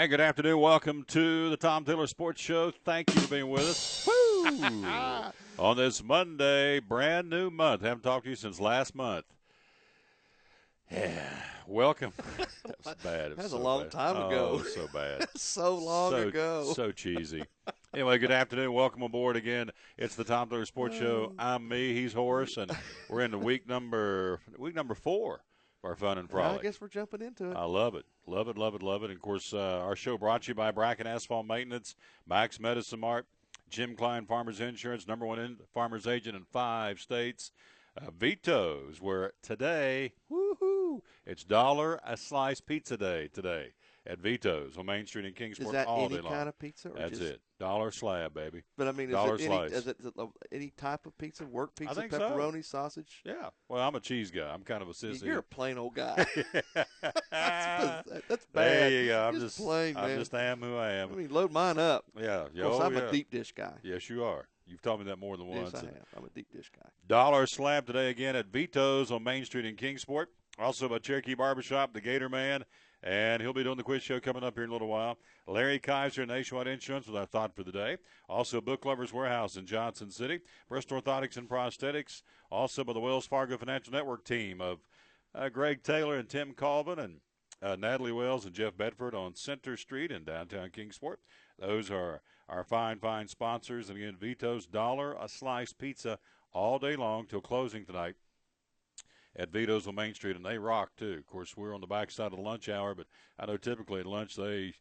Hey, good afternoon. Welcome to the Tom Taylor Sports Show. Thank you for being with us. Woo! On this Monday, brand new month. Haven't talked to you since last month. Yeah, welcome. That was bad. That was a long time ago. Oh, so bad. So long ago. So cheesy. Anyway, good afternoon. Welcome aboard again. It's the Tom Taylor Sports Show. I'm me. He's Horace, and we're into week number 4 of our fun and frolic. I guess we're jumping into it. I love it. Love it, love it, love it. And, of course, our show brought to you by Bracken Asphalt Maintenance, Max Medicine Mart, Jim Klein Farmers Insurance, #1 farmers agent in 5 states. Vito's, where today, woohoo, it's $1 a slice pizza day today at Vito's on Main Street in Kingsport. Is that all any day long. kind of pizza? Or That's just, it. $1 slab, baby. But, I mean, is it any type of pizza? Work pizza, I think pepperoni, so. sausage? Yeah. Well, I'm a cheese guy. I'm kind of a sissy. You're a plain old guy. That's bad. There you go. I'm just plain, man. I just am who I am. I mean, load mine up. Yeah. Of course, I'm a deep dish guy. Yes, you are. You've told me that more than once. Yes, I have. I'm a deep dish guy. $1 slab today again at Vito's on Main Street in Kingsport. Also by Cherokee Barbershop, the Gator Man, and he'll be doing the quiz show coming up here in a little while. Larry Kaiser, Nationwide Insurance, with our thought for the day. Also Book Lovers Warehouse in Johnson City. Bristol Orthotics and Prosthetics. Also by the Wells Fargo Financial Network team of Greg Taylor and Tim Colvin and Natalie Wells and Jeff Bedford on Center Street in downtown Kingsport. Those are our fine, fine sponsors. And again, Vito's $1 a slice pizza all day long till closing tonight at Vito's on Main Street, and they rock too. Of course, we're on the backside of the lunch hour, but I know typically at lunch they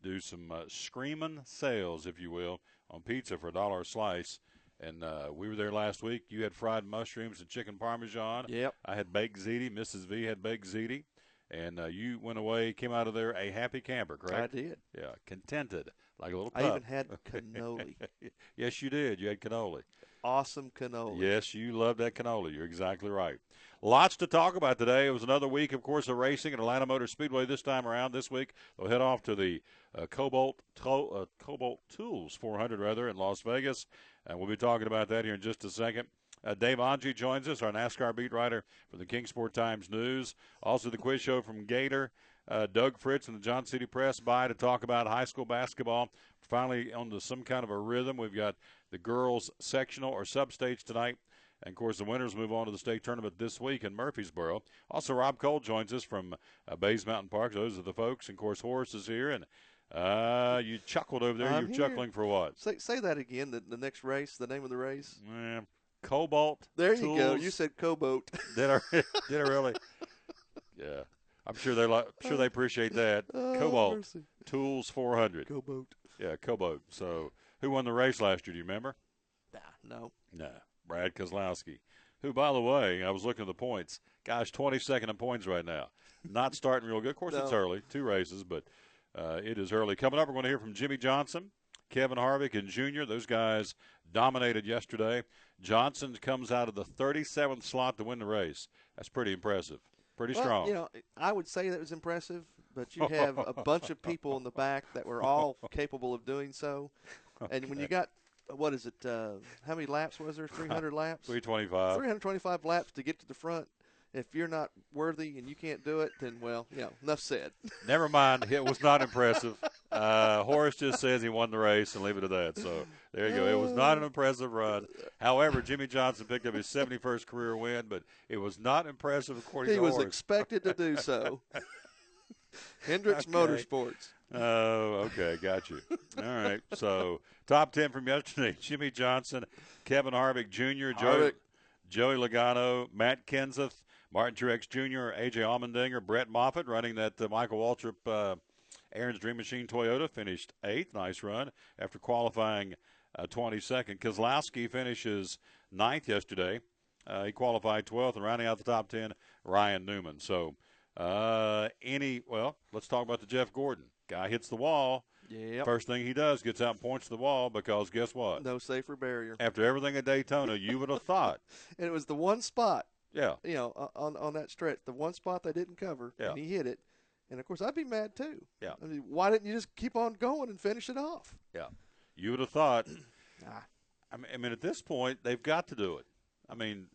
do some screaming sales, if you will, on pizza for $1 a slice. And we were there last week. You had fried mushrooms and chicken parmesan. Yep. I had baked ziti. Mrs. V had baked ziti. And you went away, came out of there a happy camper, correct? I did. Yeah, contented, like a little pup. I even had cannoli. Yes, you did. You had cannoli. Awesome cannoli. Yes, you love that cannoli. You're exactly right. Lots to talk about today. It was another week, of course, of racing at Atlanta Motor Speedway this time around. This week, they'll head off to the Cobalt Tools 400 in Las Vegas, and we'll be talking about that here in just a second. Dave Ongie joins us, our NASCAR beat writer for the Kingsport Times News. Also, the quiz show from Gator. Doug Fritz and the John City Press by to talk about high school basketball. Finally, onto some kind of a rhythm. We've got the girls' sectional or sub-stage tonight. And, of course, the winners move on to the state tournament this week in Murfreesboro. Also, Rob Cole joins us from Bays Mountain Park. Those are the folks. And, of course, Horace is here. And you chuckled over there. You're chuckling for what? Say that again, the next race, the name of the race. Cobalt. There Tools. you go. You said Cobalt. Did I really? Yeah. I'm sure they appreciate that. Cobalt Mercy. Tools 400. Cobalt. Yeah, Cobalt. So, who won the race last year? Do you remember? No. No. Brad Kozlowski, who, by the way, I was looking at the points. Gosh, 22nd in points right now. Not starting real good. Of course, It's early. 2 races, but it is early. Coming up, we're going to hear from Jimmie Johnson, Kevin Harvick, and Junior. Those guys dominated yesterday. Johnson comes out of the 37th slot to win the race. That's pretty impressive. Pretty strong. You know, I would say that was impressive, but you have a bunch of people in the back that were all capable of doing so. And when you got, what is it, how many laps was there? 300 laps? 325. 325 laps to get to the front. If you're not worthy and you can't do it, then, well, enough said. Never mind. It was not impressive. Horace just says he won the race and leave it at that. So there you go. It was not an impressive run. However, Jimmie Johnson picked up his 71st career win, but it was not impressive according to Horace. He was expected to do so. Hendricks Motorsports. Oh, okay. Got you. All right. So top 10 from yesterday, Jimmie Johnson, Kevin Harvick Jr., Joey Logano, Matt Kenseth, Martin Truex Jr., A.J. Allmendinger, Brett Moffitt running that Michael Waltrip Aaron's Dream Machine Toyota, finished 8th. Nice run after qualifying 22nd. Kozlowski finishes 9th yesterday. He qualified 12th, and rounding out the top 10, Ryan Newman. So let's talk about the Jeff Gordon. Guy hits the wall. Yep. First thing he does, gets out and points to the wall because guess what? No safer barrier. After everything at Daytona, you would have thought. And it was the one spot. Yeah. On that stretch, the one spot they didn't cover, yeah. And he hit it. And, of course, I'd be mad, too. Yeah. I mean, why didn't you just keep on going and finish it off? Yeah. You would have thought. I mean, at this point, they've got to do it. I mean,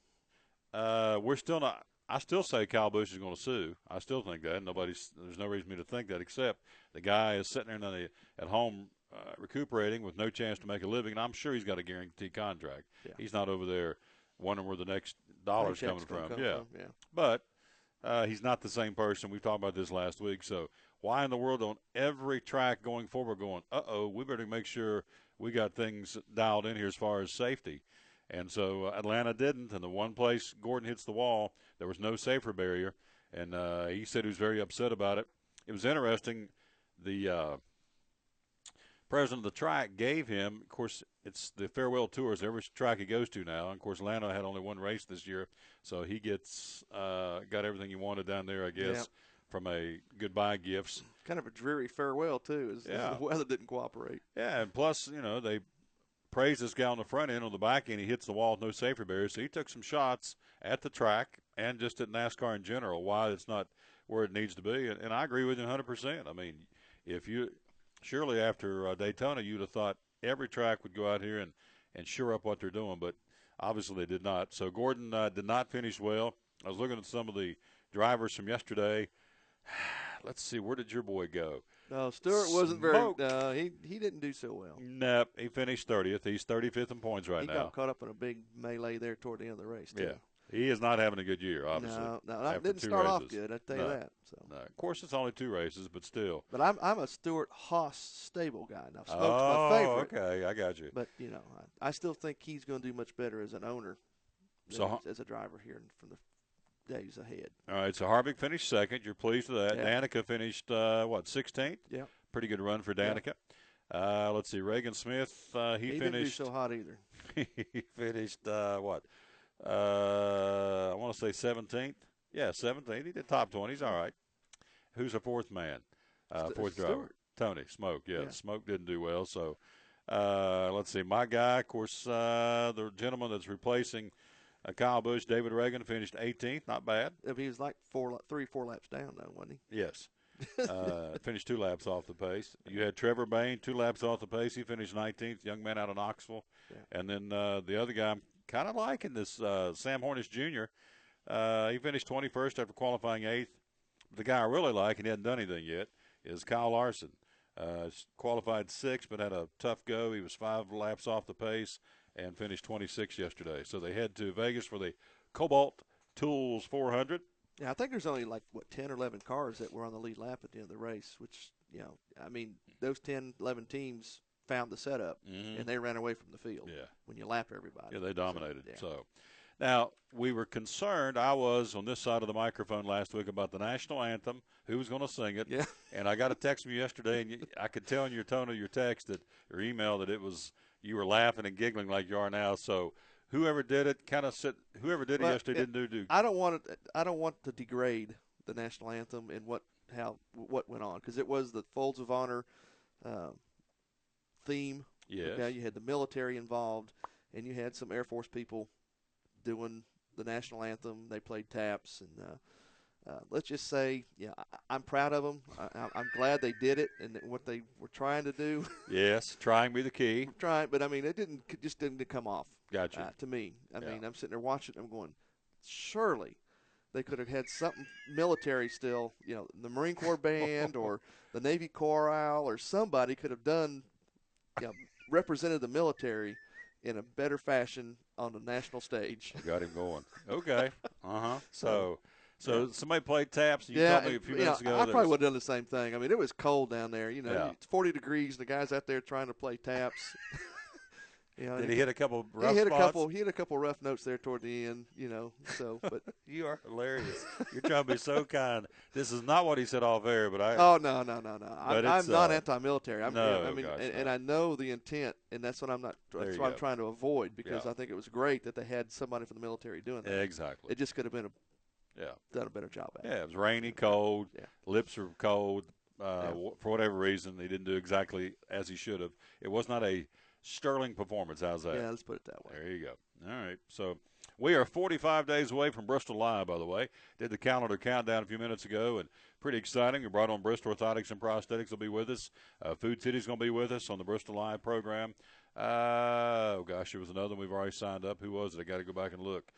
we're still not I still say Kyle Busch is going to sue. I still think that. There's no reason for me to think that, except the guy is sitting there at home recuperating with no chance to make a living, and I'm sure he's got a guaranteed contract. Yeah. He's not over there wondering where the next dollar's coming from. Yeah. But he's not the same person. We talked about this last week. So why in the world on every track going forward going, we better make sure we got things dialed in here as far as safety? And so Atlanta didn't, and the one place Gordon hits the wall, there was no safer barrier, and he said he was very upset about it. It was interesting. The president of the track gave him, of course, it's the farewell tours, every track he goes to now. And, of course, Atlanta had only one race this year, so he got everything he wanted down there, I guess, from a goodbye gifts. Kind of a dreary farewell, too, as the weather didn't cooperate. Yeah, and plus, they praised this guy on the front end. On the back end, he hits the wall with no safety barrier. So he took some shots at the track and just at NASCAR in general, why it's not where it needs to be. And I agree with you 100%. I mean, surely after Daytona, you'd have thought every track would go out here and shore up what they're doing, but obviously they did not. So Gordon did not finish well. I was looking at some of the drivers from yesterday. Let's see, where did your boy go? No, Stewart wasn't very he didn't do so well. Nope, he finished 30th. He's 35th in points now. He got caught up in a big melee there toward the end of the race, too. Yeah, he is not having a good year, obviously. No, it didn't start off good, I tell you that. So. No, of course, it's only 2 races, but still. But I'm a Stewart-Haas stable guy. Now, Smoke's my favorite. Okay, I got you. But, I still think he's going to do much better as an owner as a driver here from the days ahead. All right, so Harvick finished second. You're pleased with that. Yeah. Danica finished, 16th? Yeah. Pretty good run for Danica. Yeah. Let's see, Reagan Smith, he finished. Didn't do so hot either. He finished, I want to say 17th. Yeah, 17th. He did top 20. He's all right. Who's the fourth man? Fourth driver? Stewart. Tony Smoke. Yeah, Smoke didn't do well. So let's see. My guy, of course, the gentleman that's replacing Kyle Busch, David Reagan, finished 18th. Not bad. He was like 4 laps down, though, wasn't he? Yes. Finished 2 laps off the pace. You had Trevor Bayne, 2 laps off the pace. He finished 19th, young man out of Knoxville. Yeah. And then the other guy, I'm kind of liking this, Sam Hornish Jr. He finished 21st after qualifying 8th. The guy I really like, and he hasn't done anything yet, is Kyle Larson. Qualified 6th, but had a tough go. He was 5 laps off the pace and finished 26th yesterday. So they head to Vegas for the Cobalt Tools 400. Yeah, I think there's only 10 or 11 cars that were on the lead lap at the end of the race, which, those 10, 11 teams found the setup, and they ran away from the field when you lap everybody. Yeah, they dominated. So now, we were concerned, I was on this side of the microphone last week about the national anthem, who was going to sing it. Yeah. And I got a text from you yesterday, and I could tell in your tone of your text or email that you were laughing and giggling like you are now. So whoever did it whoever did it yesterday didn't do. I don't want to degrade the national anthem and what went on, because it was the Folds of Honor theme. Yes. Okay, you had the military involved, and you had some Air Force people doing the national anthem. They played taps, and let's just say, I'm proud of them. I'm glad they did it and what they were trying to do. Yes, trying be the key. Trying, but it just didn't come off. Gotcha. To me, I mean, I'm sitting there watching. I'm going, surely they could have had something military still. The Marine Corps band or the Navy chorale or somebody could have done, represented the military in a better fashion on the national stage. Got him going. Okay. So somebody played taps. You told me a few minutes ago. I probably would have done the same thing. I mean, it was cold down there. It's 40 degrees. The guy's out there trying to play taps. Did he hit a couple rough spots? He hit a couple rough notes there toward the end. So, but you are hilarious. You're trying to be so kind. This is not what he said off air, but I. Oh no. I'm not anti-military. No, and I know the intent, and that's what I'm not. That's what I'm trying to avoid, because I think it was great that they had somebody from the military doing that. Exactly. It just could have been done a better job at it. Yeah, it was rainy, cold. Yeah. Lips were cold. For whatever reason, he didn't do exactly as he should have. It was not a sterling performance. How's that? Yeah, let's put it that way. There you go. All right. So we are 45 days away from Bristol Live, by the way. Did the calendar countdown a few minutes ago, and pretty exciting. We brought on Bristol Orthotics and Prosthetics will be with us. Food City's going to be with us on the Bristol Live program. There was another one we've already signed up. Who was it? I got to go back and look.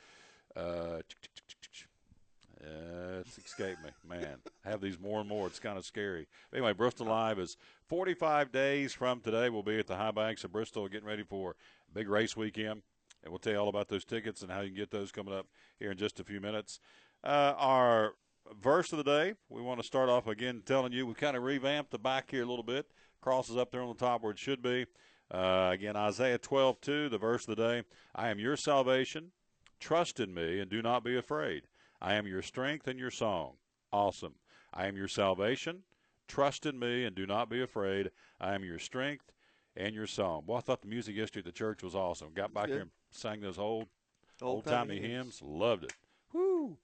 It's escaped me, man. I have these more and more. It's kind of scary. Anyway, Bristol Live is 45 days from today. We'll be at the High Banks of Bristol getting ready for a big race weekend. And we'll tell you all about those tickets and how you can get those coming up here in just a few minutes. Our verse of the day, we want to start off again telling you we kind of revamped the back here a little bit. Crosses up there on the top where it should be. Again, Isaiah 12:2, the verse of the day. I am your salvation. Trust in me and do not be afraid. I am your strength and your song. Awesome. I am your salvation. Trust in me and do not be afraid. I am your strength and your song. Well, I thought the music history at the church was awesome. Got back here and sang those old-timey hymns. Loved it. Woo!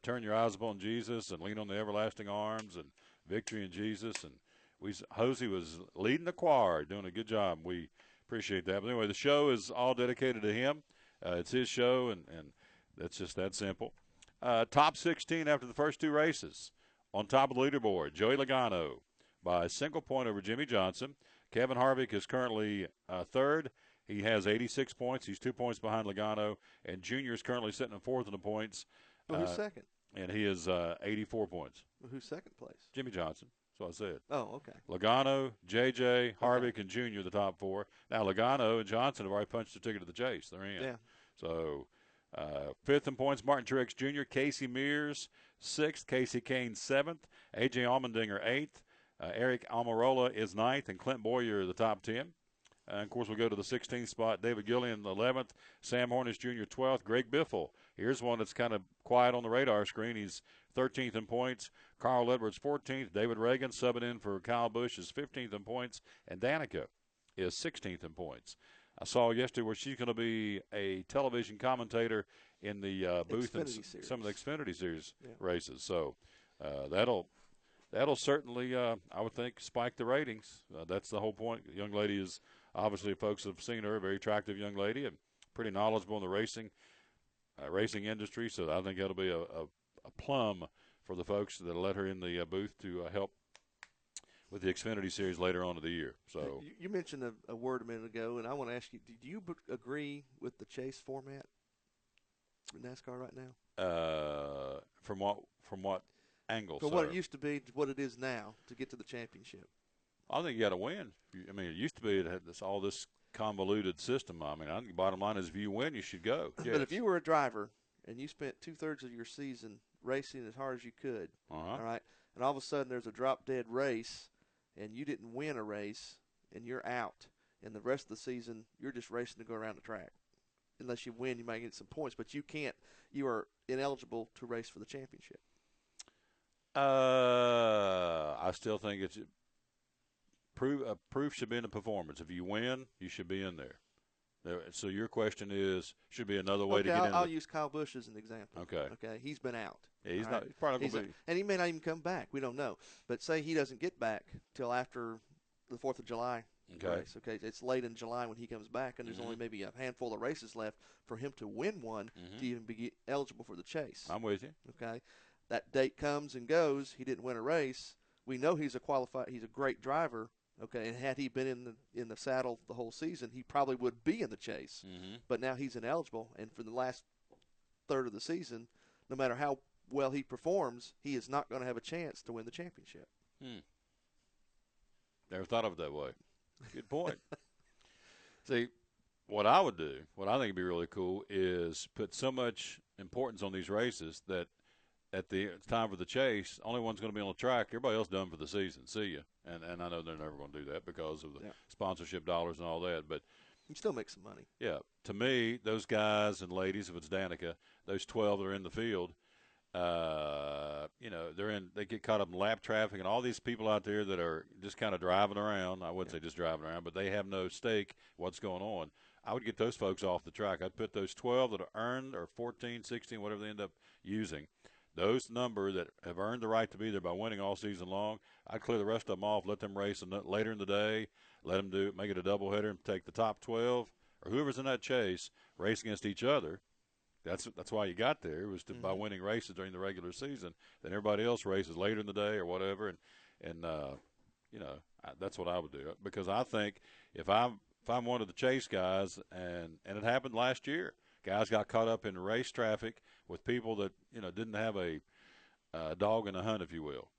Turn your eyes upon Jesus and lean on the everlasting arms and victory in Jesus. And Hosey was leading the choir, doing a good job. We appreciate that. But anyway, the show is all dedicated to him. It's his show, and that's just that simple. Top 16 after the first two races. On top of the leaderboard, Joey Logano by a single point over Jimmie Johnson. Kevin Harvick is currently third. He has 86 points. He's 2 points behind Logano. And Junior is currently sitting in fourth in the points. Well, who's second? And he is 84 points. Well, who's second place? Jimmie Johnson. That's what I said. Oh, okay. Logano, JJ, Harvick, and Junior, the top four. Now, Logano and Johnson have already punched the ticket to the chase. They're in. Yeah. So, fifth in points, Martin Truex Jr., Casey Mears, sixth, Casey Kane, seventh, A.J. Allmendinger, eighth, Eric Almirola is ninth, and Clint Boyer the top 10. And, of course, we'll go to the 16th spot, David Gillian, 11th, Sam Hornish Jr., 12th, Greg Biffle. Here's one that's kind of quiet on the radar screen. He's 13th in points. Carl Edwards, 14th. David Reagan subbing in for Kyle Busch is 15th in points. And Danica is 16th in points. I saw yesterday where she's going to be a television commentator in the booth in some of the Xfinity Series races. So that'll certainly, I would think, spike the ratings. That's the whole point. The young lady is obviously, folks have seen her, a very attractive young lady and pretty knowledgeable in the racing industry. So I think that'll be a plum for the folks that let her in the booth to help with the Xfinity Series later on in the year. So you mentioned a word a minute ago, and I want to ask you: do you agree with the chase format in NASCAR right now? From what angle? From what it used to be to what it is now to get to the championship. I think you got to win. I mean, it used to be it had all this convoluted system. I mean, I think the bottom line is if you win, you should go. Yes. But if you were a driver and you spent 2/3 of your season racing as hard as you could, all right, and all of a sudden there's a drop-dead race and you didn't win a race and you're out, and the rest of the season you're just racing to go around the track. Unless you win, you might get some points, but you can't. You are ineligible to race for the championship. I still think it's proof should be in the performance. If you win, you should be in there. So your question is, should be another way to get in. I'll use Kyle Busch as an example. Okay. He's been out. Yeah, he's not. He's probably going to be. And he may not even come back. We don't know. But say he doesn't get back till after the 4th of July race. Okay. It's late in July when he comes back, and there's only maybe a handful of races left for him to win one to even be eligible for the chase. I'm with you. Okay. That date comes and goes. He didn't win a race. We know he's a great driver. Okay, and had he been in the saddle the whole season, he probably would be in the chase. But now he's ineligible, and for the last third of the season, no matter how well he performs, he is not going to have a chance to win the championship. Never thought of it that way. Good point. See, what I would do, what I think would be really cool, is put so much importance on these races that at the time for the chase, only one's going to be on the track. Everybody else done for the season. See ya. And I know they're never going to do that because of the sponsorship dollars and all that. But you still make some money. Yeah. To me, those guys and ladies, if it's Danica, those 12 that are in the field, they get caught up in lap traffic and all these people out there that are just kind of driving around. I wouldn't say just driving around, but they have no stake what's going on. I would get those folks off the track. I'd put those 12 that are earned, or 14, 16, whatever they end up using, those number that have earned the right to be there by winning all season long, I'd clear the rest of them off, let them race later in the day, let them make it a doubleheader and take the top 12 or whoever's in that chase race against each other. That's why you got there, was by winning races during the regular season. Then everybody else races later in the day or whatever, and that's what I would do, because I think if I'm one of the chase guys, and it happened last year. Guys got caught up in race traffic with people that, didn't have a dog in the hunt, if you will.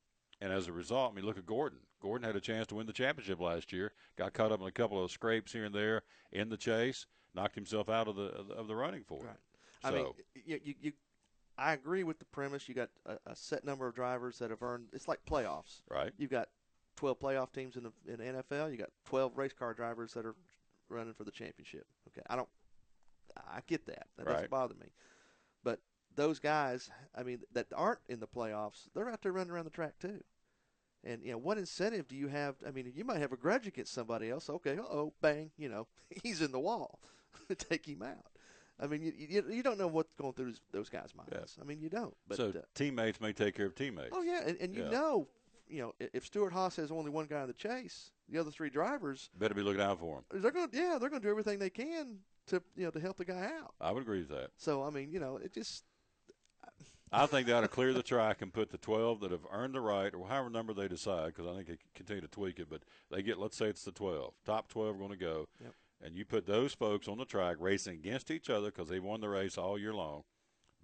And as a result, I mean, look at Gordon. Gordon had a chance to win the championship last year, got caught up in a couple of scrapes here and there in the chase, knocked himself out of the running for it. Right. So, I mean, I agree with the premise. You got a set number of drivers that have earned. It's like playoffs. right. You've got 12 playoff teams in the NFL. You got 12 race car drivers that are running for the championship. Okay, I get that. That Right. doesn't bother me. But those guys, I mean, that aren't in the playoffs, they're out there running around the track too. And, what incentive do you have? I mean, you might have a grudge against somebody else. Okay, bang, he's in the wall. Take him out. I mean, you don't know what's going through those guys' minds. Yeah. I mean, you don't. But, So teammates may take care of teammates. oh, yeah, and if Stewart Haas has only one guy in the chase, the other three drivers Better be looking out for him. they're going to do everything they can to help the guy out. I would agree with that. So I mean, it just I think they ought to clear the track and put the 12 that have earned the right, or however number they decide, because I think they continue to tweak it. But they get, let's say it's the 12. Top 12 are going to go. Yep. And you put those folks on the track racing against each other because they won the race all year long.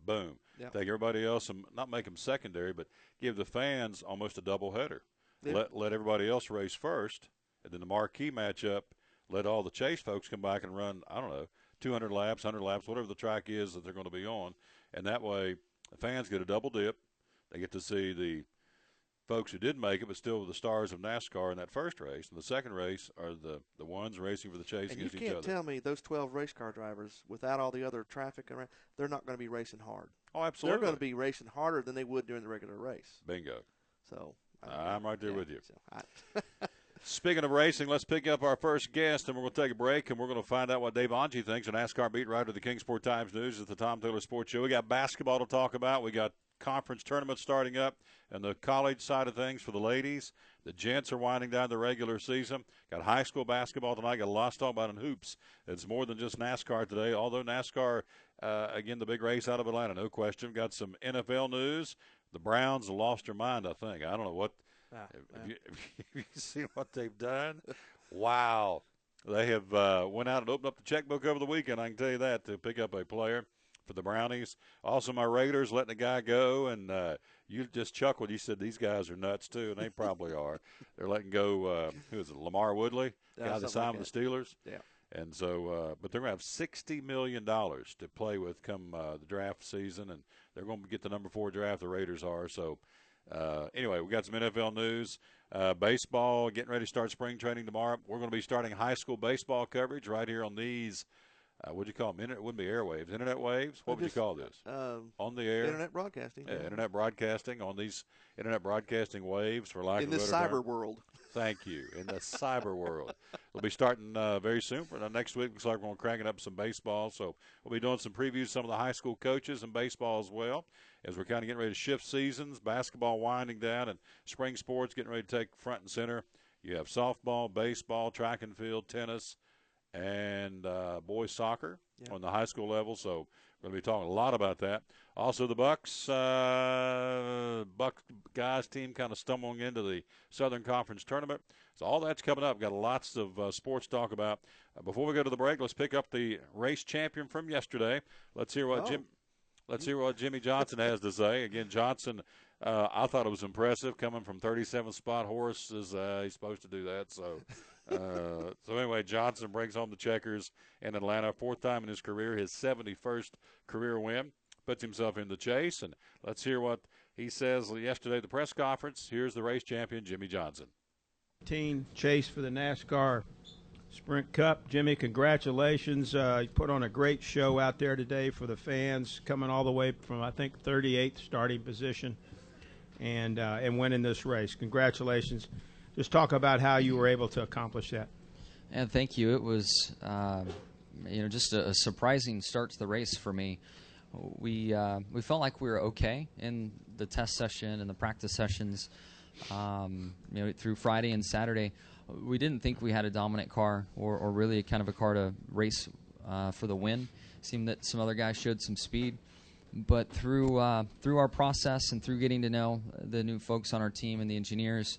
Boom. Yep. Take everybody else and not make them secondary, but give the fans almost a double header. Yep. Let everybody else race first, and then the marquee matchup, let all the chase folks come back and run, I don't know, 200 laps, 100 laps, whatever the track is that they're going to be on. And that way the fans get a double dip. They get to see the folks who didn't make it but still were the stars of NASCAR in that first race. And the second race are the ones racing for the chase and you against each can't other. tell me those 12 race car drivers, without all the other traffic around, they're not going to be racing hard. Oh, absolutely. They're going to be racing harder than they would during the regular race. Bingo. So I'm right there with you. So Speaking of racing, let's pick up our first guest, and we're going to take a break, and we're going to find out what Dave Ongie thinks, a NASCAR beat writer of the Kingsport Times News at the Tom Taylor Sports Show. We got basketball to talk about. We got conference tournaments starting up, and the college side of things for the ladies. The gents are winding down the regular season. Got high school basketball tonight. Got a lot to talk about in hoops. It's more than just NASCAR today, although NASCAR, again, the big race out of Atlanta, no question. Got some NFL news. The Browns lost their mind, I think. I don't know what. Have you seen what they've done? Wow. They have went out and opened up the checkbook over the weekend, I can tell you that, to pick up a player for the Brownies. Also, my Raiders letting a guy go, and you just chuckled. You said these guys are nuts, too, and they probably are. They're letting go, who is it, Lamar Woodley, guy that signed with the Steelers. Yeah. And so, but they're going to have $60 million to play with come the draft season, and they're going to get the number 4 draft, the Raiders are. So, anyway, we got some NFL news. Baseball, getting ready to start spring training tomorrow. We're going to be starting high school baseball coverage right here on these, what do you call them? It wouldn't be airwaves. Internet waves? What would you call this? On the air? Internet broadcasting. Yeah, internet broadcasting on these internet broadcasting waves, for lack of a better In this term. cyber world. Thank you. In the cyber world. We'll be starting very soon. For next week, looks like we're going to crank it up some baseball. So we'll be doing some previews of some of the high school coaches and baseball as well, as we're kind of getting ready to shift seasons, basketball winding down, and spring sports getting ready to take front and center. You have softball, baseball, track and field, tennis, and boys soccer on the high school level. So we're going to be talking a lot about that. Also, the Bucks guys team kind of stumbling into the Southern Conference tournament. So all that's coming up. Got lots of sports to talk about. Before we go to the break, let's pick up the race champion from yesterday. Let's hear what Jimmie Johnson has to say. Again, Johnson, I thought it was impressive coming from 37th spot. Horace is he's supposed to do that. So, so anyway, Johnson brings home the checkers in Atlanta, 4th time in his career, his 71st career win. Puts himself in the chase, and let's hear what he says yesterday at the press conference. Here's the race champion, Jimmie Johnson. Team chase for the NASCAR Sprint Cup. Jimmie, congratulations. You put on a great show out there today for the fans, coming all the way from, I think, 38th starting position and winning this race. Congratulations. Just talk about how you were able to accomplish that. And thank you. It was, just a surprising start to the race for me. We felt like we were okay in the test session and the practice sessions, through Friday and Saturday. We didn't think we had a dominant car or really kind of a car to race for the win. Seemed that some other guys showed some speed, but through our process and through getting to know the new folks on our team and the engineers,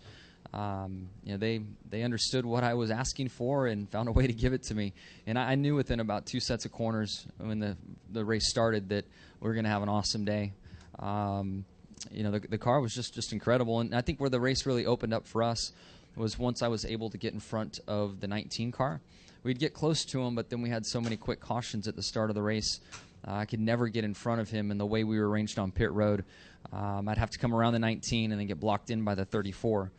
They understood what I was asking for and found a way to give it to me. And I knew within about 2 sets of corners when the race started that we were going to have an awesome day. The car was just incredible. And I think where the race really opened up for us was once I was able to get in front of the 19 car. We'd get close to him, but then we had so many quick cautions at the start of the race. I could never get in front of him, and the way we were arranged on pit road, I'd have to come around the 19 and then get blocked in by the 34.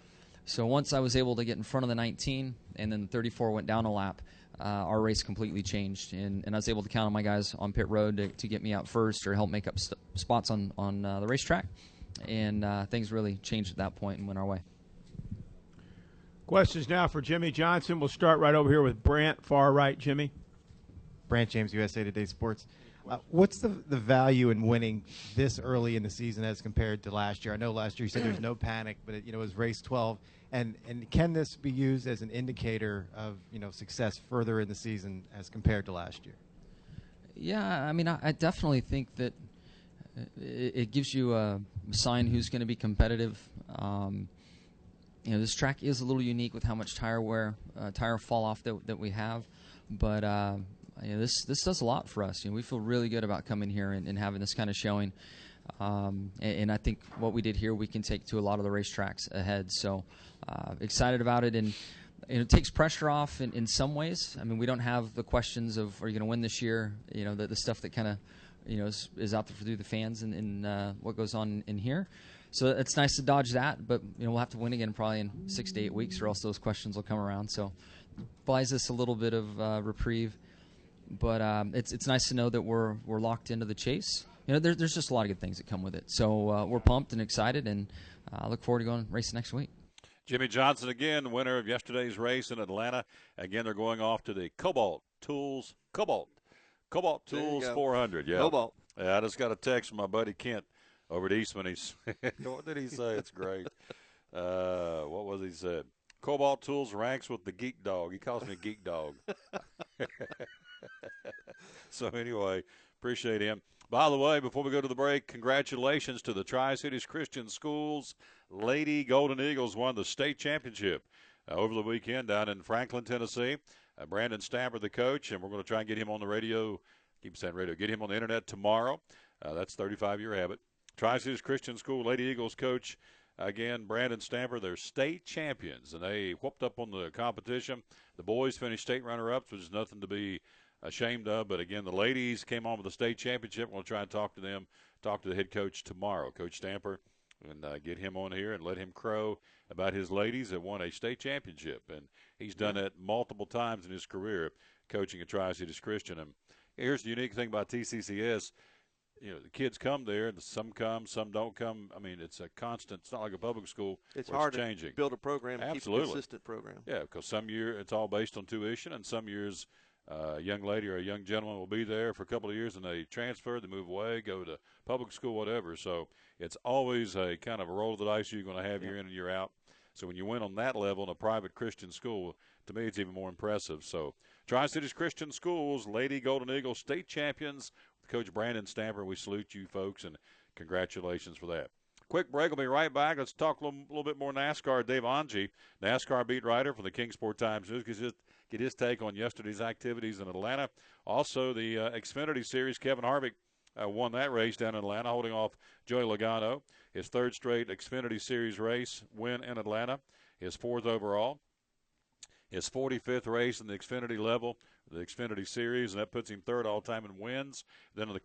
So once I was able to get in front of the 19 and then the 34 went down a lap, our race completely changed. And I was able to count on my guys on pit road to get me out first or help make up spots on the racetrack. And things really changed at that point and went our way. Questions now for Jimmie Johnson. We'll start right over here with Brant, far right. Jimmie. Brant James, USA Today Sports. What's the value in winning this early in the season as compared to last year? I know last year you said there's no panic, but it was race 12. And can this be used as an indicator of success further in the season as compared to last year? Yeah, I mean, I definitely think that it gives you a sign who's going to be competitive. This track is a little unique with how much tire wear, tire fall off that we have, but this does a lot for us. We feel really good about coming here and having this kind of showing. And I think what we did here we can take to a lot of the racetracks ahead. So excited about it, and it takes pressure off in some ways. I mean, we don't have the questions of are you going to win this year? The stuff that kind of is out there through the fans and what goes on in here. So it's nice to dodge that, but we'll have to win again probably in 6 to 8 weeks, or else those questions will come around. So buys us a little bit of reprieve, but it's nice to know that we're locked into the chase. There's just a lot of good things that come with it. So we're pumped and excited, and I look forward to going racing next week. Jimmie Johnson again, winner of yesterday's race in Atlanta. Again, they're going off to the Cobalt Tools 400. Yeah. Cobalt. Yeah, I just got a text from my buddy Kent over at Eastman. What did he say? It's great. What was he said? Cobalt Tools ranks with the Geek Dog. He calls me Geek Dog. So anyway, appreciate him. By the way, before we go to the break, congratulations to the Tri-Cities Christian Schools. Lady Golden Eagles won the state championship over the weekend down in Franklin, Tennessee. Brandon Stamper, the coach, and we're going to try and get him on the radio. Keep saying radio. Get him on the internet tomorrow. That's 35-year habit. Tri-Cities Christian School Lady Eagles coach, again, Brandon Stamper. They're state champions, and they whooped up on the competition. The boys finished state runner-ups, which is nothing to be ashamed of. But, again, the ladies came on with the state championship. We'll try and talk to them, talk to the head coach tomorrow, Coach Stamper, and get him on here and let him crow about his ladies that won a state championship. And he's done that multiple times in his career coaching at Tri-Cities Christian. And here's the unique thing about TCCS. The kids come there, and some come, some don't come. I mean, it's a constant. It's not like a public school. It's hard changing. To build a program and Absolutely. keep a consistent program. Yeah, because some year it's all based on tuition, and some years a young lady or a young gentleman will be there for a couple of years, and they transfer, they move away, go to public school, whatever. So it's always a kind of a roll of the dice you're going to have year in and year out. So when you win on that level in a private Christian school, to me it's even more impressive. So Tri-Cities Christian Schools, Lady Golden Eagles state champions. Coach Brandon Stamper, we salute you folks, and congratulations for that. Quick break. We'll be right back. Let's talk a little bit more NASCAR. Dave Ongie, NASCAR beat writer for the Kingsport Times News, get his take on yesterday's activities in Atlanta. Also, the Xfinity Series, Kevin Harvick won that race down in Atlanta, holding off Joey Logano. His third straight Xfinity Series race win in Atlanta, his fourth overall. His 45th race in the Xfinity level, the Xfinity Series, and that puts him third all-time in wins. Then in the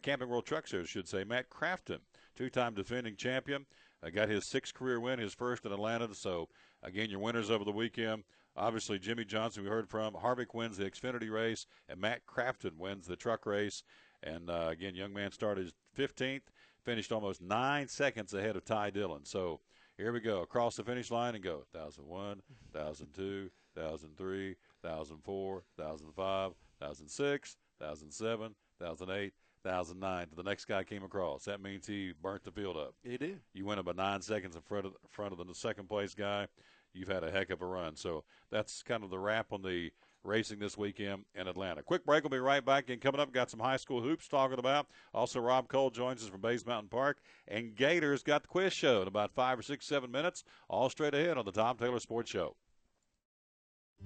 Camping World Truck Series, I should say, Matt Crafton, two-time defending champion, got his sixth career win, his first in Atlanta. So, again, your winners over the weekend. Obviously, Jimmie Johnson, we heard from. Harvick wins the Xfinity race, and Matt Crafton wins the truck race. And, again, young man started 15th, finished almost 9 seconds ahead of Ty Dillon. So, here we go, across the finish line and go 1,001, 1,002, 1,003, 1,004, 1,005, 1,006, 1,007, 1,008, 1,009. The next guy came across. That means he burnt the field up. He did. You went about 9 seconds in front of the second place guy. you've had a heck of a run. So that's kind of the wrap on the racing this weekend in Atlanta. Quick break. We'll be right back. And coming up, got some high school hoops talking about. Also, Rob Cole joins us from Bays Mountain Park. And Gator's got the quiz show in about 5 or 6, 7 minutes. All straight ahead on the Tom Taylor Sports Show.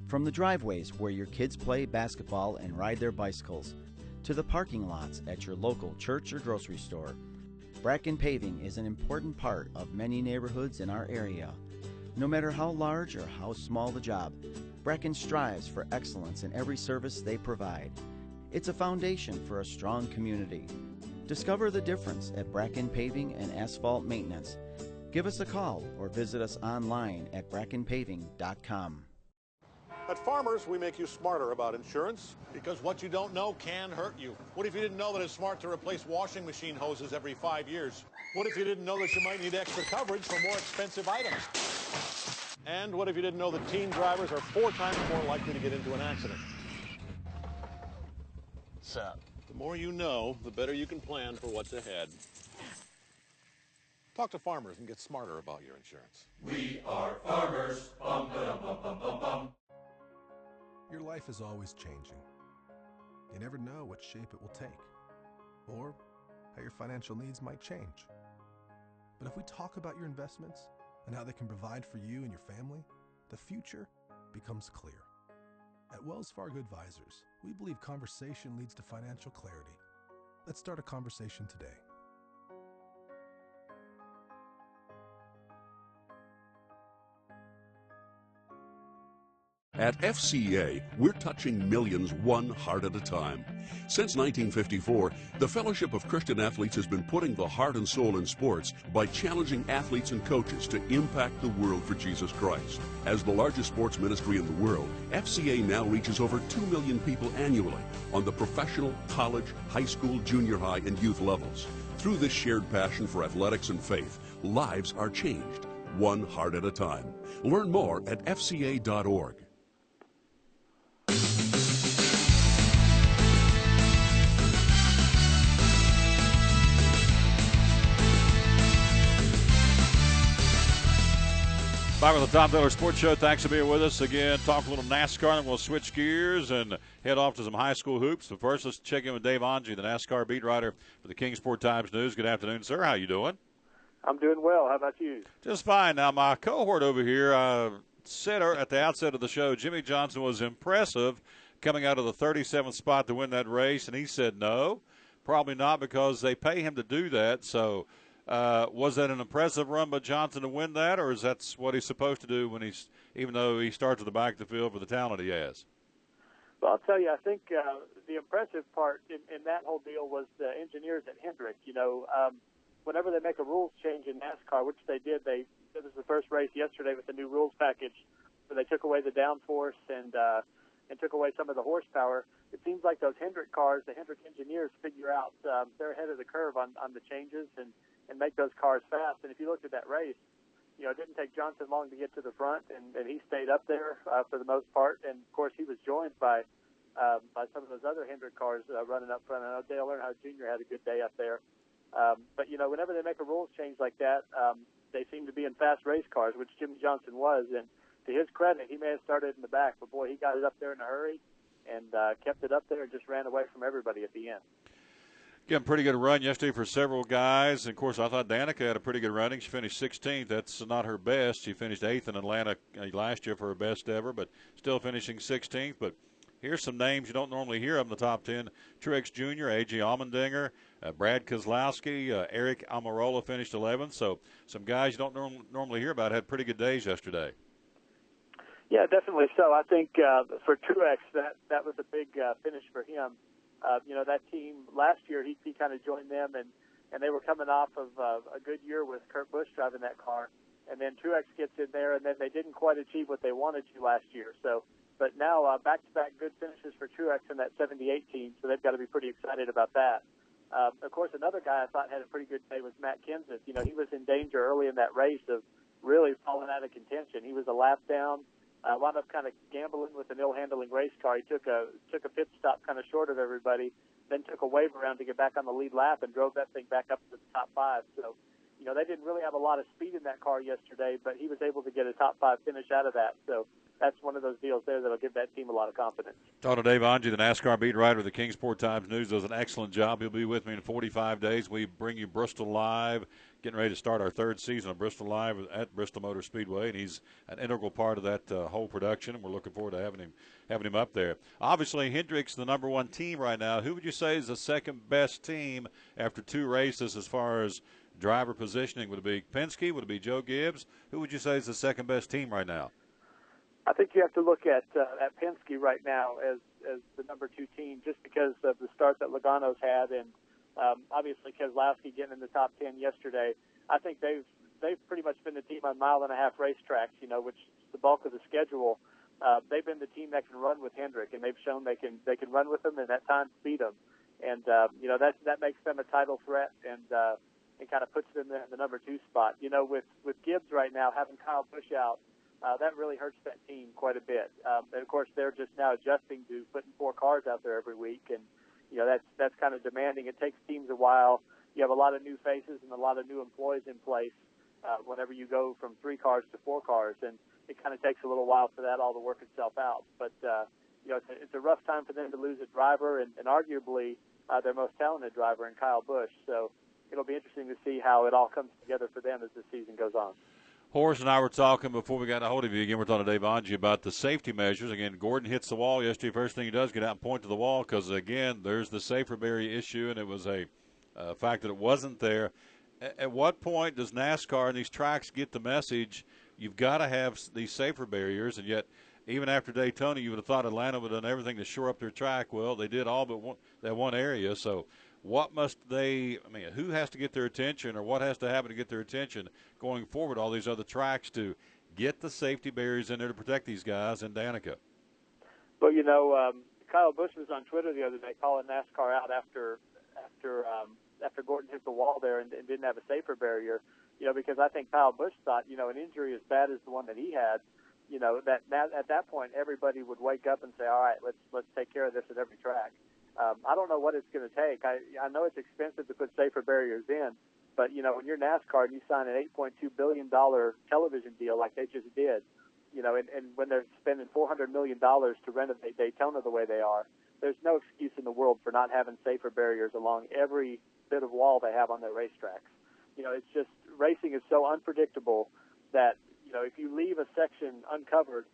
From the driveways where your kids play basketball and ride their bicycles, to the parking lots at your local church or grocery store, Bracken Paving is an important part of many neighborhoods in our area. No matter how large or how small the job, Bracken strives for excellence in every service they provide. It's a foundation for a strong community. Discover the difference at Bracken Paving and Asphalt Maintenance. Give us a call or visit us online at brackenpaving.com. At Farmers, we make you smarter about insurance. Because what you don't know can hurt you. What if you didn't know that it's smart to replace washing machine hoses every 5 years? What if you didn't know that you might need extra coverage for more expensive items? And what if you didn't know that teen drivers are 4 times more likely to get into an accident? So, the more you know, the better you can plan for what's ahead. Talk to Farmers and get smarter about your insurance. We are farmers. Bum, ba-dum, bum, bum, bum, bum. Your life is always changing. You never know what shape it will take, or how your financial needs might change. But if we talk about your investments and how they can provide for you and your family, the future becomes clear. At Wells Fargo Advisors, we believe conversation leads to financial clarity. Let's start a conversation today. At FCA, we're touching millions one heart at a time. Since 1954, the Fellowship of Christian Athletes has been putting the heart and soul in sports by challenging athletes and coaches to impact the world for Jesus Christ. As the largest sports ministry in the world, FCA now reaches over 2 million people annually on the professional, college, high school, junior high, and youth levels. Through this shared passion for athletics and faith, lives are changed, one heart at a time. Learn more at fca.org. Back with the Tom Taylor Sports Show. Thanks for being with us again. Talk a little NASCAR, and we'll switch gears and head off to some high school hoops. But first, let's check in with Dave Ongie, the NASCAR beat writer for the Kingsport Times News. Good afternoon, sir. How you doing? I'm doing well. How about you? Just fine. Now, my cohort over here said at the outset of the show, Jimmie Johnson was impressive coming out of the 37th spot to win that race, and he said no, probably not, because they pay him to do that. So was that an impressive run by Johnson to win that, or is that what he's supposed to do when even though he starts at the back of the field for the talent he has? Well, I'll tell you, I think the impressive part in that whole deal was the engineers at Hendrick. You know, whenever they make a rules change in NASCAR, which they did, this was the first race yesterday with the new rules package, where they took away the downforce and took away some of the horsepower. It seems like those Hendrick cars, the Hendrick engineers, figure out they're ahead of the curve on the changes and make those cars fast. And if you looked at that race, you know, it didn't take Johnson long to get to the front, and he stayed up there for the most part. And, of course, he was joined by some of those other Hendrick cars running up front. I know Dale Earnhart Jr. had a good day up there. But, you know, whenever they make a rules change like that, they seem to be in fast race cars, which Jimmie Johnson was. And to his credit, he may have started in the back, but, boy, he got it up there in a hurry and kept it up there and just ran away from everybody at the end. Getting a pretty good run yesterday for several guys. And, of course, I thought Danica had a pretty good running. She finished 16th. That's not her best. She finished 8th in Atlanta last year for her best ever, but still finishing 16th. But here's some names you don't normally hear of in the top 10. Truex Jr., A.J. Allmendinger, Brad Keselowski, Eric Almirola finished 11th. So some guys you don't normally hear about had pretty good days yesterday. Yeah, definitely so. I think for Truex, that was a big finish for him. You know, that team last year, he kind of joined them, and they were coming off of a good year with Kurt Busch driving that car. And then Truex gets in there, and then they didn't quite achieve what they wanted to last year. So, but now back-to-back good finishes for Truex in that 78 team, so they've got to be pretty excited about that. Of course, another guy I thought had a pretty good day was Matt Kenseth. You know, he was in danger early in that race of really falling out of contention. He was a lap down. Wound up kind of gambling with an ill-handling race car. He took a pit stop kind of short of everybody, then took a wave around to get back on the lead lap and drove that thing back up to the top 5. So they didn't really have a lot of speed in that car yesterday, but he was able to get a top 5 finish out of that. So that's one of those deals there that'll give that team a lot of confidence. Talking to Dave Ongie, the NASCAR beat writer of the Kingsport Times News, does an excellent job. He'll be with me in 45 days. We bring you Bristol Live, getting ready to start our 3rd season of Bristol Live at Bristol Motor Speedway, and he's an integral part of that whole production, and we're looking forward to having him up there. Obviously, Hendrick's the number 1 team right now. Who would you say is the second best team after 2 races as far as driver positioning? Would it be Penske? Would it be Joe Gibbs? Who would you say is the second best team right now? I think you have to look at Penske right now as the number 2 team, just because of the start that Logano's had, and obviously Keselowski getting in the top 10 yesterday. I think they've pretty much been the team on 1.5-mile racetracks, which is the bulk of the schedule. They've been the team that can run with Hendrick, and they've shown they can run with them and at times beat them. And that makes them a title threat, and it kind of puts them in the number 2 spot. With Gibbs right now having Kyle Busch out, that really hurts that team quite a bit. And of course, they're just now adjusting to putting 4 cars out there every week, and that's kind of demanding. It takes teams a while. You have a lot of new faces and a lot of new employees in place whenever you go from 3 cars to 4 cars, and it kind of takes a little while for that all to work itself out. But it's a rough time for them to lose a driver, and arguably their most talented driver in Kyle Busch. So it'll be interesting to see how it all comes together for them as the season goes on. Horace and I were talking before we got a hold of you again. We're talking to Dave Ongie about the safety measures. Again, Gordon hits the wall yesterday. First thing he does, get out and point to the wall because, again, there's the safer barrier issue, and it was a fact that it wasn't there. At what point does NASCAR and these tracks get the message you've got to have these safer barriers? And yet, even after Daytona, you would have thought Atlanta would have done everything to shore up their track. Well, they did all but that one area. So what must they – who has to get their attention, or what has to happen to get their attention going forward, all these other tracks, to get the safety barriers in there to protect these guys in Danica? Well, Kyle Busch was on Twitter the other day calling NASCAR out after Gordon hit the wall there and didn't have a safer barrier, because I think Kyle Busch thought, an injury as bad as the one that he had, that at that point everybody would wake up and say, all right, let's take care of this at every track. I don't know what it's going to take. I know it's expensive to put safer barriers in, but, when you're NASCAR and you sign an $8.2 billion television deal like they just did, and when they're spending $400 million to renovate Daytona the way they are, there's no excuse in the world for not having safer barriers along every bit of wall they have on their racetracks. It's just, racing is so unpredictable that, if you leave a section uncovered,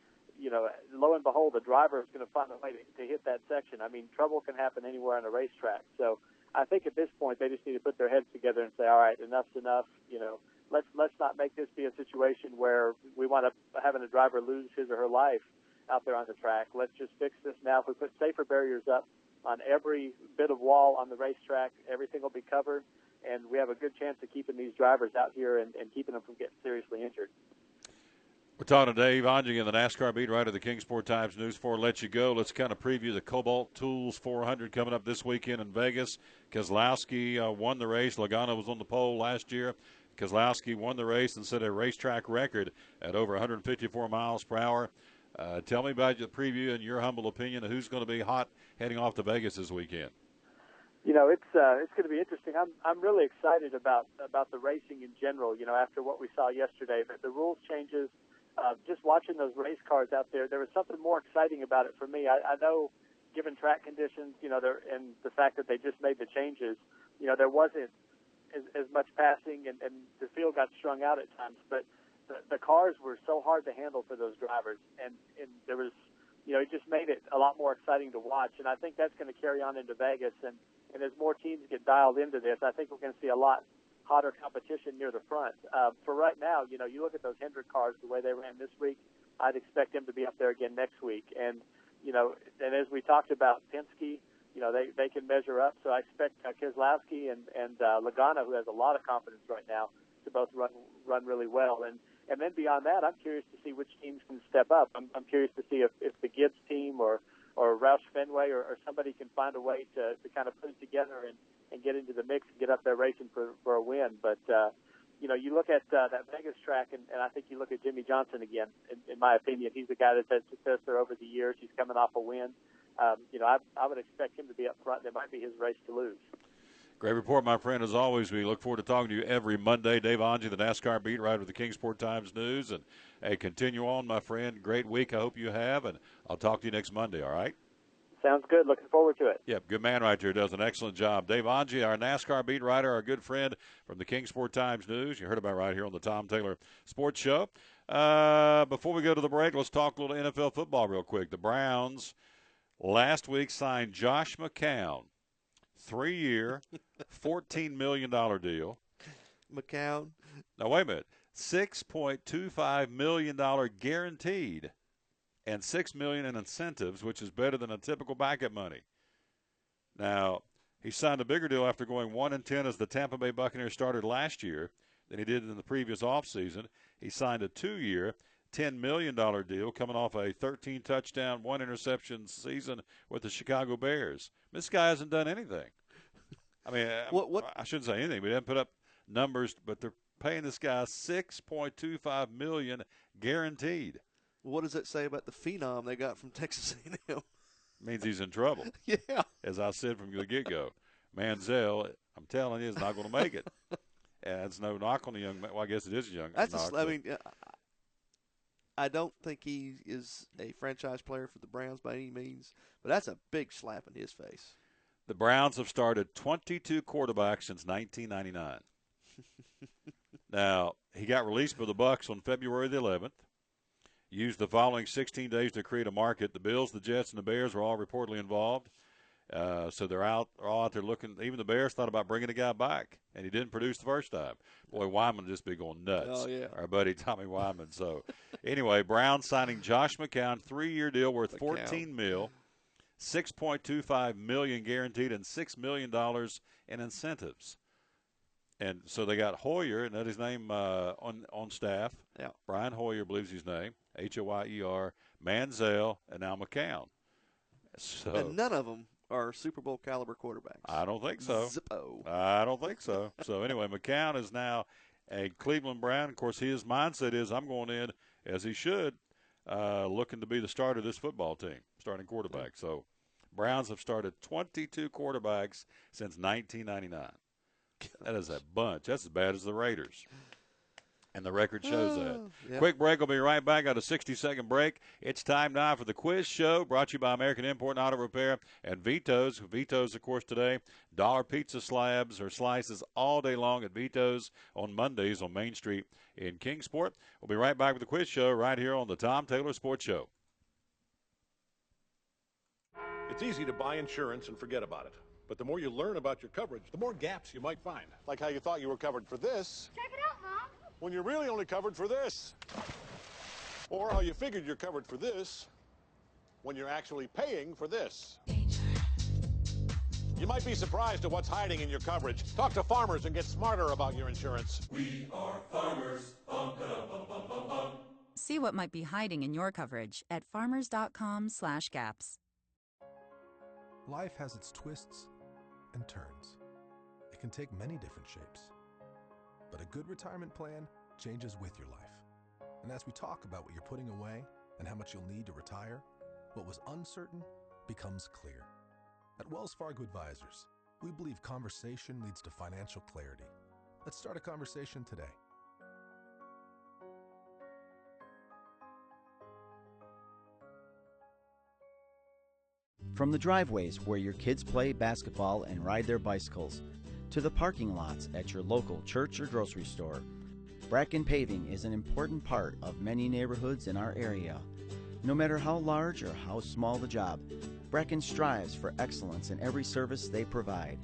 lo and behold, the driver is going to find a way to hit that section. Trouble can happen anywhere on a racetrack. So I think at this point they just need to put their heads together and say, all right, enough's enough. Let's not make this be a situation where we wind up having a driver lose his or her life out there on the track. Let's just fix this now. If we put safer barriers up on every bit of wall on the racetrack, everything will be covered, and we have a good chance of keeping these drivers out here and keeping them from getting seriously injured. We're talking to Dave Ongie and the NASCAR beat writer of the Kingsport Times News. Before I let you go, let's kind of preview the Cobalt Tools 400 coming up this weekend in Vegas. Keselowski won the race. Logano was on the pole last year. Keselowski won the race and set a racetrack record at over 154 miles per hour. Tell me about your preview and your humble opinion of who's going to be hot heading off to Vegas this weekend. It's going to be interesting. I'm really excited about the racing in general. After what we saw yesterday, the rules changes. Just watching those race cars out there, there was something more exciting about it for me. I know, given track conditions, and the fact that they just made the changes, there wasn't as much passing, and the field got strung out at times. But the cars were so hard to handle for those drivers, and there was, it just made it a lot more exciting to watch. And I think that's going to carry on into Vegas. And as more teams get dialed into this, I think we're going to see a lot hotter competition near the front. For right now, you look at those Hendrick cars, the way they ran this week, I'd expect them to be up there again next week. And, and as we talked about Penske, they can measure up. So I expect Keselowski and Logano, who has a lot of confidence right now, to both run really well. And then beyond that, I'm curious to see which teams can step up. I'm curious to see if the Gibbs team or Roush Fenway or somebody can find a way to kind of put it together and get into the mix and get up there racing for a win. But, you look at that Vegas track, and I think you look at Jimmie Johnson again, in my opinion. He's a guy that's had success there over the years. He's coming off a win. I would expect him to be up front. That might be his race to lose. Great report, my friend, as always. We look forward to talking to you every Monday. Dave Ongie, the NASCAR beat writer with the Kingsport Times News. And, hey, continue on, my friend. Great week I hope you have, and I'll talk to you next Monday, all right? Sounds good. Looking forward to it. Yep, good man right there. Does an excellent job. Dave Ongie, our NASCAR beat writer, our good friend from the Kingsport Times News. You heard about right here on the Tom Taylor Sports Show. Before we go to the break, let's talk a little NFL football real quick. The Browns last week signed Josh McCown, 3-year, $14 million deal. McCown. Now, wait a minute. $6.25 million guaranteed and $6 million in incentives, which is better than a typical backup money. Now, he signed a bigger deal after going 1-10 as the Tampa Bay Buccaneers started last year than he did in the previous offseason. He signed a 2-year, $10 million deal coming off a 13-touchdown, 1-interception season with the Chicago Bears. This guy hasn't done anything. I mean, I shouldn't say anything, but he hasn't put up numbers, but they're paying this guy $6.25 million guaranteed. What does that say about the phenom they got from Texas A&M? Means he's in trouble. Yeah. As I said from the get-go. Manziel, I'm telling you, is not going to make it. And it's no knock on the young man. Well, I guess it is a young knock. I don't think he is a franchise player for the Browns by any means, but that's a big slap in his face. The Browns have started 22 quarterbacks since 1999. Now, he got released by the Bucs on February the 11th. Used the following 16 days to create a market. The Bills, the Jets, and the Bears were all reportedly involved. So they're all out there looking. Even the Bears thought about bringing the guy back, and he didn't produce the first time. Boy, Wyman just be going nuts. Oh, yeah. Our buddy Tommy Wyman. So, anyway, Brown signing Josh McCown, 3-year deal worth $14 million, $6.25 million guaranteed, and $6 million in incentives. And so they got Hoyer, and that's his name on staff. Yeah. Brian Hoyer believes his name, Hoyer, Manziel, and now McCown. So, and none of them are Super Bowl caliber quarterbacks. I don't think so. Zippo. I don't think so. So anyway, McCown is now a Cleveland Brown. Of course, his mindset is I'm going in, as he should, looking to be the starter of this football team, starting quarterback. So Browns have started 22 quarterbacks since 1999. That is a bunch. That's as bad as the Raiders. And the record shows that. Yep. Quick break. We'll be right back. Got a 60-second break. It's time now for the quiz show, brought to you by American Import and Auto Repair and Vito's. Vito's, of course, today. Dollar pizza slabs or slices all day long at Vito's on Mondays on Main Street in Kingsport. We'll be right back with the quiz show right here on the Tom Taylor Sports Show. It's easy to buy insurance and forget about it. But the more you learn about your coverage, the more gaps you might find. Like how you thought you were covered for this. Check it out, Mom. When you're really only covered for this. Or how you figured you're covered for this when you're actually paying for this. You might be surprised at what's hiding in your coverage. Talk to Farmers and get smarter about your insurance. We are farmers. Bum, ba-dum, bum, bum, bum, bum. See what might be hiding in your coverage at farmers.com/gaps. Life has its twists and turns. It can take many different shapes. But a good retirement plan changes with your life. And as we talk about what you're putting away and how much you'll need to retire, what was uncertain becomes clear. At Wells Fargo Advisors, we believe conversation leads to financial clarity. Let's start a conversation today. From the driveways where your kids play basketball and ride their bicycles, to the parking lots at your local church or grocery store, Bracken Paving is an important part of many neighborhoods in our area. No matter how large or how small the job, Bracken strives for excellence in every service they provide.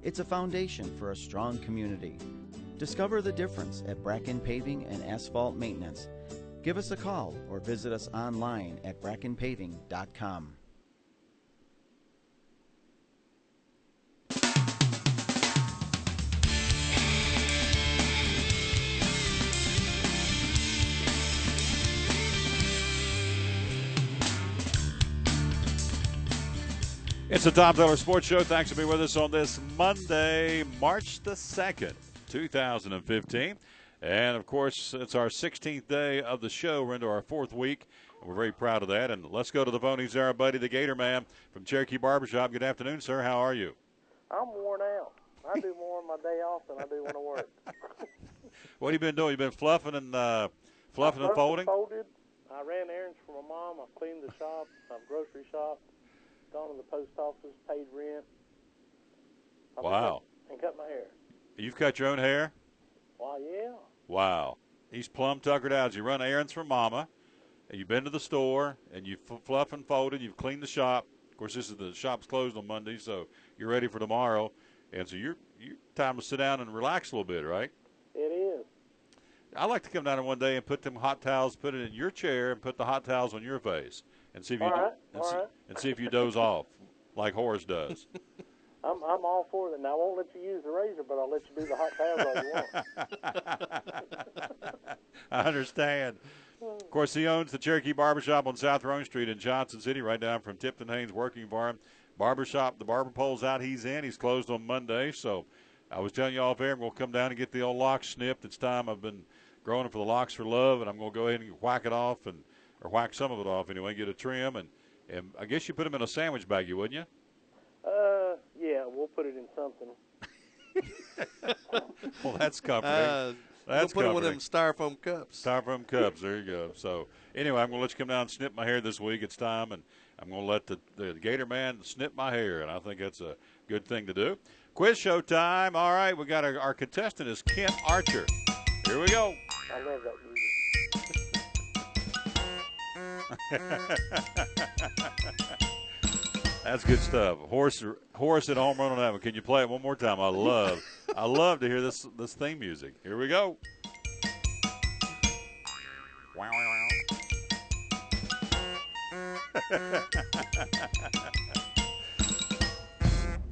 It's a foundation for a strong community. Discover the difference at Bracken Paving and Asphalt Maintenance. Give us a call or visit us online at brackenpaving.com. It's the Tom Taylor Sports Show. Thanks for being with us on this Monday, March the 2nd, 2015. And, of course, it's our 16th day of the show. We're into our 4th week, and we're very proud of that. And let's go to the phone. He's our buddy, the Gator Man from Cherokee Barbershop. Good afternoon, sir. How are you? I'm worn out. I do more on my day off than I do when I work. What have you been doing? You been fluffing and folding? Folded. I ran errands for my mom. I cleaned the shop. I've grocery shopped. Gone to the post office. Paid rent. Wow. And cut my hair. You've cut your own hair? Why, yeah. Wow. He's plumb tuckered out. You run errands for Mama, and you've been to the store, and you fluff and folded. You've cleaned the shop. Of course, the shop's closed on Monday, so you're ready for tomorrow. And so you're time to sit down and relax a little bit, right? It is. I like to come down there one day and put them hot towels, put it in your chair, and put the hot towels on your face, and see if you and see if you doze off like Horace does. I'm all for that. Now, I won't let you use the razor, but I'll let you do the hot towels all you want. I understand. Of course, he owns the Cherokee Barbershop on South Rome Street in Johnson City, right down from Tipton Haynes Working Farm. Barbershop, the barber pole's out, he's in. He's closed on Monday, so I was telling you off air, I'm going to come down and get the old locks snipped. It's time. I've been growing it for the Locks for Love, and I'm going to go ahead and whack it off, or whack some of it off anyway, get a trim. And I guess you put them in a sandwich baggie, wouldn't you? Yeah, we'll put it in something. Well, that's comforting. We'll put it in one of them styrofoam cups. Styrofoam cups, there you go. So, anyway, I'm going to let you come down and snip my hair this week. It's time, and I'm going to let the Gator man snip my hair, and I think that's a good thing to do. Quiz show time. All right, we got our contestant is Kent Archer. Here we go. I love that music. That's good stuff. Horace hit a home run on that one. Can you play it one more time? I love to hear this theme music. Here we go. Wow, wow, wow.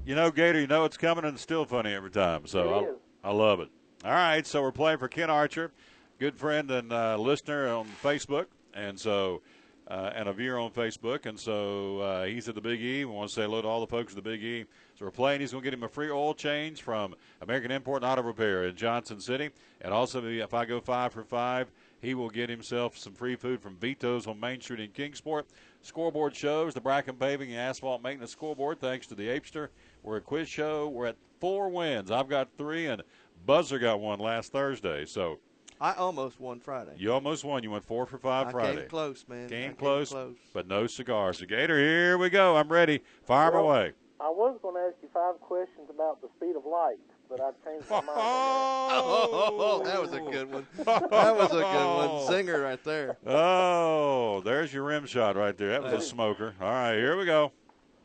You know, Gator, you know it's coming, and it's still funny every time. So I love it. All right, so we're playing for Kent Archer, good friend and listener on Facebook, and so and a viewer on Facebook, and so he's at the Big E. We want to say hello to all the folks at the Big E. So we're playing. He's going to get him a free oil change from American Import and Auto Repair in Johnson City, and also if I go 5 for 5, he will get himself some free food from Vito's on Main Street in Kingsport. Scoreboard shows the Bracken Paving and Asphalt Maintenance Scoreboard, thanks to the Apester. We're a quiz show. We're at 4 wins. I've got 3, and Buzzer got 1 last Thursday. So I almost won Friday. You almost won. You went 4 for 5 Friday. I came close, man. Came close, but no cigars. So, Gator, here we go. I'm ready. Fire them away. I was going to ask you 5 questions about the speed of light, but I changed my mind. Oh, that was a good one. That was a good one. Zinger right there. Oh, there's your rim shot right there. That was a smoker. All right, here we go.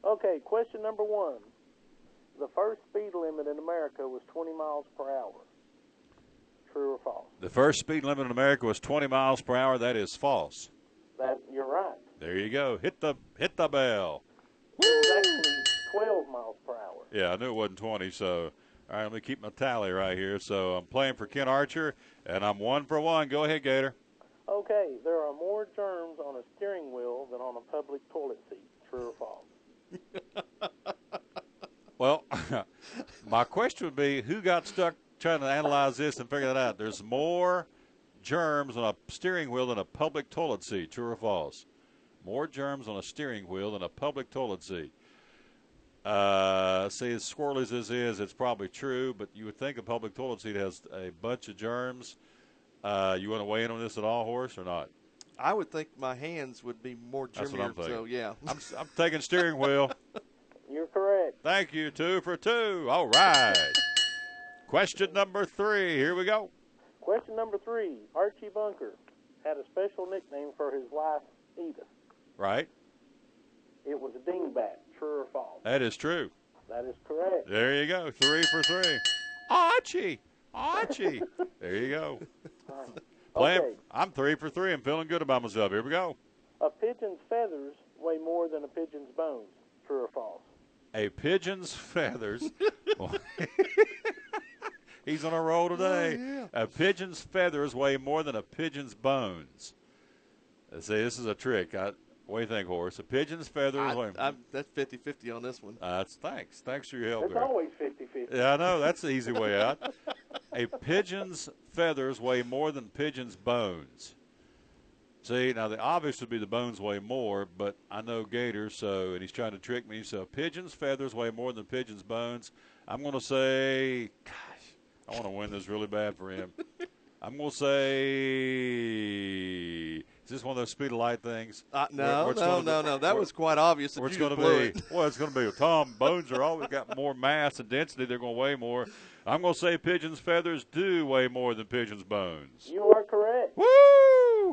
Okay, question number 1. The first speed limit in America was 20 miles per hour. True or false? The first speed limit in America was 20 miles per hour. That is false. You're right. There you go. Hit the bell. It was actually 12 miles per hour. Yeah, I knew it wasn't 20, so all right, let me keep my tally right here. So I'm playing for Kent Archer, and I'm 1 for 1. Go ahead, Gator. Okay, there are more germs on a steering wheel than on a public toilet seat. True or false? Well, my question would be, who got stuck trying to analyze this and figure that out? There's more germs on a steering wheel than a public toilet seat. True or false? More germs on a steering wheel than a public toilet seat. See, as squirrely as this is, it's probably true, but you would think a public toilet seat has a bunch of germs. You want to weigh in on this at all, Horace, or not? I would think my hands would be more germier. That's what I'm thinking. So, yeah. I'm taking steering wheel. You're correct. Thank you. 2 for 2. All right. Question number 3. Here we go. Question number 3. Archie Bunker had a special nickname for his wife, Edith. Right. It was a dingbat. True or false? That is true. That is correct. There you go. 3 for 3. Archie. There you go. Okay. I'm 3 for 3. I'm feeling good about myself. Here we go. A pigeon's feathers weigh more than a pigeon's bones. True or false? A pigeon's feathers. He's on a roll today. Oh, yeah. A pigeon's feathers weigh more than a pigeon's bones. Let's see, this is a trick. What do you think, Horace? A pigeon's feathers weigh... That's 50-50 on this one. Thanks. Thanks for your help It's here. always 50-50. Yeah, I know. That's the easy way out. A pigeon's feathers weigh more than pigeon's bones. See, now the obvious would be the bones weigh more, but I know Gator, and he's trying to trick me. So pigeon's feathers weigh more than pigeon's bones. I'm going to say, gosh, I want to win this really bad for him. I'm going to say, is this one of those speed of light things? No. That was quite obvious. Where it's going to be? Well, it's going to be. Tom, bones are always got more mass and density. They're going to weigh more. I'm going to say pigeon's feathers do weigh more than pigeon's bones. You are correct. Woo!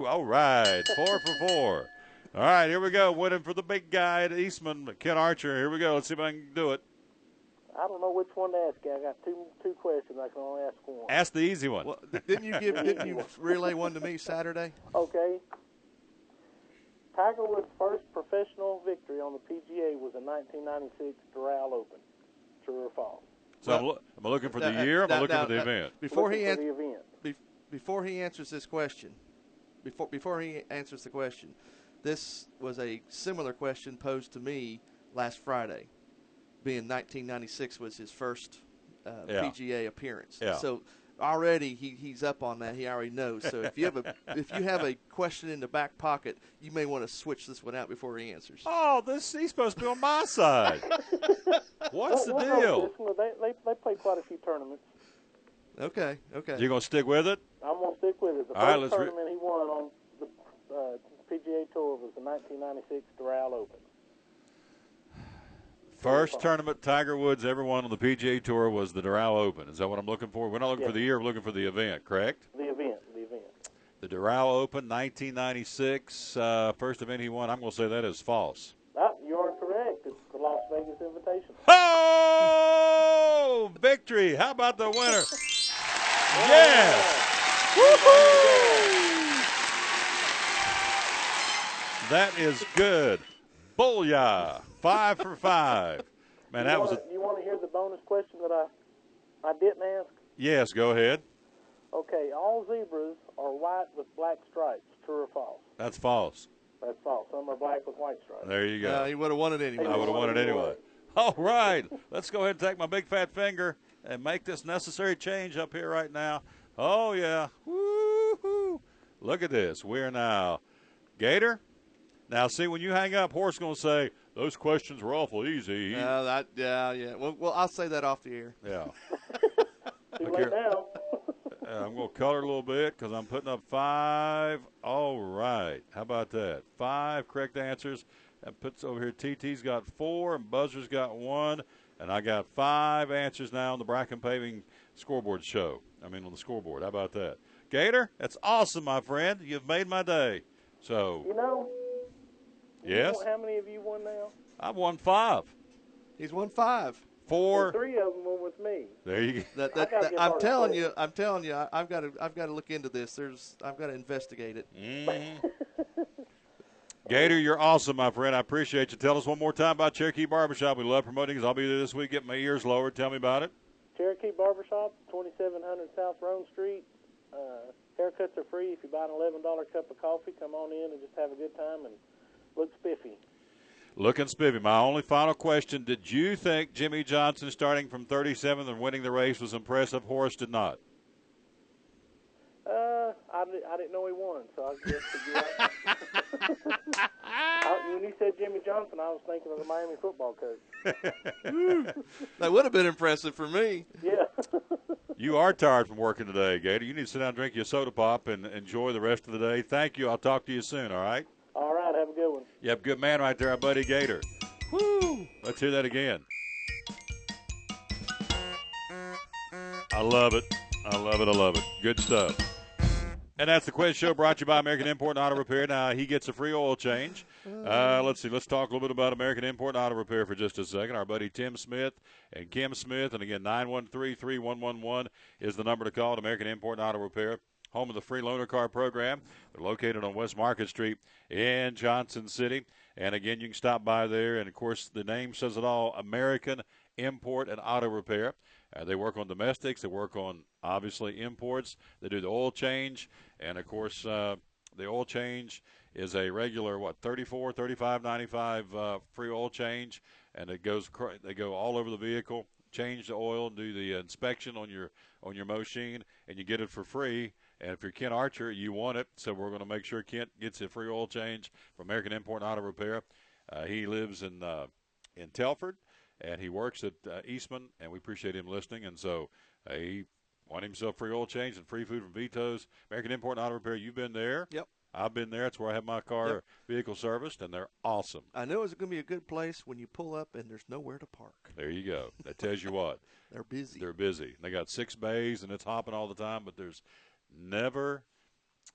All right, 4 for 4. All right, here we go. Winning for the big guy at Eastman, Ken Archer. Here we go. Let's see if I can do it. I don't know which one to ask you. I got two questions. I can only ask one. Ask the easy one. Well, didn't you relay one to me Saturday? Okay. Tiger Woods' first professional victory on the PGA was the 1996 Doral Open. True or false? So am I looking for the year? Or am I looking for the event? Before he answers this question, before he answers the question, this was a similar question posed to me last Friday. Being 1996 was his first PGA appearance. Yeah. So already he's up on that. He already knows. So if you have a question in the back pocket, you may want to switch this one out before he answers. Oh, he's supposed to be on my side. What's the deal? They play quite a few tournaments. Okay. You gonna stick with it? I'm gonna stick with it. The first tournament he won on the PGA Tour was the 1996 Doral Open. First tournament Tiger Woods ever won on the PGA Tour was the Doral Open. Is that what I'm looking for? We're not looking for the year. We're looking for the event, correct? The event. The Doral Open, 1996, first event he won. I'm going to say that is false. You are correct. It's the Las Vegas Invitation. Oh, victory. How about the winner? Yeah. Woo-hoo! That is good. Booyah. 5 for 5. Man, that was You want to hear the bonus question that I didn't ask? Yes, go ahead. Okay, all zebras are white with black stripes. True or false? That's false. That's false. Some are black with white stripes. There you go. He would have won it anyway. I would have won it anyway. All right. Let's go ahead and take my big fat finger and make this necessary change up here right now. Oh, yeah. Woo-hoo. Look at this. We're now Gator. Now, see, when you hang up, Horse going to say, those questions were awful easy. Yeah. Well, I'll say that off the air. Yeah. Too late now. I'm going to color a little bit because I'm putting up 5. All right. How about that? 5 correct answers. That puts over here TT's got 4 and Buzzer's got 1. And I got 5 answers now on the Bracken Paving scoreboard show. On the scoreboard. How about that? Gator, that's awesome, my friend. You've made my day. So. Yes? How many of you won now? I've won 5. He's won 5. 4. And 3 of them were with me. There you go. I'm telling you, I've got to look into this. I've got to investigate it. Mm-hmm. Gator, you're awesome, my friend. I appreciate you. Tell us one more time about Cherokee Barbershop. We love promoting because I'll be there this week. Get my ears lowered. Tell me about it. Cherokee Barbershop, 2700 South Rome Street. Haircuts are free. If you buy an $11 cup of coffee, come on in and just have a good time and look spiffy. Looking spiffy. My only final question, did you think Jimmie Johnson starting from 37th and winning the race was impressive? Horace did not. I didn't know he won, so I guess when you said Jimmie Johnson, I was thinking of the Miami football coach. That would have been impressive for me. Yeah. You are tired from working today, Gator. You need to sit down and drink your soda pop and enjoy the rest of the day. Thank you. I'll talk to you soon, all right? All right, have a good one. Yep, good man right there, our buddy Gator. Woo! Let's hear that again. I love it. I love it. I love it. Good stuff. And that's the quiz show brought to you by American Import and Auto Repair. Now, he gets a free oil change. Let's see. Let's talk a little bit about American Import and Auto Repair for just a second. Our buddy Tim Smith and Kim Smith. And, again, 913-3111 is the number to call at American Import and Auto Repair, home of the free loaner car program. They're located on West Market Street in Johnson City. And, again, you can stop by there. And, of course, the name says it all, American Import and Auto Repair. They work on domestics. They work on, obviously, imports. They do the oil change. And, of course, the oil change is a regular, $34, $35, $95 free oil change. And they go all over the vehicle, change the oil, do the inspection on your machine, and you get it for free And if you're Kent Archer, you want it. So we're going to make sure Kent gets a free oil change from American Import Auto Repair. He lives in Telford, and he works at Eastman, and we appreciate him listening. And so he won himself free oil change and free food from Vito's. American Import Auto Repair, you've been there. Yep. I've been there. It's where I have my car vehicle serviced, and they're awesome. I know it's going to be a good place when you pull up and there's nowhere to park. There you go. That tells you what. They're busy. They're busy. They got 6 bays, and it's hopping all the time, but there's never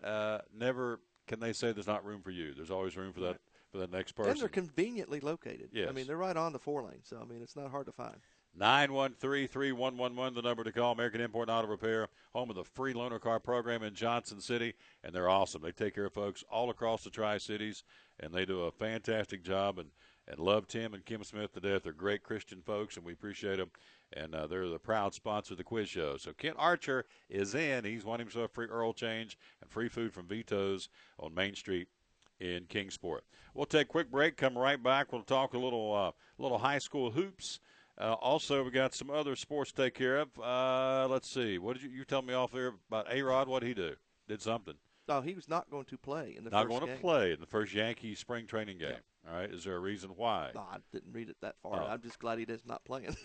can they say there's not room for you. There's always room for that next person. And they're conveniently located. Yes. I mean, they're right on the 4-lane, so, I mean, it's not hard to find. 913-3111, the number to call. American Import Auto Repair, home of the free loaner car program in Johnson City, and they're awesome. They take care of folks all across the Tri-Cities, and they do a fantastic job, and love Tim and Kim Smith to death. They're great Christian folks, and we appreciate them, and they're the proud sponsor of the quiz show. So Kent Archer is in. He's won himself free oil change and free food from Vito's on Main Street in Kingsport. We'll take a quick break, come right back. We'll talk a little high school hoops. Also, we got some other sports to take care of. Let's see. What did you tell me off there about A-Rod? What did he do? Did something. No, he was not going to play in the not first game. Not going to play in the first Yankee spring training game. Yeah. All right. Is there a reason why? No, I didn't read it that far. I'm just glad he is not playing.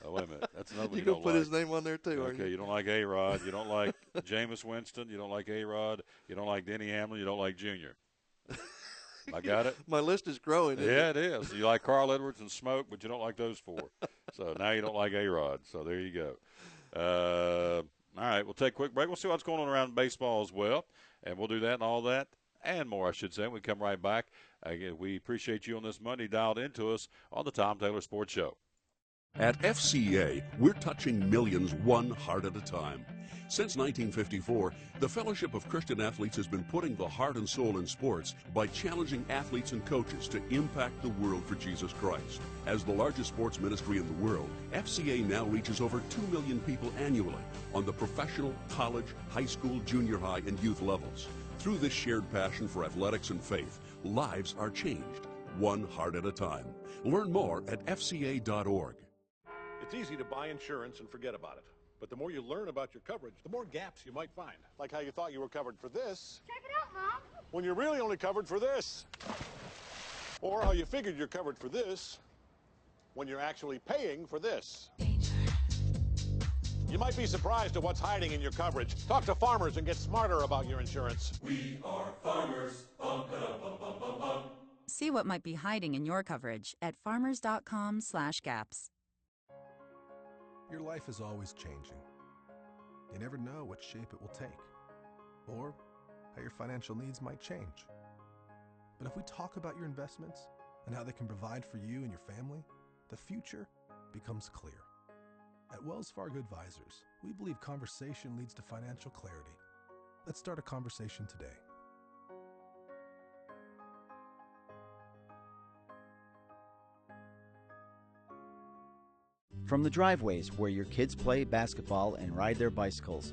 Oh, wait a minute. That's another one you don't going to put like. his name on there, too, aren't Okay, you don't like A-Rod. You don't like Jameis Winston. You don't like A-Rod. You don't like Denny Hamlin. You don't like Junior. I got it? My list is growing. Yeah, it is. You like Carl Edwards and Smoke, but you don't like those 4. So now you don't like A-Rod. So there you go. All right, we'll take a quick break. We'll see what's going on around baseball as well, and we'll do that and all that and more, I should say. We come right back. Again, we appreciate you on this Monday dialed into us on the Tom Taylor Sports Show. At FCA, we're touching millions one heart at a time. Since 1954, the Fellowship of Christian Athletes has been putting the heart and soul in sports by challenging athletes and coaches to impact the world for Jesus Christ. As the largest sports ministry in the world, FCA now reaches over 2 million people annually on the professional, college, high school, junior high, and youth levels. Through this shared passion for athletics and faith, lives are changed, one heart at a time. Learn more at fca.org. It's easy to buy insurance and forget about it. But the more you learn about your coverage, the more gaps you might find. Like how you thought you were covered for this. Check it out, Mom. When you're really only covered for this. Or how you figured you're covered for this when you're actually paying for this. You might be surprised at what's hiding in your coverage. Talk to Farmers and get smarter about your insurance. We are Farmers. Bum, ba-dum, bum, bum, bum, bum. See what might be hiding in your coverage at farmers.com/gaps. Your life is always changing. You never know what shape it will take, or how your financial needs might change. But if we talk about your investments and how they can provide for you and your family, the future becomes clear. At Wells Fargo Advisors, we believe conversation leads to financial clarity. Let's start a conversation today. From the driveways where your kids play basketball and ride their bicycles,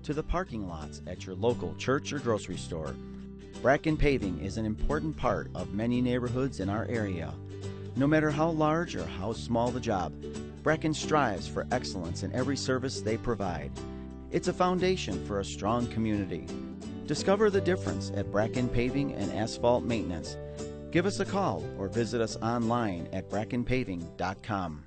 to the parking lots at your local church or grocery store, Bracken Paving is an important part of many neighborhoods in our area. No matter how large or how small the job, Bracken strives for excellence in every service they provide. It's a foundation for a strong community. Discover the difference at Bracken Paving and Asphalt Maintenance. Give us a call or visit us online at brackenpaving.com.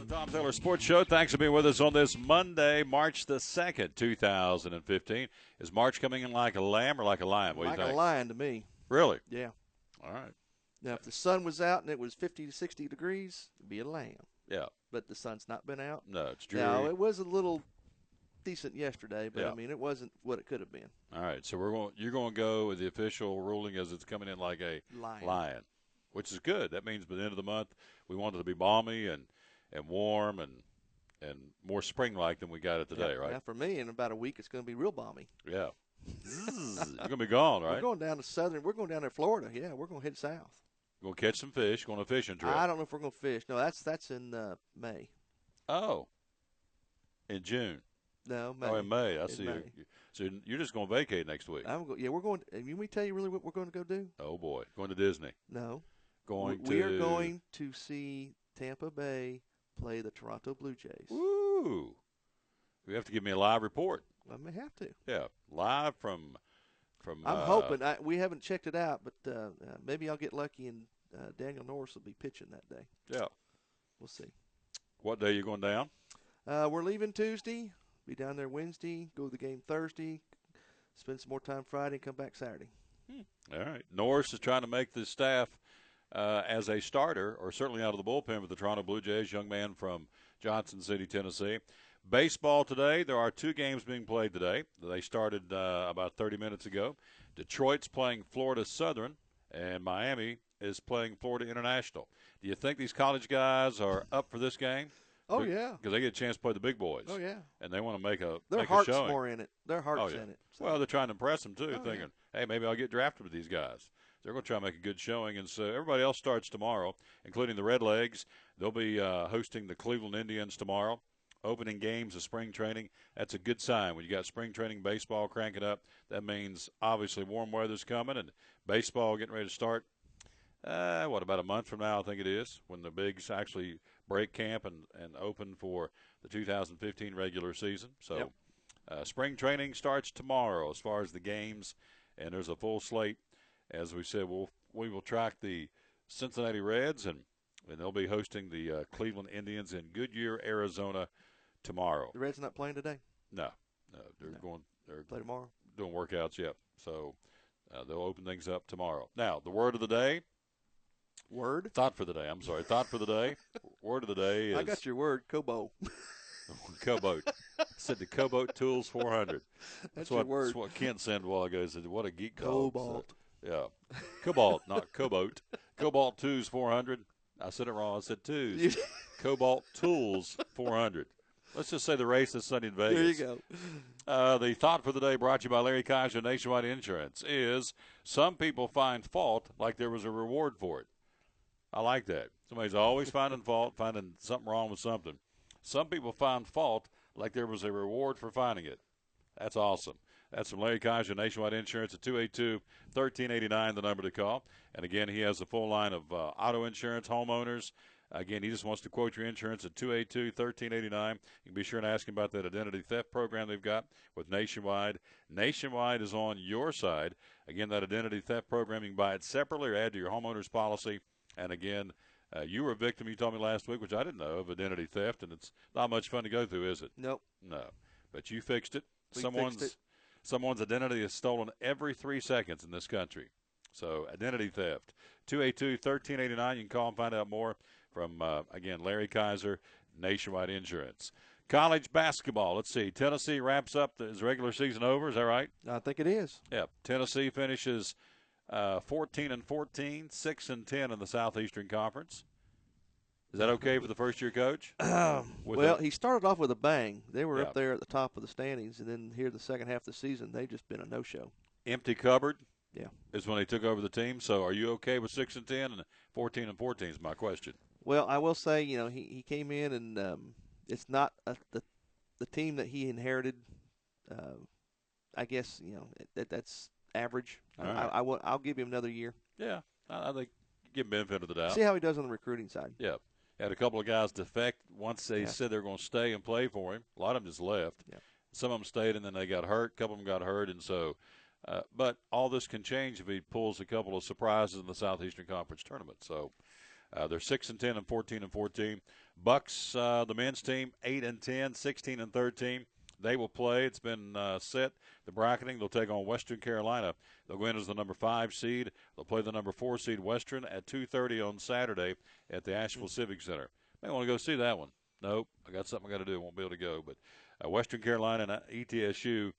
Tom Taylor Sports Show. Thanks for being with us on this Monday, March the 2nd, 2015. Is March coming in like a lamb or like a lion? What do you think? Like a lion to me. Really? Yeah. All right. Now, if the sun was out and it was 50 to 60 degrees, it'd be a lamb. Yeah. But the sun's not been out. No, it's dreary. Now, it was a little decent yesterday, but, Yeah. I mean, it wasn't what it could have been. All right. So you're going to go with the official ruling as it's coming in like a lion, which is good. That means by the end of the month, we want it to be balmy and warm and more spring-like than we got it today, right? Yeah, for me, in about a week, it's going to be real balmy. Yeah. You're going to be gone, right? We're going down to Florida. Yeah, we're going to head south. Going to catch some fish, going on a fishing trip. I don't know if we're going to fish. No, that's in May. Oh. In June. No, May. Oh, in May. I In see. May. So you're just going to vacate next week. We're going. Let me tell you really what we're going to go do. Oh boy, going to Disney. No, we are going to see Tampa Bay play the Toronto Blue Jays. Woo! You have to give me a live report. I may have to. Yeah, live from. I'm hoping. We haven't checked it out, but maybe I'll get lucky and Daniel Norris will be pitching that day. Yeah, we'll see. What day are you going down? We're leaving Tuesday. Be down there Wednesday. Go to the game Thursday. Spend some more time Friday. Come back Saturday. All right. Norris is trying to make the staff as a starter, or certainly out of the bullpen with the Toronto Blue Jays. Young man from Johnson City, Tennessee. Baseball today. There are 2 games being played today. They started about 30 minutes ago. Detroit's playing Florida Southern, and Miami is playing Florida International. Do you think these college guys are up for this game? Oh, yeah. Because they get a chance to play the big boys. Oh, yeah. And they want to make a Their make heart's a showing. more in it. Their heart's in it. So. Well, they're trying to impress them, too, thinking, hey, maybe I'll get drafted with these guys. They're going to try to make a good showing. And so everybody else starts tomorrow, including the Redlegs. They'll be hosting the Cleveland Indians tomorrow. Opening games of spring training. That's a good sign. When you got spring training baseball cranking up, that means obviously warm weather's coming and baseball getting ready to start. About a month from now, I think it is, when the Bigs actually break camp and open for the 2015 regular season. So spring training starts tomorrow as far as the games, and there's a full slate. As we said, we will track the Cincinnati Reds, and they'll be hosting the Cleveland Indians in Goodyear, Arizona tomorrow. The Reds not playing today? No. They're play tomorrow. Doing workouts, yep. So they'll open things up tomorrow. Now, the word of the day. Thought for the day. I'm sorry. Thought for the day. Word of the day is. I got your word, Kobo. Kobo. Said the Cobalt Tools 400. That's your word. That's what Kent said a while ago. He said, what a geek Cobalt. So, yeah. Cobalt, not Cobalt. Cobalt Tools 400. I said it wrong. I said twos. Cobalt Tools 400. Let's just say the race is Sunday in Vegas. There you go. The thought for the day brought to you by Larry Kaiser Nationwide Insurance is some people find fault like there was a reward for it. I like that. Somebody's always finding fault, finding something wrong with something. Some people find fault like there was a reward for finding it. That's awesome. That's from Larry Kaiser Nationwide Insurance at 282-1389, the number to call. And, again, he has a full line of auto insurance, homeowners. Again, he just wants to quote your insurance at 282-1389. You can be sure and ask him about that identity theft program they've got with Nationwide. Nationwide is on your side. Again, that identity theft program, you can buy it separately or add to your homeowner's policy. And, again, you were a victim, you told me last week, which I didn't know, of identity theft, and it's not much fun to go through, is it? Nope. No. But you fixed it. Fixed it. Someone's identity is stolen every 3 seconds in this country. So, identity theft. 282-1389. You can call and find out more from, again, Larry Kaiser, Nationwide Insurance. College basketball. Let's see. Tennessee wraps up his regular season over. Is that right? I think it is. Yep. Tennessee finishes 14-14, 6-10 in the Southeastern Conference. Is that okay for the first-year coach? Well, he started off with a bang. They were up there at the top of the standings, and then here the second half of the season, they've just been a no-show. Empty cupboard. Yeah, is when they took over the team. So, are you okay with 6-10 and 14-14? Is my question. Well, I will say, he came in and it's not the team that he inherited. I guess that's average. Right. I'll give him another year. Yeah, I think give him benefit of the doubt. See how he does on the recruiting side. Yeah. Had a couple of guys defect once they said they were going to stay and play for him. A lot of them just left. Yeah. Some of them stayed and then they got hurt. A couple of them got hurt. And so, but all this can change if he pulls a couple of surprises in the Southeastern Conference tournament. So they're 6-10 and 14-14. Bucks, the men's team, 8-10, 16-13. They will play. It's been set. The bracketing, they'll take on Western Carolina. They'll go in as the number 5 seed. They'll play the number 4 seed Western at 2:30 on Saturday at the Asheville Civic Center. May want to go see that one. Nope, I got something I got to do. Won't be able to go. But Western Carolina and ETSU,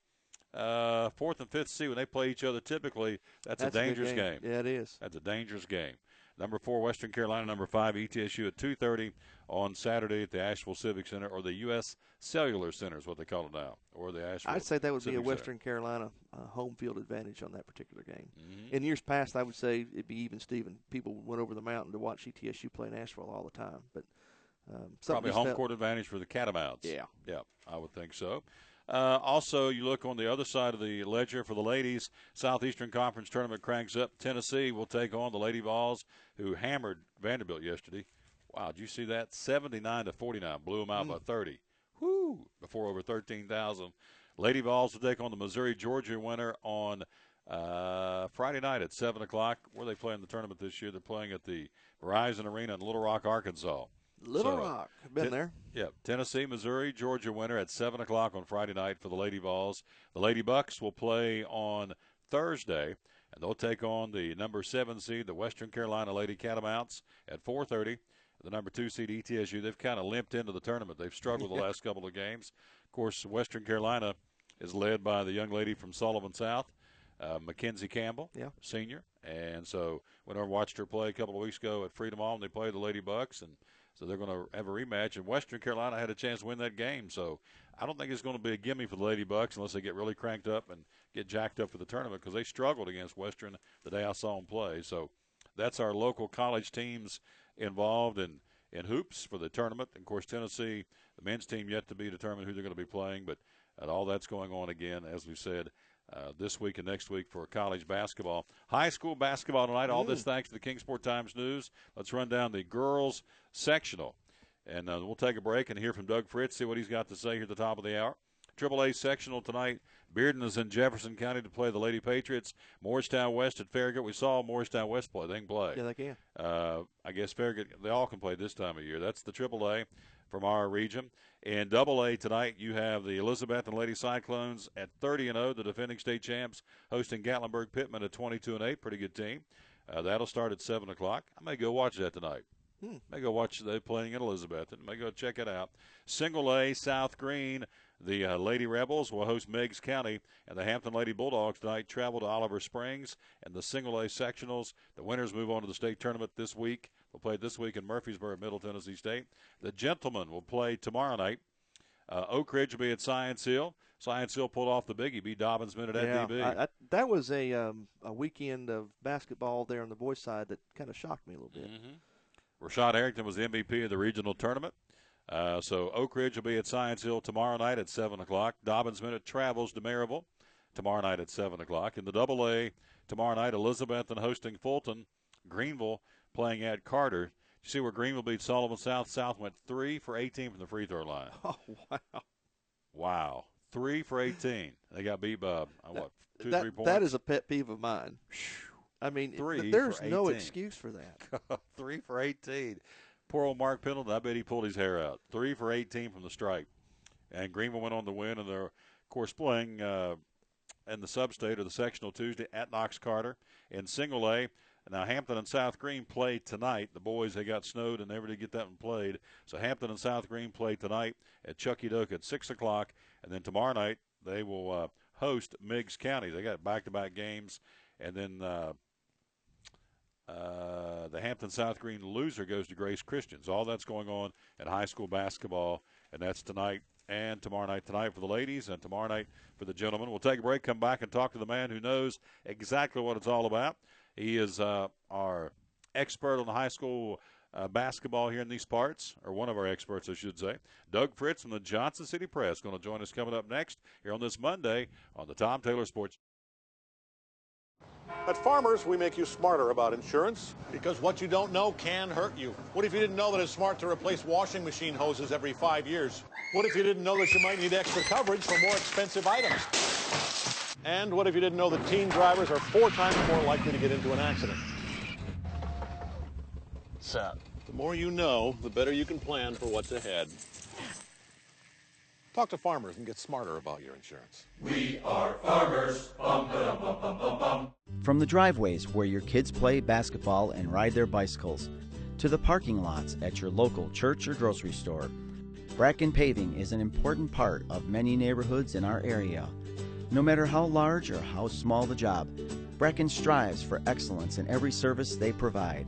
4th and 5th seed, when they play each other, typically that's a dangerous game. Yeah, it is. That's a dangerous game. Number 4, Western Carolina. Number 5, ETSU at 2:30 on Saturday at the Asheville Civic Center, or the U.S. Cellular Center is what they call it now, or the Asheville I'd say that would Civic be a Western Center. Carolina home field advantage on that particular game. Mm-hmm. In years past, I would say it'd be even Steven. People went over the mountain to watch ETSU play in Asheville all the time. But probably home court advantage for the Catamounts. Yeah. Yeah, I would think so. Also, you look on the other side of the ledger for the ladies. Southeastern Conference tournament cranks up. Tennessee will take on the Lady Vols, who hammered Vanderbilt yesterday. Wow, did you see that? 79-49, blew them out by 30. Whoo! Before over 13,000. Lady Vols will take on the Missouri-Georgia winner on Friday night at 7 o'clock. Where are they playing the tournament this year? They're playing at the Verizon Arena in Little Rock, Arkansas. Little Rock. I've been there. Yeah, Tennessee, Missouri, Georgia winner at 7 o'clock on Friday night for the Lady Vols. The Lady Bucks will play on Thursday, and they'll take on the number 7 seed, the Western Carolina Lady Catamounts, at 4:30. The number 2 seed, ETSU, they've kind of limped into the tournament. They've struggled the last couple of games. Of course, Western Carolina is led by the young lady from Sullivan South, Mackenzie Campbell, senior. And so whenever I watched her play a couple of weeks ago at Freedom Hall, and they played the Lady Bucks, and so they're going to have a rematch. And Western Carolina had a chance to win that game. So I don't think it's going to be a gimme for the Lady Bucks unless they get really cranked up and get jacked up for the tournament, because they struggled against Western the day I saw them play. So that's our local college teams involved in hoops for the tournament. And, of course, Tennessee, the men's team yet to be determined who they're going to be playing. But all that's going on again, as we said, this week and next week for college basketball. High school basketball tonight, all this thanks to the Kingsport Times News. Let's run down the girls' sectional. And we'll take a break and hear from Doug Fritz, see what he's got to say here at the top of the hour. AAA sectional tonight. Bearden is in Jefferson County to play the Lady Patriots. Morristown West at Farragut. We saw Morristown West play. They can play. Yeah, they can. I guess Farragut, they all can play this time of year. That's the AAA from our region. In AA tonight, you have the Elizabeth and Lady Cyclones at 30-0, the defending state champs, hosting Gatlinburg Pittman at 22-8. Pretty good team. That'll start at 7 o'clock. I may go watch that tonight. May go watch they playing in Elizabeth and may go check it out. Single A, South Green, the Lady Rebels will host Meigs County, and the Hampton Lady Bulldogs tonight travel to Oliver Springs. And the Single A sectionals, the winners move on to the state tournament this week. They'll play this week in Murfreesboro, Middle Tennessee State. The Gentlemen will play tomorrow night. Oak Ridge will be at Science Hill. Science Hill pulled off the biggie, beat Dobbins Minute at DB. That was a weekend of basketball there on the boys' side that kind of shocked me a little bit. Rashad Harrington was the MVP of the regional tournament. So Oak Ridge will be at Science Hill tomorrow night at 7 o'clock. Dobbins Minute travels to Maryville tomorrow night at 7 o'clock. In the AA tomorrow night, Elizabeth and hosting Fulton. Greenville playing at Carter. You see where Greenville beat Sullivan South? South went 3 for 18 from the free throw line. Oh, wow. Wow. 3 for 18. They got beat by, 3 points? That is a pet peeve of mine. I mean, there's no excuse for that. 3 for 18. Poor old Mark Pendleton, I bet he pulled his hair out. 3 for 18 from the stripe. And Greenville went on to win, and they're, of course, playing in the sub-state or the sectional Tuesday at Knox Carter. In Single A, now Hampton and South Green play tonight. The boys, they got snowed and never did get that one played. So Hampton and South Green play tonight at Chucky Doak at 6 o'clock. And then tomorrow night they will host Meigs County. They got back-to-back games. And then the Hampton South Green loser goes to Grace Christians. All that's going on in high school basketball, and that's tonight and tomorrow night. Tonight for the ladies and tomorrow night for the gentlemen. We'll take a break, come back, and talk to the man who knows exactly what it's all about. He is our expert on high school basketball here in these parts, or one of our experts, I should say. Doug Fritz from the Johnson City Press going to join us coming up next here on this Monday on the Tom Taylor Sports. At Farmers, we make you smarter about insurance because what you don't know can hurt you. What if you didn't know that it's smart to replace washing machine hoses every 5 years? What if you didn't know that you might need extra coverage for more expensive items? And what if you didn't know that teen drivers are 4 times more likely to get into an accident? So, the more you know, the better you can plan for what's ahead. Talk to Farmers and get smarter about your insurance. We are Farmers. Bum, ba-dum, bum, bum, bum, bum. From the driveways where your kids play basketball and ride their bicycles, to the parking lots at your local church or grocery store, Bracken Paving is an important part of many neighborhoods in our area. No matter how large or how small the job, Bracken strives for excellence in every service they provide.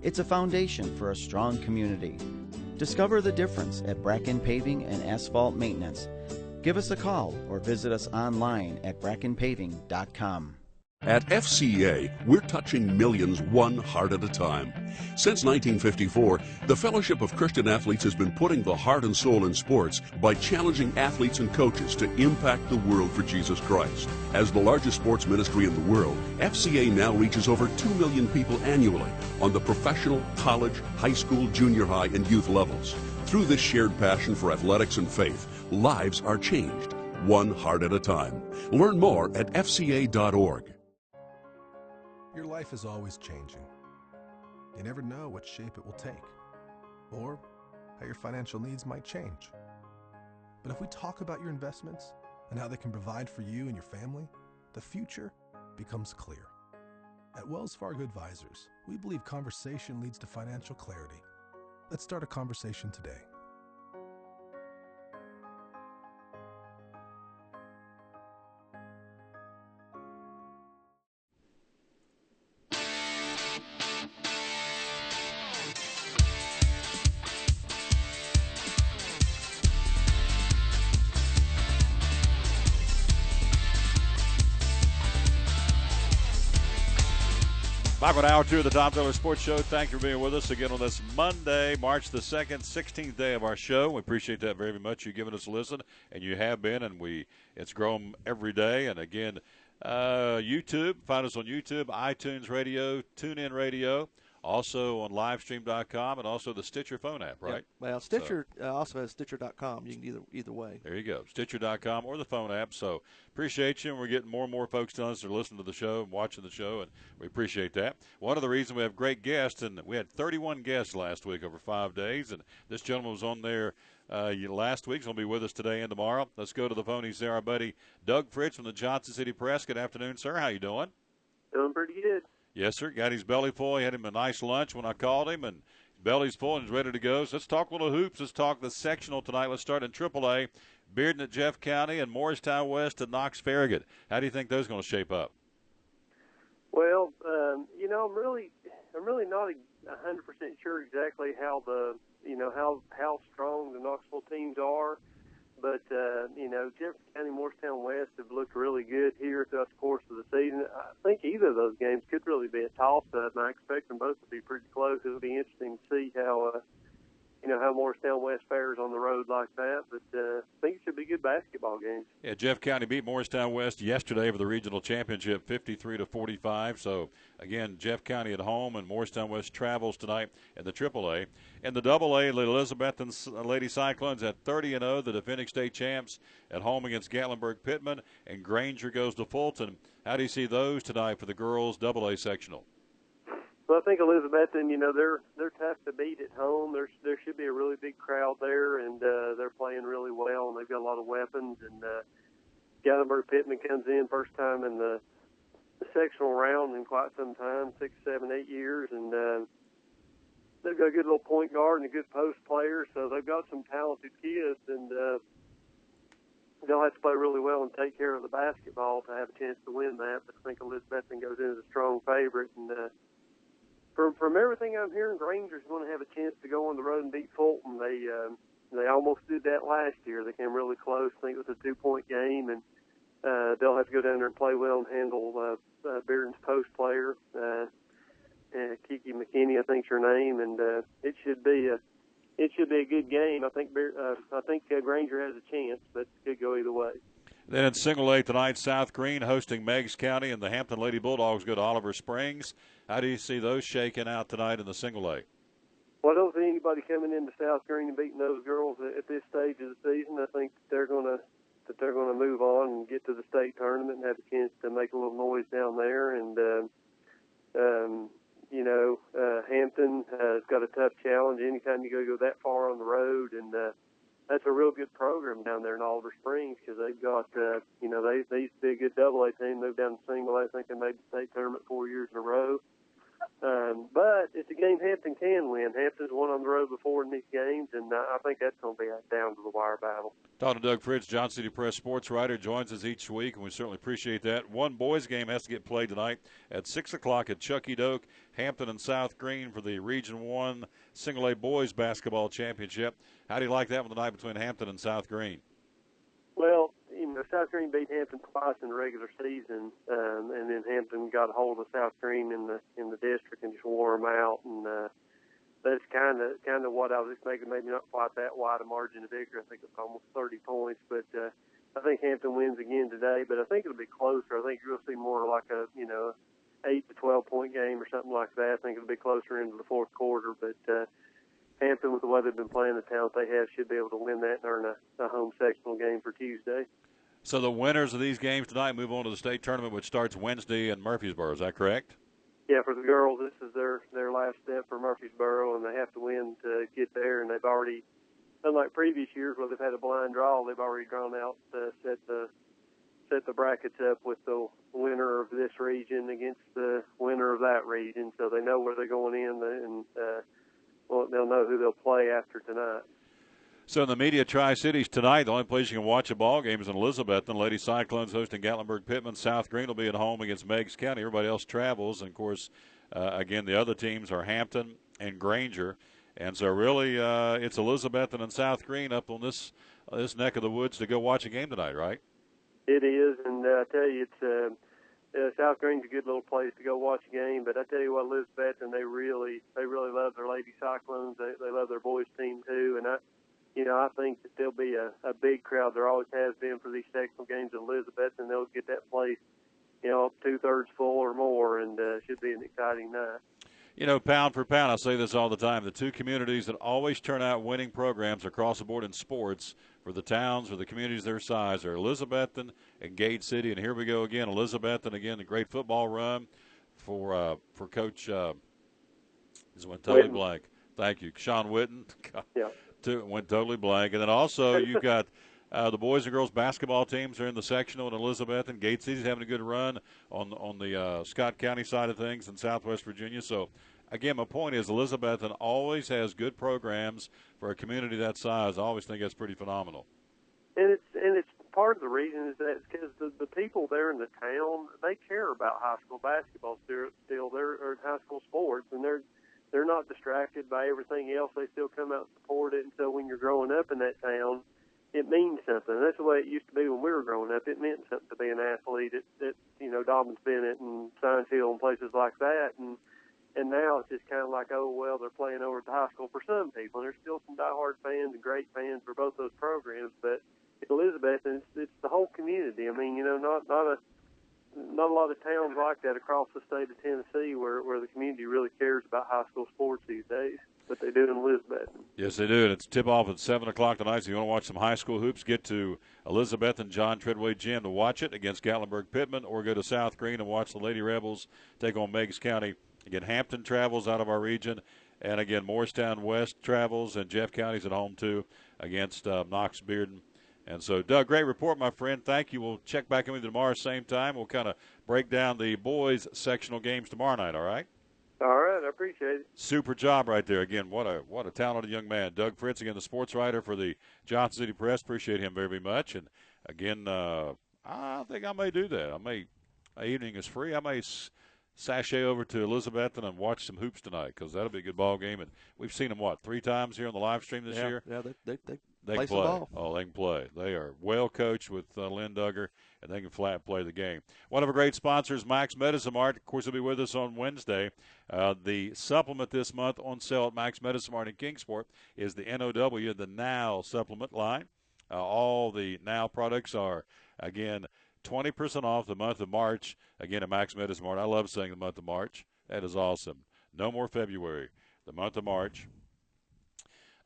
It's a foundation for a strong community. Discover the difference at Bracken Paving and Asphalt Maintenance. Give us a call or visit us online at brackenpaving.com. At FCA, we're touching millions one heart at a time. Since 1954, the Fellowship of Christian Athletes has been putting the heart and soul in sports by challenging athletes and coaches to impact the world for Jesus Christ. As the largest sports ministry in the world, FCA now reaches over 2 million people annually on the professional, college, high school, junior high, and youth levels. Through this shared passion for athletics and faith, lives are changed, one heart at a time. Learn more at fca.org. Your life is always changing. You never know what shape it will take, or how your financial needs might change. But if we talk about your investments and how they can provide for you and your family, the future becomes clear. At Wells Fargo Advisors, we believe conversation leads to financial clarity. Let's start a conversation today. Back with hour two of the Tom Taylor Sports Show. Thank you for being with us again on this Monday, March the 2nd, 16th day of our show. We appreciate that very much. You've given us a listen, and you have been, and it's grown every day. And again, YouTube, find us on YouTube, iTunes Radio, TuneIn Radio, also on livestream.com, and also the Stitcher phone app, right? Yep. Well, Stitcher also has Stitcher.com. You can either way. There you go, Stitcher.com or the phone app. So appreciate you, and we're getting more and more folks telling us they're listening to the show and watching the show, and we appreciate that. One of the reasons we have great guests, and we had 31 guests last week over 5 days, and this gentleman was on there last week. He's going to be with us today and tomorrow. Let's go to the phone. He's there, our buddy Doug Fritz from the Johnson City Press. Good afternoon, sir. How you doing? Doing pretty good. Yes, sir. Got his belly full. He had him a nice lunch when I called him, and his belly's full and he's ready to go. So let's talk a little hoops. Let's talk the sectional tonight. Let's start in AAA. Bearden at Jeff County and Morristown West at Knox Farragut. How do you think those are going to shape up? Well, I'm really not 100% sure exactly how how strong the Knoxville teams are. But, Jefferson County, Morristown West have looked really good here throughout the course of the season. I think either of those games could really be a toss-up, and I expect them both to be pretty close. It'll be interesting to see how Morristown West fares on the road like that. But I think it should be good basketball games. Yeah, Jeff County beat Morristown West yesterday for the regional championship, 53-45. So, again, Jeff County at home, and Morristown West travels tonight in the AAA. In the AA, Elizabethton Lady Cyclones at 30-0, the defending state champs at home against Gatlinburg-Pittman, and Granger goes to Fulton. How do you see those tonight for the girls' AA sectional? Well, I think Elizabethton, they're tough to beat at home. There should be a really big crowd there, and they're playing really well, and they've got a lot of weapons. And Gatlinburg-Pittman comes in first time in the sectional round in quite some time, 6, 7, 8 years, and they've got a good little point guard and a good post player, so they've got some talented kids, and they'll have to play really well and take care of the basketball to have a chance to win that. But I think Elizabethton goes in as a strong favorite, and From everything I'm hearing, Granger's going to have a chance to go on the road and beat Fulton. They almost did that last year. They came really close. I think it was a 2-point game, and they'll have to go down there and play well and handle Bearden's post player. Kiki McKinney, I think's her name, and it should be a good game. I think Granger has a chance, but it could go either way. Then in single A tonight, South Green hosting Meigs County, and the Hampton Lady Bulldogs go to Oliver Springs. How do you see those shaking out tonight in the single A? Well, I don't see anybody coming into South Green and beating those girls at this stage of the season. I think they're going to move on and get to the state tournament and have a chance to make a little noise down there. And Hampton has got a tough challenge anytime you go that far on the road, and that's a real good program down there in Oliver Springs because they've got, they used to be a good AA team, moved down to single A. I think they made the state tournament 4 years in a row. But it's a game Hampton can win. Hampton's won on the road before in these games, and I think that's going to be a down-to-the-wire battle. Talking to Doug Fritz, Johnson City Press sports writer, joins us each week, and we certainly appreciate that. One boys game has to get played tonight at 6 o'clock at Chucky Doak, Hampton and South Green for the Region 1 Single A Boys Basketball Championship. How do you like that one tonight between Hampton and South Green? Well, South Green beat Hampton twice in the regular season, and then Hampton got a hold of South Green in the district and just wore them out. And that's kind of what I was expecting. Maybe not quite that wide a margin of victory. I think it's almost 30 points, but I think Hampton wins again today. But I think it'll be closer. I think you'll see more like a 8 to 12 point game or something like that. I think it'll be closer into the fourth quarter, but. Hampton, with the way they've been playing, the talent they have, should be able to win that and earn a home sectional game for Tuesday. So the winners of these games tonight move on to the state tournament, which starts Wednesday in Murfreesboro. Is that correct? Yeah, for the girls, this is their last step for Murfreesboro, and they have to win to get there. And they've already, unlike previous years where they've had a blind draw, they've already drawn out set the brackets up with the winner of this region against the winner of that region, so they know where they're going in and. Well, they'll know who they'll play after tonight. So in the media Tri-Cities tonight, the only place you can watch a ball game is in Elizabeth. And Lady Cyclones hosting Gatlinburg-Pittman. South Green will be at home against Meigs County. Everybody else travels. And, of course, again, the other teams are Hampton and Granger. And so really it's Elizabeth and South Green up on this neck of the woods to go watch a game tonight, right? It is, and I tell you, it's South Green's a good little place to go watch a game, but I tell you what, Elizabeth, and they really love their Lady Cyclones. They love their boys team too, and I think that there'll be a big crowd. There always has been for these sectional games at Elizabeth, and they'll get that place, 2/3 full or more, and should be an exciting night. Pound for pound, I say this all the time, the two communities that always turn out winning programs across the board in sports for the towns or the communities their size are Elizabethton and Gate City. And here we go again, Elizabethton again, the great football run for Coach this went totally blank. Thank you, Sean Witten. Yeah. Went totally blank. And then also you've got the boys and girls basketball teams are in the sectional in Elizabeth, and Gate City's having a good run on the Scott County side of things in Southwest Virginia. So, again, my point is Elizabethton always has good programs for a community that size. I always think that's pretty phenomenal. And it's part of the reason is that because the people there in the town, they care about high school basketball still. They're high school sports, and they're not distracted by everything else. They still come out and support it. And so when you're growing up in that town, it means something. That's the way it used to be when we were growing up. It meant something to be an athlete at Dobbins Bennett and Science Hill and places like that. And now it's just kind of like, oh, well, they're playing over at the high school for some people. And there's still some diehard fans and great fans for both those programs. But at Elizabeth, it's the whole community. I mean, not a lot of towns like that across the state of Tennessee where the community really cares about high school sports these days. But they do in Elizabeth. Yes, they do. And it's tip-off at 7 o'clock tonight. So you want to watch some high school hoops, get to Elizabeth and John Treadway Gym to watch it against Gatlinburg-Pittman, or go to South Green and watch the Lady Rebels take on Meigs County. Again, Hampton travels out of our region. And, again, Morristown West travels, and Jeff County's at home, too, against Knox Bearden. And so, Doug, great report, my friend. Thank you. We'll check back in with you tomorrow, same time. We'll kind of break down the boys' sectional games tomorrow night, all right? All right, I appreciate it. Super job right there. Again, what a talented young man. Doug Fritz, again, the sports writer for the Johnson City Press. Appreciate him very, very much. And, again, I think I may do that. My evening is free. I may sashay over to Elizabethton and watch some hoops tonight, because that'll be a good ball game. And we've seen them, 3 times here on the live stream this year? Yeah, they They play can play. Oh, they can play. They are well coached with Lynn Duggar, and they can flat play the game. One of our great sponsors, Max Medicine Mart, of course, will be with us on Wednesday. The supplement this month on sale at Max Medicine Mart in Kingsport is the NOW, the Now supplement line. All the Now products are, again, 20% off the month of March, again, at Max Medicine Mart. I love saying the month of March. That is awesome. No more February. The month of March.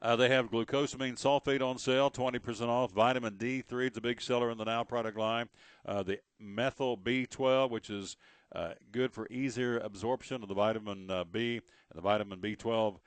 They have glucosamine sulfate on sale, 20% off. Vitamin D3 is a big seller in the Now product line. The methyl B12, which is good for easier absorption of the vitamin B and the vitamin B12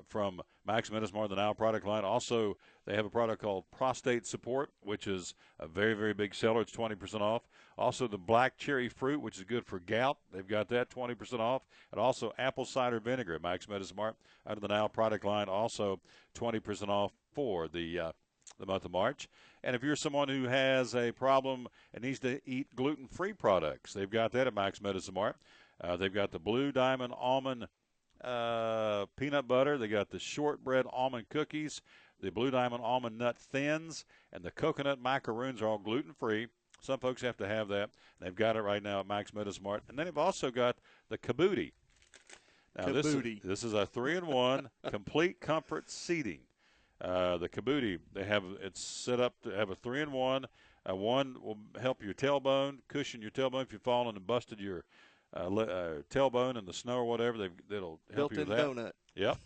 from Max Medicine Mart, the Now product line. Also, they have a product called Prostate Support, which is a very, very big seller. It's 20% off. Also, the black cherry fruit, which is good for gout. They've got that 20% off. And also, apple cider vinegar at Max Medicine Mart under the Now product line, also 20% off for the month of March. And if you're someone who has a problem and needs to eat gluten-free products, they've got that at Max Medicine Mart. They've got the Blue Diamond Almond peanut butter. They got the shortbread almond cookies. The Blue Diamond Almond Nut Thins and the Coconut Macaroons are all gluten-free. Some folks have to have that. They've got it right now at Max Medismart. And then they've also got the Kabooty. Now, this is a 3-in-1 complete comfort seating. The Kabooty, it's set up to have a 3-in-1. One will help your tailbone, cushion your tailbone if you've fallen and busted your tailbone in the snow or whatever. It'll help you with that. Built-in donut. Yep.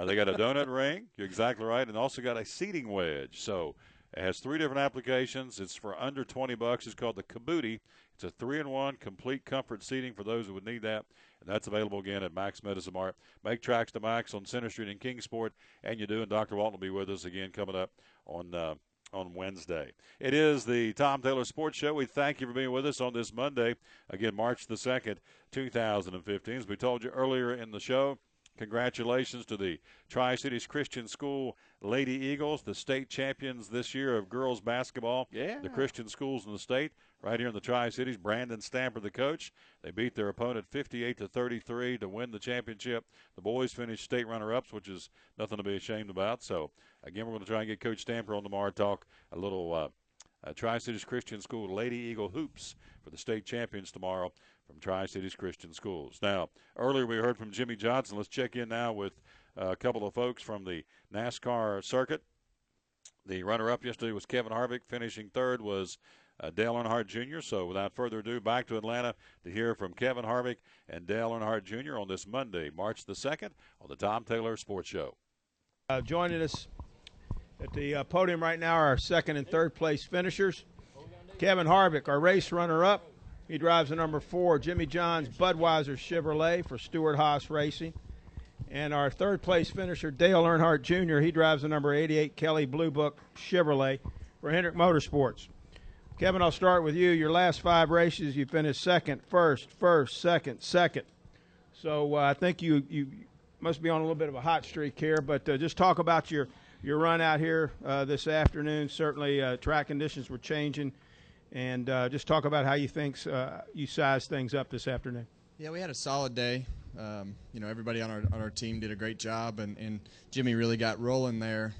They got a donut ring. You're exactly right. And also got a seating wedge. So it has 3 different applications. It's for under $20. It's called the Kabooty. It's a 3-in-1 complete comfort seating for those who would need that. And that's available again at Max Medismart. Make tracks to Max on Center Street in Kingsport. And you do. And Dr. Walton will be with us again coming up on Wednesday. It is the Tom Taylor Sports Show. We thank you for being with us on this Monday. Again, March the 2nd, 2015. As we told you earlier in the show, congratulations to the Tri-Cities Christian School Lady Eagles, the state champions this year of girls basketball. Yeah. The Christian schools in the state, right here in the Tri-Cities. Brandon Stamper, the coach. They beat their opponent 58-33 to win the championship. The boys finished state runner-ups, which is nothing to be ashamed about. So, again, we're going to try and get Coach Stamper on tomorrow, talk a little Tri-Cities Christian School Lady Eagle hoops for the state champions tomorrow from Tri-Cities Christian Schools. Now, earlier we heard from Jimmie Johnson. Let's check in now with a couple of folks from the NASCAR circuit. The runner-up yesterday was Kevin Harvick. Finishing third was Dale Earnhardt Jr. So without further ado, back to Atlanta to hear from Kevin Harvick and Dale Earnhardt Jr. on this Monday, March the 2nd, on the Tom Taylor Sports Show. Joining us at the podium right now are our second and third place finishers. Kevin Harvick, our race runner-up. He drives the number 4 Jimmie John's Budweiser Chevrolet for Stewart Haas Racing. And our third place finisher, Dale Earnhardt Jr., he drives the number 88 Kelly Blue Book Chevrolet for Hendrick Motorsports. Kevin, I'll start with you. Your last 5 races, you finished second, first, second. So I think you must be on a little bit of a hot streak here, but just talk about your run out here this afternoon. Certainly track conditions were changing, and just talk about how you think you sized things up this afternoon. Yeah, we had a solid day. Everybody on our team did a great job, and Jimmie really got rolling there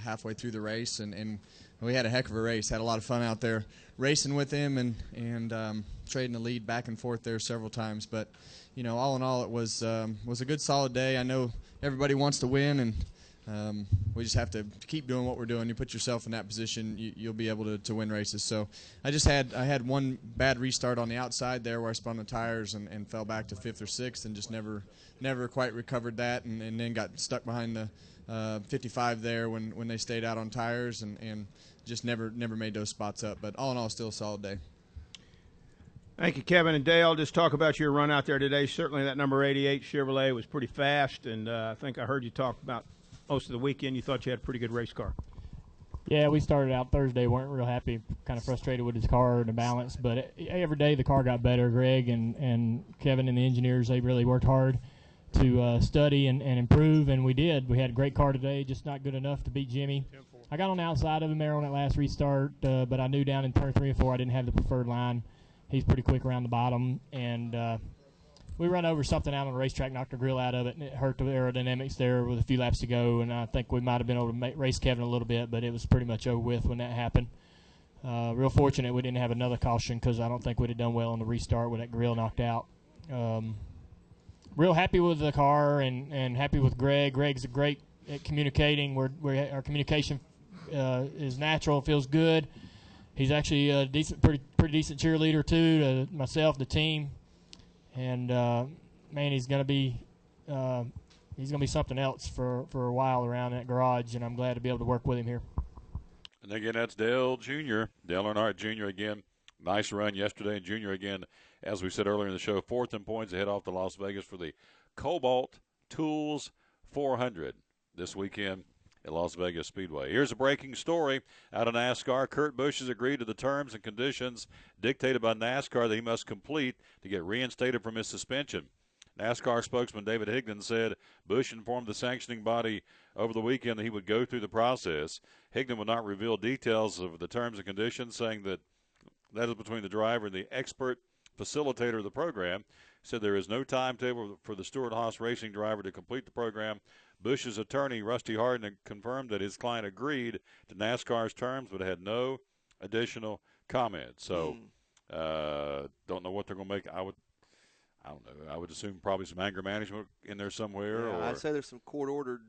halfway through the race, and we had a heck of a race. Had a lot of fun out there racing with him and trading the lead back and forth there several times. But all in all, it was a good solid day. I know everybody wants to win, and we just have to keep doing what we're doing. You put yourself in that position, you'll be able to win races. So I had one bad restart on the outside there where I spun the tires and fell back to 5th or 6th and just never quite recovered that, and then got stuck behind the 55 there when they stayed out on tires and just never made those spots up. But all in all, still a solid day. Thank you, Kevin and Dale. Just talk about your run out there today. Certainly that number 88 Chevrolet was pretty fast, and I think I heard you talk about most of the weekend. You thought you had a pretty good race car. Yeah, we started out Thursday, weren't real happy, kind of frustrated with his car and the balance, but every day the car got better. Greg and Kevin and the engineers, they really worked hard to study and improve, and we did. We had a great car today, just not good enough to beat Jimmie. I got on the outside of him there on that last restart, but I knew down in turn 3 and 4 I didn't have the preferred line. He's pretty quick around the bottom, and we run over something out on the racetrack, knocked the grill out of it, and it hurt the aerodynamics there with a few laps to go, and I think we might have been able to race Kevin a little bit, but it was pretty much over with when that happened. Real fortunate we didn't have another caution because I don't think we'd have done well on the restart with that grill knocked out. Real happy with the car and happy with Greg. Greg's great at communicating. Our communication is natural, feels good. He's actually a pretty decent cheerleader too to myself, the team, and man, he's gonna be something else for a while around that garage, and I'm glad to be able to work with him here. And again, that's Dale Jr., Dale Earnhardt Jr. again. Nice run yesterday, and Jr. again, as we said earlier in the show, 4th in points ahead off to Las Vegas for the Cobalt Tools 400 this weekend at Las Vegas Speedway. Here's a breaking story out of NASCAR. Kurt Busch has agreed to the terms and conditions dictated by NASCAR that he must complete to get reinstated from his suspension. NASCAR spokesman David Higdon said Busch informed the sanctioning body over the weekend that he would go through the process. Higdon would not reveal details of the terms and conditions, saying that is between the driver and the expert facilitator of the program. said there is no timetable for the Stewart-Haas racing driver to complete the program. Busch's attorney, Rusty Hardin, confirmed that his client agreed to NASCAR's terms but had no additional comments. So don't know what they're going to make. I don't know. I would assume probably some anger management in there somewhere. Yeah, or I'd say there's some court-ordered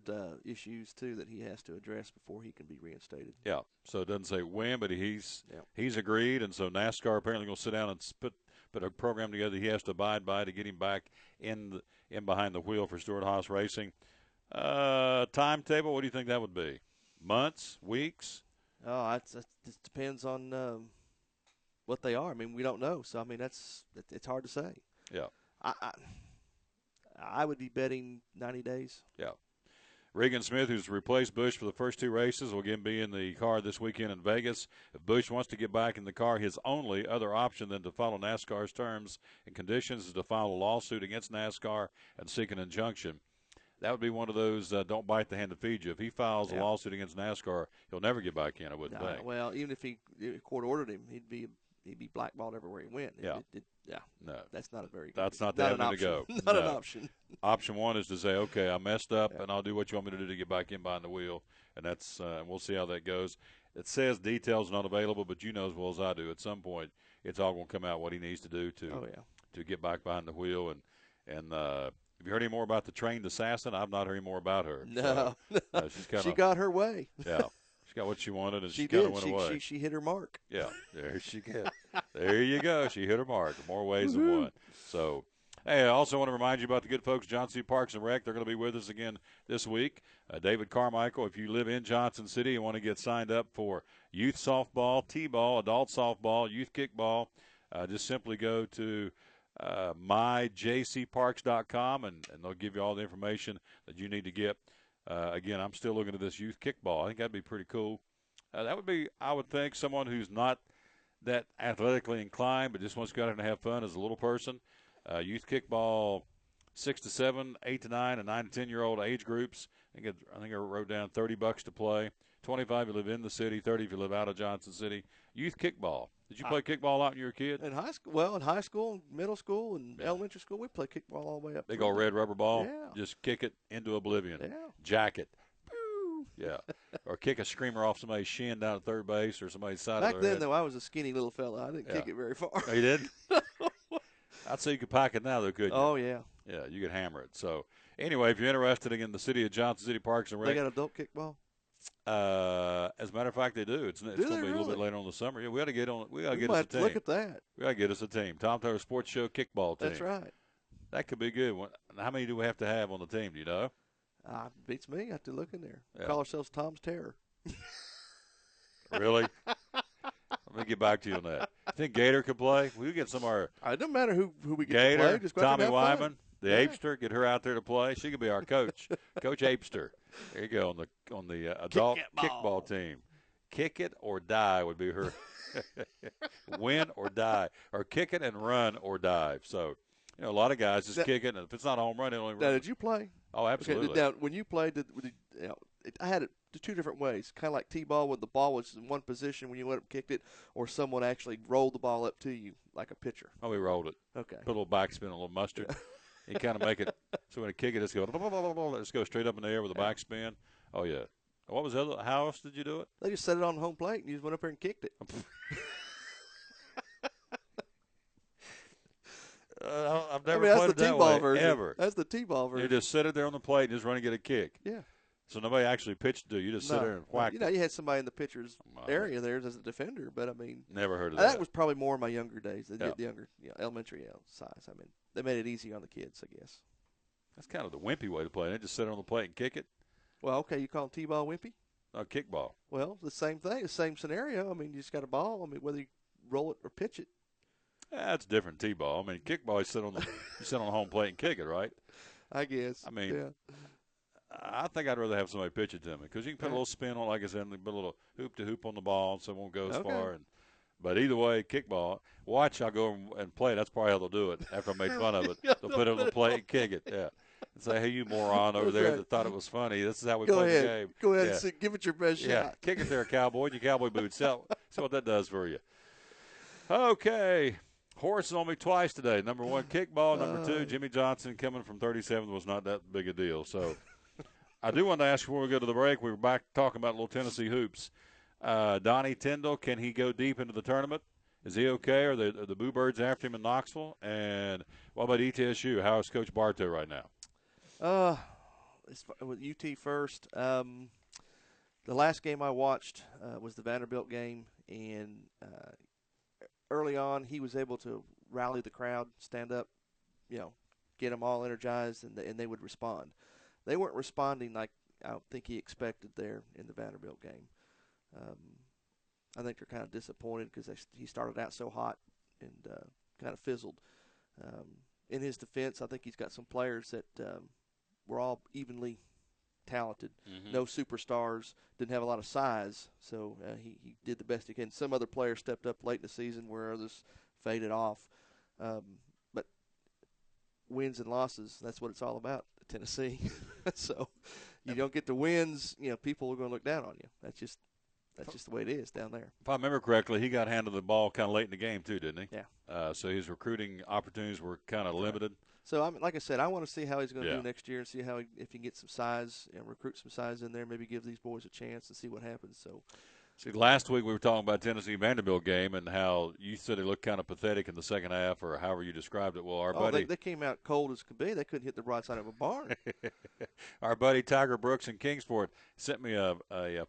issues, too, that he has to address before he can be reinstated. Yeah, so it doesn't say when, but he's agreed, and so NASCAR apparently going to sit down and put a program together that he has to abide by to get him back in behind the wheel for Stewart-Haas Racing. Timetable, what do you think that would be? Months, weeks? Oh, it depends on what they are. I mean, we don't know, so I mean it's hard to say. Yeah. I would be betting 90 days. Yeah. Regan Smith, who's replaced Busch for the first two races, will again be in the car this weekend in Vegas. If Busch wants to get back in the car, his only other option than to follow NASCAR's terms and conditions is to file a lawsuit against NASCAR and seek an injunction. That would be one of those don't bite the hand that feeds you. If he files a lawsuit against NASCAR, he'll never get back in, I wouldn't think. Well, even if court ordered him, he'd be blackballed everywhere he went. No, that's not a very good. That's not the avenue to go. Not an option. Option one is to say, okay, I messed up, and I'll do what you want me to do to get back in behind the wheel, and that's we'll see how that goes. It says details not available, but you know as well as I do, at some point it's all going to come out what he needs to do to get back behind the wheel. And have you heard any more about the trained assassin? I've not heard any more about her. No, so, she got her way. Yeah. She got what she wanted, and she kind of went away. She hit her mark. Yeah, there she get. There you go. She hit her mark. More ways than one. So, hey, I also want to remind you about the good folks, Johnson City Parks and Rec. They're going to be with us again this week. David Carmichael, if you live in Johnson City and want to get signed up for youth softball, t-ball, adult softball, youth kickball, just simply go to myjcparks.com, and they'll give you all the information that you need to get. Again, I'm still looking at this youth kickball. I think that'd be pretty cool. That would be, I would think, someone who's not that athletically inclined but just wants to go out and have fun as a little person. Youth kickball, 6 to 7, 8 to 9, and 9 to 10-year-old age groups. I think I wrote down $30 to play. 25 if you live in the city, 30 if you live out of Johnson City. Youth kickball. Did you play kickball a lot when you were a kid? In high school, in high school, middle school, and elementary school, we played kickball all the way up. Big old red rubber ball. Yeah. Just kick it into oblivion. Yeah. Jack it. Yeah. Or kick a screamer off somebody's shin down at third base or somebody's side Back of their then, head. though, I was a skinny little fella. I didn't kick it very far. Oh, you did? I'd say you could pack it now, though, couldn't you? Oh, yeah. Yeah, you could hammer it. So, anyway, if you're interested in the city of Johnson City Parks and Rec. They got adult kickball? As a matter of fact, they do. It's going to be a little bit later on in the summer. Yeah, we got to get on. We got to get us a team. Look at that. We got to get us a team. Tom Taylor Sports Show kickball team. That's right. That could be good. How many do we have to have on the team? Do you know? Beats me. I have to look in there. Yeah. Call ourselves Tom's Terror. Really? Let me get back to you on that. You think Gator could play? We could get some of our. It doesn't matter who we get Gator, to play. Just go out Tommy and have fun. Wyman, the Apester, get her out there to play. She could be our coach, Coach Apester. There you go on the adult kickball team. Kick it or die would be her. Win or die, or kick it and run or dive. So, a lot of guys just kick it, and if it's not a home run, they only run. Now, did you play? Oh, absolutely. Okay, now, when you played, I had it two different ways. Kind of like T-ball, when the ball was in one position when you went up and kicked it, or someone actually rolled the ball up to you like a pitcher. Oh, we rolled it. Okay. Put a little backspin, a little mustard. You kind of make it so when you kick it, it's go. Let's go straight up in the air with a backspin. Oh yeah. What was the other? How else did you do it? They just set it on home plate and you just went up there and kicked it. I've never played it that way version. ever. That's the T-ball version. You just sit it there on the plate and just run and get a kick. Yeah. So nobody actually pitched to you. You just sit there and whack. You had somebody in the pitcher's area there as a defender, but I mean, never heard of that. That was probably more in my younger days. The younger, elementary size. I mean, they made it easy on the kids, I guess. That's kind of the wimpy way to play it. Just sit on the plate and kick it. Well, okay, you call T-ball wimpy? Kickball. Well, the same thing, the same scenario. I mean, you just got a ball. I mean, whether you roll it or pitch it. That's different. T-ball. I mean, kickball, you sit on the home plate and kick it, right? I guess. I mean, I think I'd rather have somebody pitch it to me because you can put a little spin on, like I said, and put a little hoop to hoop on the ball, so it won't go as far. But either way, kickball. Watch, I'll go and play. That's probably how they'll do it. After I made fun of it, they'll put it on the plate and kick it. Yeah. And say, hey, you moron over there that thought it was funny. This is how we play the game. Go ahead and give it your best shot. Yeah, kick it there, cowboy. Your cowboy boots. See what that does for you. Okay. Horse on me twice today. Number 1, kickball. Number 2, Jimmie Johnson coming from 37 was not that big a deal. So I do want to ask before we go to the break, we were back talking about little Tennessee hoops. Donnie Tyndall, can he go deep into the tournament? Is he okay? Are the Boo Birds after him in Knoxville? And what about ETSU? How is Coach Bartow right now? With UT first, the last game I watched was the Vanderbilt game, and early on he was able to rally the crowd, stand up, get them all energized, and they would respond. They weren't responding like I don't think he expected there in the Vanderbilt game. I think they're kind of disappointed because he started out so hot and kind of fizzled. In his defense, I think he's got some players that were all evenly talented. Mm-hmm. No superstars, didn't have a lot of size, so he did the best he can. Some other players stepped up late in the season where others faded off. But wins and losses, that's what it's all about at Tennessee. So you don't get the wins, people are going to look down on you. That's just the way it is down there. If I remember correctly, he got handed the ball kind of late in the game too, didn't he? Yeah. So his recruiting opportunities were kind of limited. So, like I said, I want to see how he's going to do next year and see if he can get some size and recruit some size in there, maybe give these boys a chance and see what happens. So, see, last week we were talking about Tennessee Vanderbilt game and how you said it looked kind of pathetic in the second half, or however you described it. Well, our buddy they came out cold as could be. They couldn't hit the broadside of a barn. Our buddy Tiger Brooks in Kingsport sent me a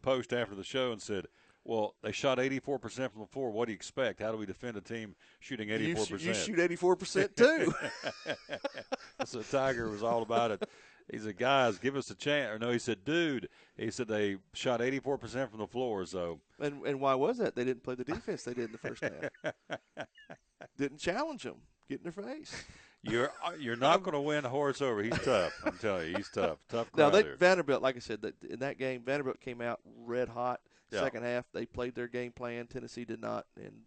post after the show and said, well, they shot 84% from the floor. What do you expect? How do we defend a team shooting 84%? You shoot 84% too. So Tiger was all about it. He said, guys, give us a chance. Or no, he said, dude. He said they shot 84% from the floor. So and why was that? They didn't play the defense they did in the first half. Didn't challenge them. Get in their face. You're not going to win a horse over. He's tough. I'm telling you, he's tough. Tough crowd. Now, Vanderbilt, like I said, in that game, Vanderbilt came out red hot. Second half, they played their game plan. Tennessee did not, and,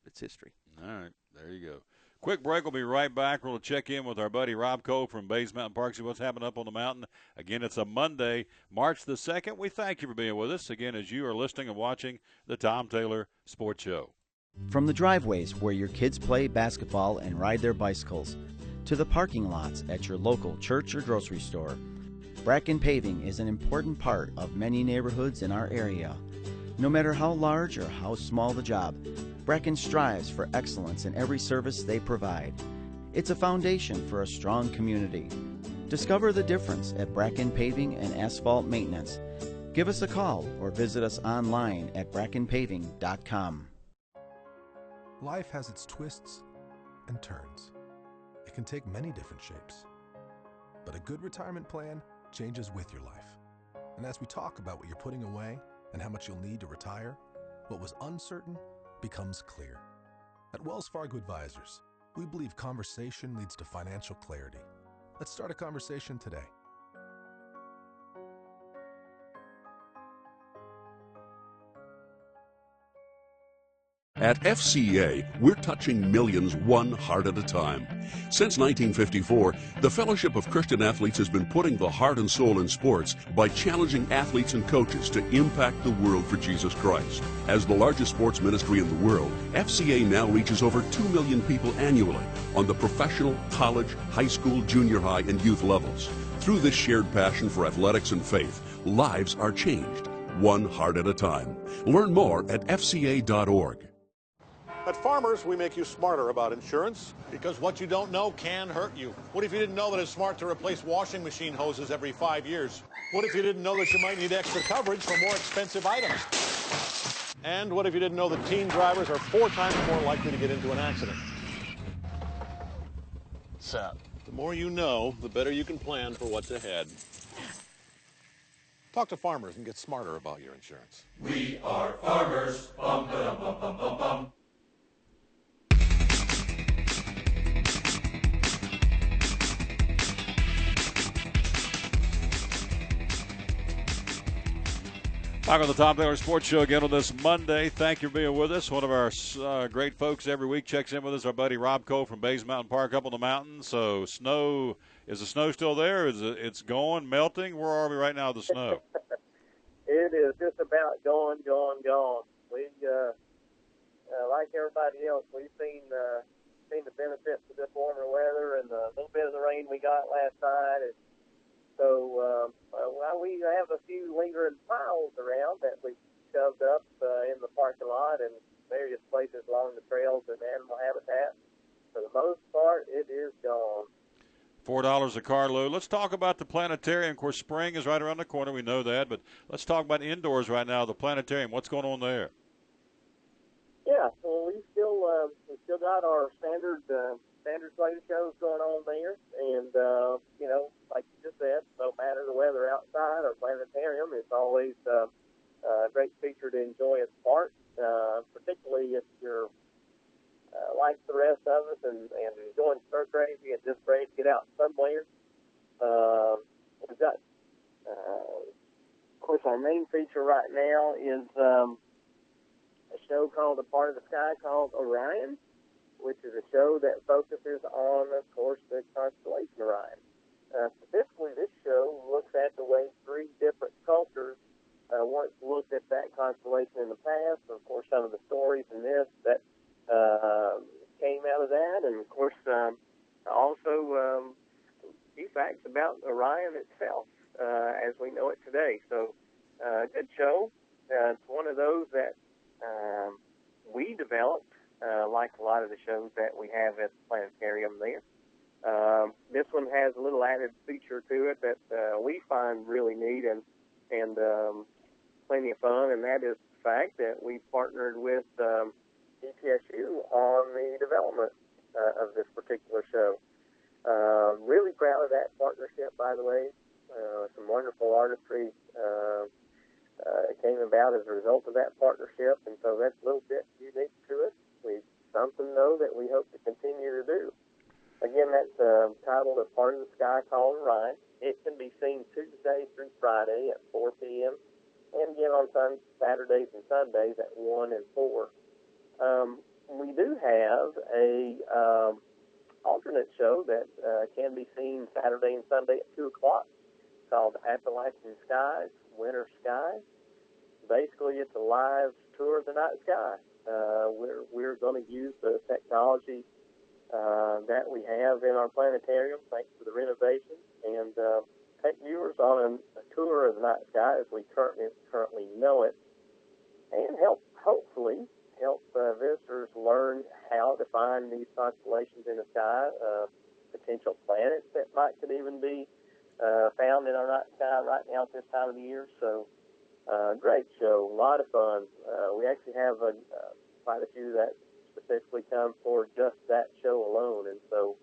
it's history. All right, there you go. Quick break. We'll be right back. We'll check in with our buddy Rob Cole from Bays Mountain Park, see what's happening up on the mountain. Again, it's a Monday, March the 2nd. We thank you for being with us, again, as you are listening and watching the Tom Taylor Sports Show. From the driveways where your kids play basketball and ride their bicycles, to the parking lots at your local church or grocery store, Bracken Paving is an important part of many neighborhoods in our area. No matter how large or how small the job, Bracken strives for excellence in every service they provide. It's a foundation for a strong community. Discover the difference at Bracken Paving and Asphalt Maintenance. Give us a call or visit us online at brackenpaving.com. Life has its twists and turns. It can take many different shapes. But a good retirement plan changes with your life. And as we talk about what you're putting away and how much you'll need to retire, what was uncertain becomes clear. At Wells Fargo Advisors, we believe conversation leads to financial clarity. Let's start a conversation today. At FCA, we're touching millions one heart at a time. Since 1954, the Fellowship of Christian Athletes has been putting the heart and soul in sports by challenging athletes and coaches to impact the world for Jesus Christ. As the largest sports ministry in the world, FCA now reaches over 2 million people annually on the professional, college, high school, junior high, and youth levels. Through this shared passion for athletics and faith, lives are changed, one heart at a time. Learn more at fca.org. At Farmers, we make you smarter about insurance because what you don't know can hurt you. What if you didn't know that it's smart to replace washing machine hoses every 5 years? What if you didn't know that you might need extra coverage for more expensive items? And what if you didn't know that teen drivers are 4 times more likely to get into an accident? So, the more you know, the better you can plan for what's ahead. Talk to Farmers and get smarter about your insurance. We are Farmers. Bum, ba-dum, bum, bum, bum, bum. Back on the Tom Taylor Sports Show again on this Monday. Thank you for being with us. One of our great folks every week checks in with us, our buddy Rob Cole from Bays Mountain Park up on the mountain. So is the snow still there? It's going, melting? Where are we right now with the snow? It is just about gone. We, like everybody else, we've seen seen the benefits of this warmer weather and the little bit of the rain we got last night. And so while we have a few lingering piles around that we shoved up in the parking lot and various places along the trails and animal habitat, for the most part, it is gone. $4 a carload. Let's talk about the planetarium. Of course, spring is right around the corner. We know that. But let's talk about indoors right now, the planetarium. What's going on there? Yeah, well, we still got our standard slate of shows going on there. And, like you just said, no matter the weather outside or planetarium, it's always a great feature to enjoy at the park, particularly if you're like the rest of us and enjoying stir crazy and just ready to get out somewhere. We've got, of course, our main feature right now is a show called A Part of the Sky called Orion, which is a show that focuses on, of course, the constellation Orion. Specifically, this show looks at the way three different cultures once looked at that constellation in the past. Of course, some of the stories in this that came out of that, and of course also a few facts about Orion itself as we know it today. So good show. It's one of those that we developed, like a lot of the shows that we have at the planetarium there. This one has a little added feature to it that we find really neat and plenty of fun, and that is the fact that we partnered with ETSU on the development of this particular show. Really proud of that partnership, by the way. Some wonderful artistry came about as a result of that partnership, and so that's a little bit unique to us. Something, though, that we hope to continue to do. Again, that's titled A Part of the Sky called Orion. It can be seen Tuesday through Friday at 4 p.m. and again on Saturdays and Sundays at 1 and 4. We do have a alternate show that can be seen Saturday and Sunday at 2 o'clock called Appalachian Skies, Winter Skies. Basically, it's a live tour of the night sky. We're going to use the technology that we have in our planetarium, thanks to the renovation, and take viewers on a tour of the night sky as we currently know it, and hopefully help visitors learn how to find these constellations in the sky, potential planets that could even be found in our night sky right now at this time of the year. So, great show, a lot of fun. We actually have quite a few that specifically come for just that show alone, and so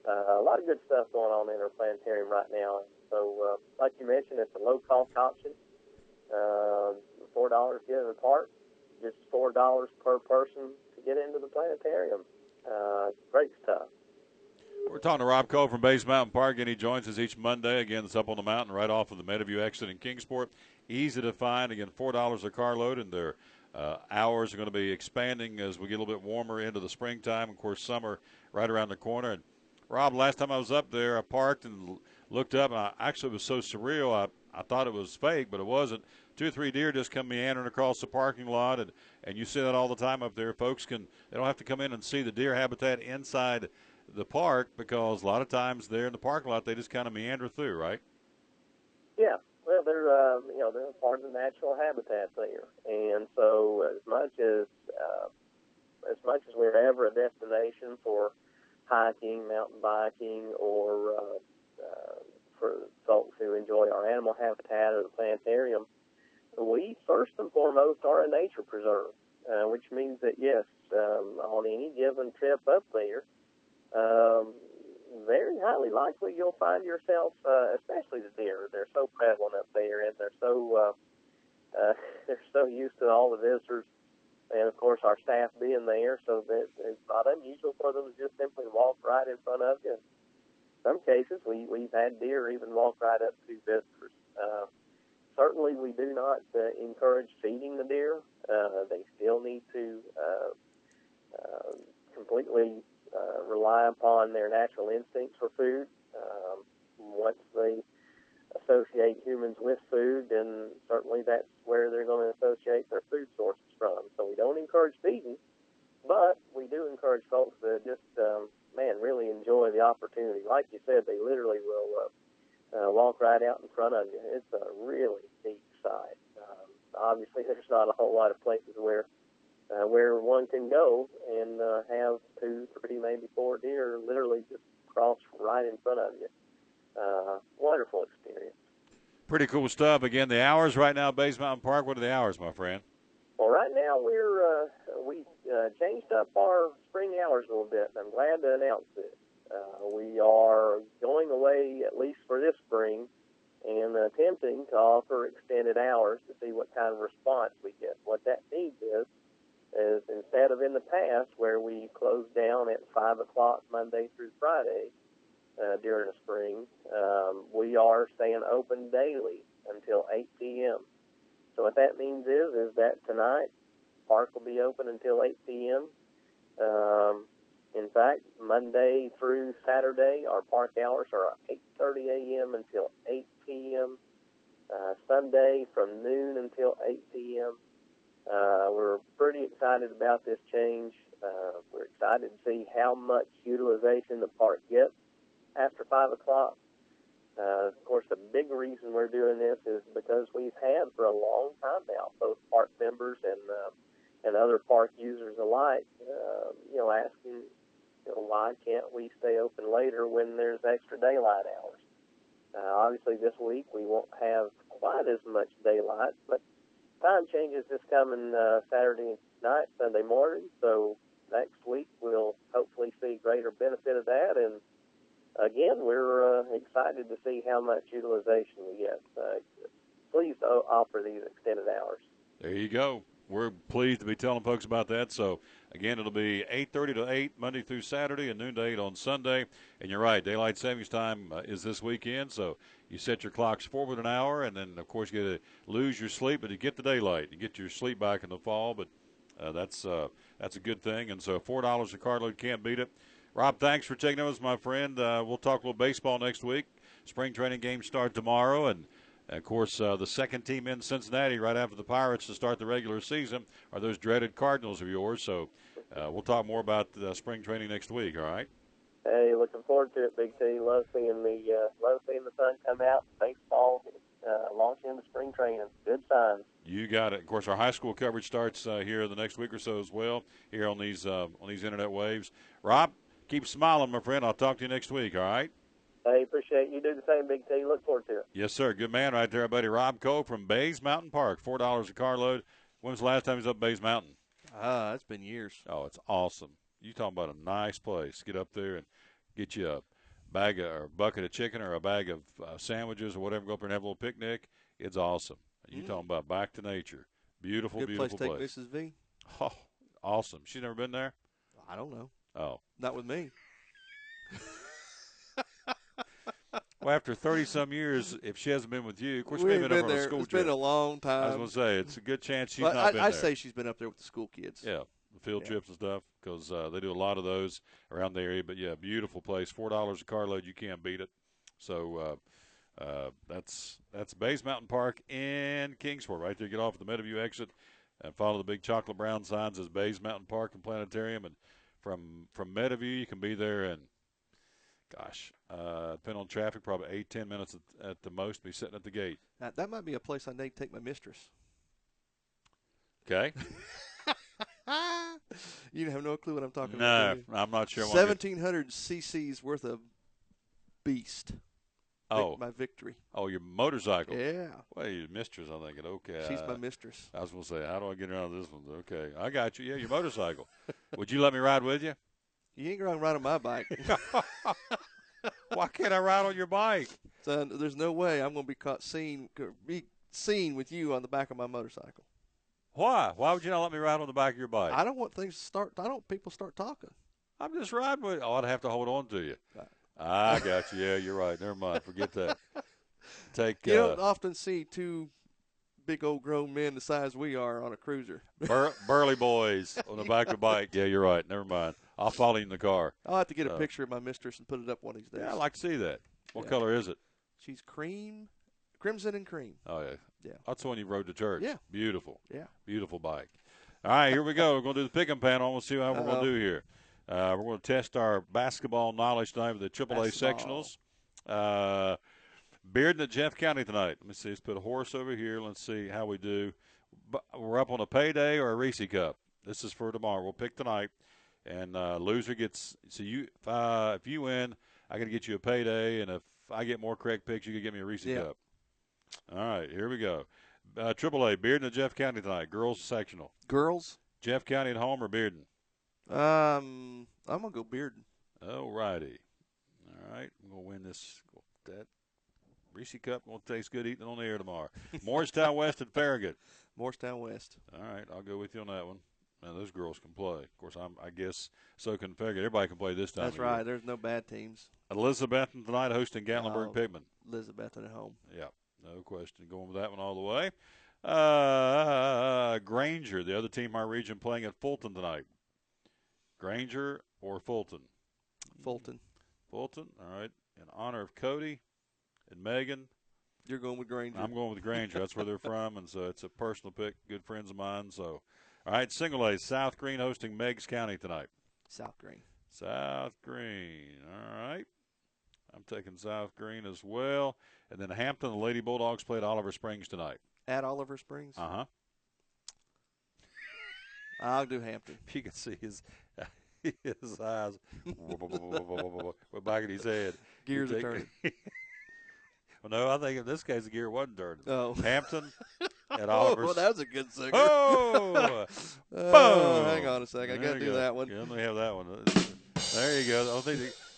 a lot of good stuff going on in our planetarium right now. So, like you mentioned, it's a low-cost option, $4 get in the park. Just $4 per person to get into the planetarium. Great stuff. We're talking to Rob Cole from Base Mountain Park, and he joins us each Monday. Again, it's up on the mountain right off of the Meadowview exit in Kingsport. Easy to find. Again, $4 a carload, and their hours are going to be expanding as we get a little bit warmer into the springtime. Of course, summer right around the corner. And Rob, last time I was up there, I parked and looked up, and it was so surreal. I thought it was fake, but it wasn't. 2 or 3 deer just come meandering across the parking lot, and you see that all the time up there. Folks they don't have to come in and see the deer habitat inside the park, because a lot of times there in the parking lot they just kind of meander through, right? Yeah, well, they're part of the natural habitat there, and so as much as we're ever a destination for hiking, mountain biking, or for folks who enjoy our animal habitat or the planetarium, we first and foremost are a nature preserve, which means that, yes, on any given trip up there, very highly likely you'll find yourself, especially the deer, they're so prevalent up there, and they're so used to all the visitors, and of course our staff being there, so that it's not unusual for them to just simply walk right in front of you. In some cases, we've had deer even walk right up to visitors. Certainly, we do not encourage feeding the deer. They still need to completely rely upon their natural instincts for food. Once they associate humans with food, then certainly that's where they're going to associate their food sources from. So we don't encourage feeding, but we do encourage folks to just opportunity. Like you said, they literally will walk right out in front of you. It's a really neat sight. Obviously, there's not a whole lot of places where one can go and have 2, 3, maybe 4 deer literally just cross right in front of you. Wonderful experience. Pretty cool stuff. Again, the hours right now, Bays Mountain Park. What are the hours, my friend? Well, right now we changed up our spring hours a little bit, and I'm glad to announce it. We are going away, at least for this spring, and attempting to offer extended hours to see what kind of response we get. What that means is instead of in the past where we closed down at 5 o'clock Monday through Friday during the spring, we are staying open daily until 8 p.m. So what that means is that tonight, park will be open until 8 p.m. In fact, Monday through Saturday, our park hours are 8:30 a.m. until 8 p.m. Sunday from noon until 8 p.m. We're pretty excited about this change. We're excited to see how much utilization the park gets after 5 o'clock. Of course, the big reason we're doing this is because we've had for a long time now, both park members and other park users alike, asking, why can't we stay open later when there's extra daylight hours? Obviously, this week we won't have quite as much daylight, but time changes this coming Saturday night, Sunday morning, so next week we'll hopefully see greater benefit of that, and again, we're excited to see how much utilization we get. Please offer these extended hours. There you go. We're pleased to be telling folks about that. So, again, it'll be 8:30 to 8 Monday through Saturday and noon to 8 on Sunday. And you're right, daylight savings time is this weekend. So you set your clocks forward an hour, and then, of course, you get to lose your sleep, but you get the daylight. You get your sleep back in the fall, but that's a good thing. And so $4 a carload, can't beat it. Rob, thanks for taking us, my friend. We'll talk a little baseball next week. Spring training games start tomorrow, and of course, the second team in Cincinnati right after the Pirates to start the regular season are those dreaded Cardinals of yours. So we'll talk more about spring training next week, all right? Hey, looking forward to it, Big T. Love seeing the sun come out. Baseball launch into spring training. Good signs. You got it. Of course, our high school coverage starts here the next week or so as well here on these internet waves. Rob, keep smiling, my friend. I'll talk to you next week, all right? Hey, appreciate you. Do the same, Big T. Look forward to it. Yes, sir. Good man right there, buddy. Rob Cole from Bays Mountain Park. $4 a carload. When was the last time he was up Bays Mountain? It's been years. Oh, it's awesome. You talking about a nice place. Get up there and get you a bag or a bucket of chicken or a bag of sandwiches or whatever. Go up there and have a little picnic. It's awesome. You talking about back to nature. Beautiful, good beautiful place. place. Take Mrs. V. Oh, awesome. She's never been there? I don't know. Oh. Not with me. Well, after 30-some years, if she hasn't been with you, of course, we we haven't haven't been been up there. on a school It's trip. been a long time. I was going to say, it's a good chance she's not been there. I'd there. say she's been up there with the school kids. Yeah, the field trips and stuff, because they do a lot of those around the area. But, yeah, beautiful place. $4 a carload, you can't beat it. So that's Bays Mountain Park in Kingsport. Right there, get off at the Meadowview exit and follow the big chocolate brown signs as Bays Mountain Park and Planetarium. And from Meadowview, you can be there in, depending on traffic, probably 8-10 minutes at the most, be sitting at the gate. Now, that might be a place I need to take my mistress. Okay. You have no clue what I'm talking about. No, I'm not sure. 1,700 cc's worth of beast. Oh. My victory. Oh, your motorcycle. Yeah. Well, your mistress, I'm thinking, okay. She's my mistress. I was going to say, how do I get around this one? Okay, I got you. Yeah, your motorcycle. Would you let me ride with you? You ain't going to ride on my bike. Why can't I ride on your bike? Son, there's no way I'm going to be seen with you on the back of my motorcycle. Why? Why would you not let me ride on the back of your bike? I don't want things to start. I don't want people to start talking. I'm just riding with you. Oh, I'd have to hold on to you. I got you. Yeah, you're right. Never mind. Forget that. You don't often see two big old grown men the size we are on a cruiser. Burly boys on the back of a bike. Yeah, you're right. Never mind. I'll follow you in the car. I'll have to get a picture of my mistress and put it up one of these days. Yeah, I'd like to see that. What color is it? She's crimson and cream. Oh, yeah. Yeah. That's the one you rode to church. Yeah. Beautiful. Yeah. Beautiful bike. All right, here we go. We're going to do the pick'em panel. We'll see how we're going to do here. We're going to test our basketball knowledge tonight with the AAA sectionals. Bearden at Jeff County tonight. Let me see. Let's put a horse over here. Let's see how we do. We're up on a payday or a Reese Cup. This is for tomorrow. We'll pick tonight. And loser gets – so if you win, I got to get you a payday. And if I get more correct picks, you can get me a Reese Cup. All right, here we go. AAA, Bearden at Jeff County tonight. Girls sectional. Girls? Jeff County at home or Bearden? I'm going to go Bearden. All righty. All right, I'm going to win this. That Reese Cup going to taste good eating it on the air tomorrow. Morristown West at Farragut. Morristown West. All right, I'll go with you on that one. Now, those girls can play. Of course, I guess so can Farragut. Everybody can play this time. That's right. There's no bad teams. Elizabethton tonight hosting Gatlinburg-Pittman. Elizabethton at home. Yeah, no question. Going with that one all the way. Granger, the other team in our region, playing at Fulton tonight. Granger or Fulton? Fulton. Fulton, all right. In honor of Cody and Megan. You're going with Granger. I'm going with Granger. That's where they're from, and so it's a personal pick. Good friends of mine. So, all right, single A, South Green hosting Meigs County tonight. South Green. South Green. All right. I'm taking South Green as well. And then Hampton, the Lady Bulldogs play at Oliver Springs tonight. At Oliver Springs? Uh-huh. I'll do Hampton. You can see his eyes back in his head. Gears are turning. Well, no, I think in this case the gear wasn't turning. Oh. Hampton at Oliver. Well, that was a good singer. Oh! Hang on a second. I got to do that one. Yeah, let me have that one. There you go. I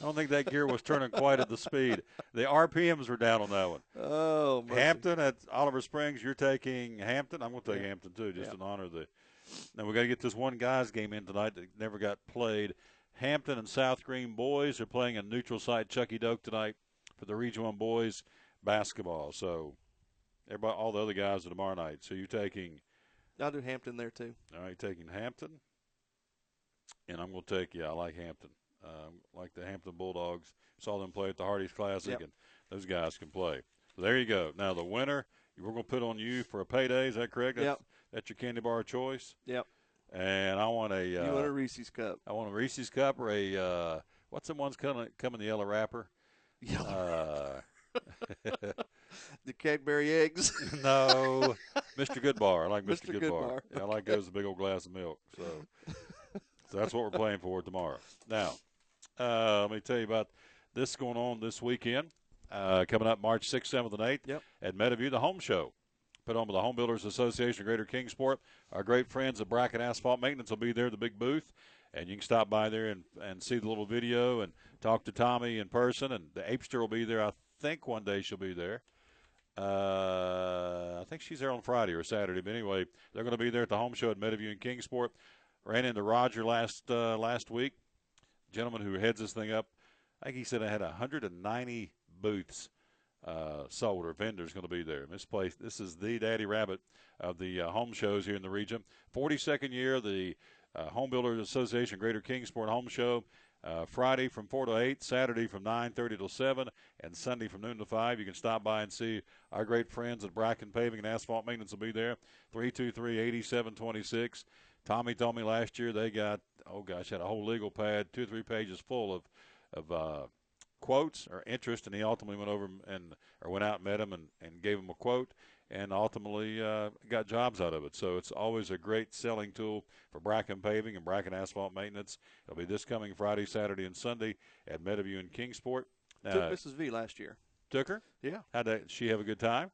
don't think that gear was turning quite at the speed. The RPMs were down on that one. Oh, mercy. Hampton at Oliver Springs. You're taking Hampton. I'm going to take Hampton too, just in honor of the. Now we got to get this one guys game in tonight that never got played. Hampton and South Green boys are playing a neutral site Chucky Doak tonight for the Region 1 boys basketball. So everybody, all the other guys are tomorrow night. So you're taking. I'll do Hampton there too. All right, taking Hampton. And I'm going to take, I like Hampton. Like the Hampton Bulldogs. Saw them play at the Hardee's Classic, and those guys can play. So there you go. Now the winner, we're going to put on you for a payday. Is that correct? That's your candy bar of choice? Yep. And I want a you want a Reese's Cup. I want a Reese's Cup or a what's the ones come in the yellow wrapper? Yellow the Cadbury eggs. No. Mr. Goodbar. I like Mr. Mr. Goodbar. Yeah, I like those a big old glass of milk. So that's what we're playing for tomorrow. Now, let me tell you about this going on this weekend. Coming up March 6th, 7th, and 8th at Meadowview, the home show. Put on by the Home Builders Association of Greater Kingsport. Our great friends at Bracken Asphalt Maintenance will be there, the big booth. And you can stop by there and see the little video and talk to Tommy in person. And the Apester will be there. I think one day she'll be there. I think she's there on Friday or Saturday. But anyway, they're going to be there at the home show at Meadowview in Kingsport. Ran into Roger last week, gentleman who heads this thing up. I think he said I had 190 booths sold or vendors going to be there. This is the daddy rabbit of the home shows here in the region. 42nd year of the Home Builders Association Greater Kingsport Home Show. Friday from 4 to 8, Saturday from 9:30 till 7, and Sunday from noon to 5. You can stop by and see our great friends at Bracken Paving and Asphalt Maintenance will be there. 323-8726. Tommy told me last year they got, had a whole legal pad, 2 or 3 pages full of quotes or interest, and he ultimately went over or went out and met him and gave him a quote, and ultimately got jobs out of it. So it's always a great selling tool for Bracken Paving and Bracken Asphalt Maintenance. It'll be this coming Friday, Saturday, and Sunday at Meadowview in Kingsport. Took Mrs. V last year. Took her? Yeah. Did she have a good time?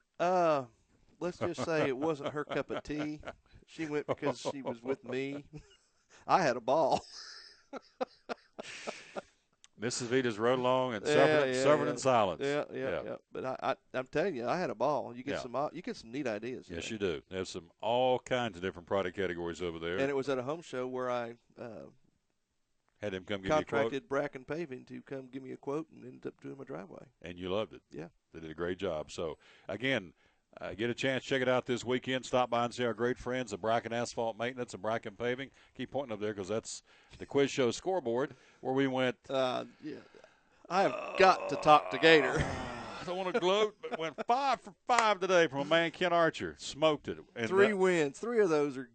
Let's just say it wasn't her cup of tea. She went because she was with me. I had a ball. Mrs. V just rode along and suffered in silence. Yeah. But I'm telling you, I had a ball. You get some neat ideas. Yes, you do. There's all kinds of different product categories over there. And it was at a home show where I had him come give me a quote. Contracted Bracken Paving to come give me a quote and ended up doing my driveway. And you loved it. Yeah. They did a great job. So, again, get a chance, check it out this weekend. Stop by and see our great friends at Bracken Asphalt Maintenance and Bracken Paving. Keep pointing up there because that's the quiz show scoreboard where we went. I have got to talk to Gator. I don't want to gloat, but went 5 for 5 today from a man, Ken Archer. Smoked it. And 3 wins. 3 of those are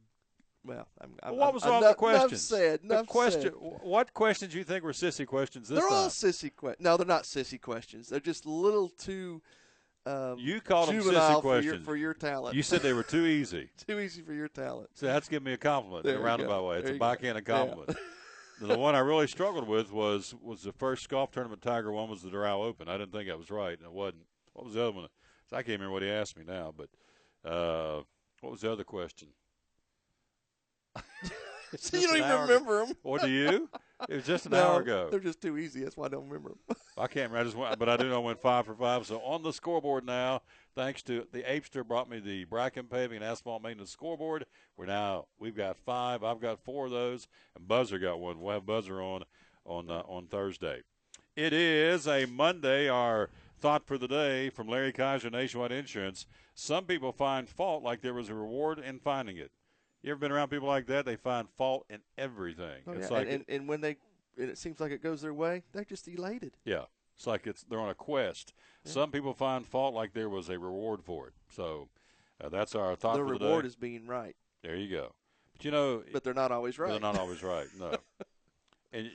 Well, what was all the questions? Enough said. What questions do you think were sissy questions this time? They're all sissy questions. No, they're not sissy questions. They're just a little too you called them juvenile sissy questions. For your talent. You said they were too easy. Too easy for your talent. So that's giving me a compliment in a roundabout way. It's a backhanded compliment. Yeah. The one I really struggled with was the first golf tournament Tiger won was the Doral Open. I didn't think that was right, and it wasn't. What was the other one? So I can't remember what he asked me now, but what was the other question? So you don't even remember them. What do you? It was just an hour ago. They're just too easy. That's why I don't remember them. I can't remember. But I do know I went 5 for 5. So on the scoreboard now, thanks to the Apester brought me the Bracken Paving and Asphalt Maintenance scoreboard. We've got 5. I've got 4 of those, and Buzzer got one. We'll have Buzzer on Thursday. It is a Monday. Our thought for the day from Larry Kaiser, Nationwide Insurance. Some people find fault like there was a reward in finding it. You ever been around people like that? They find fault in everything. Oh, it's yeah. like and when it seems like it goes their way, they're just elated. Yeah. It's like they're on a quest. Yeah. Some people find fault like there was a reward for it. So that's our thought for the day. The reward is being right. There you go. But, but they're not always right. They're not always right, no. And,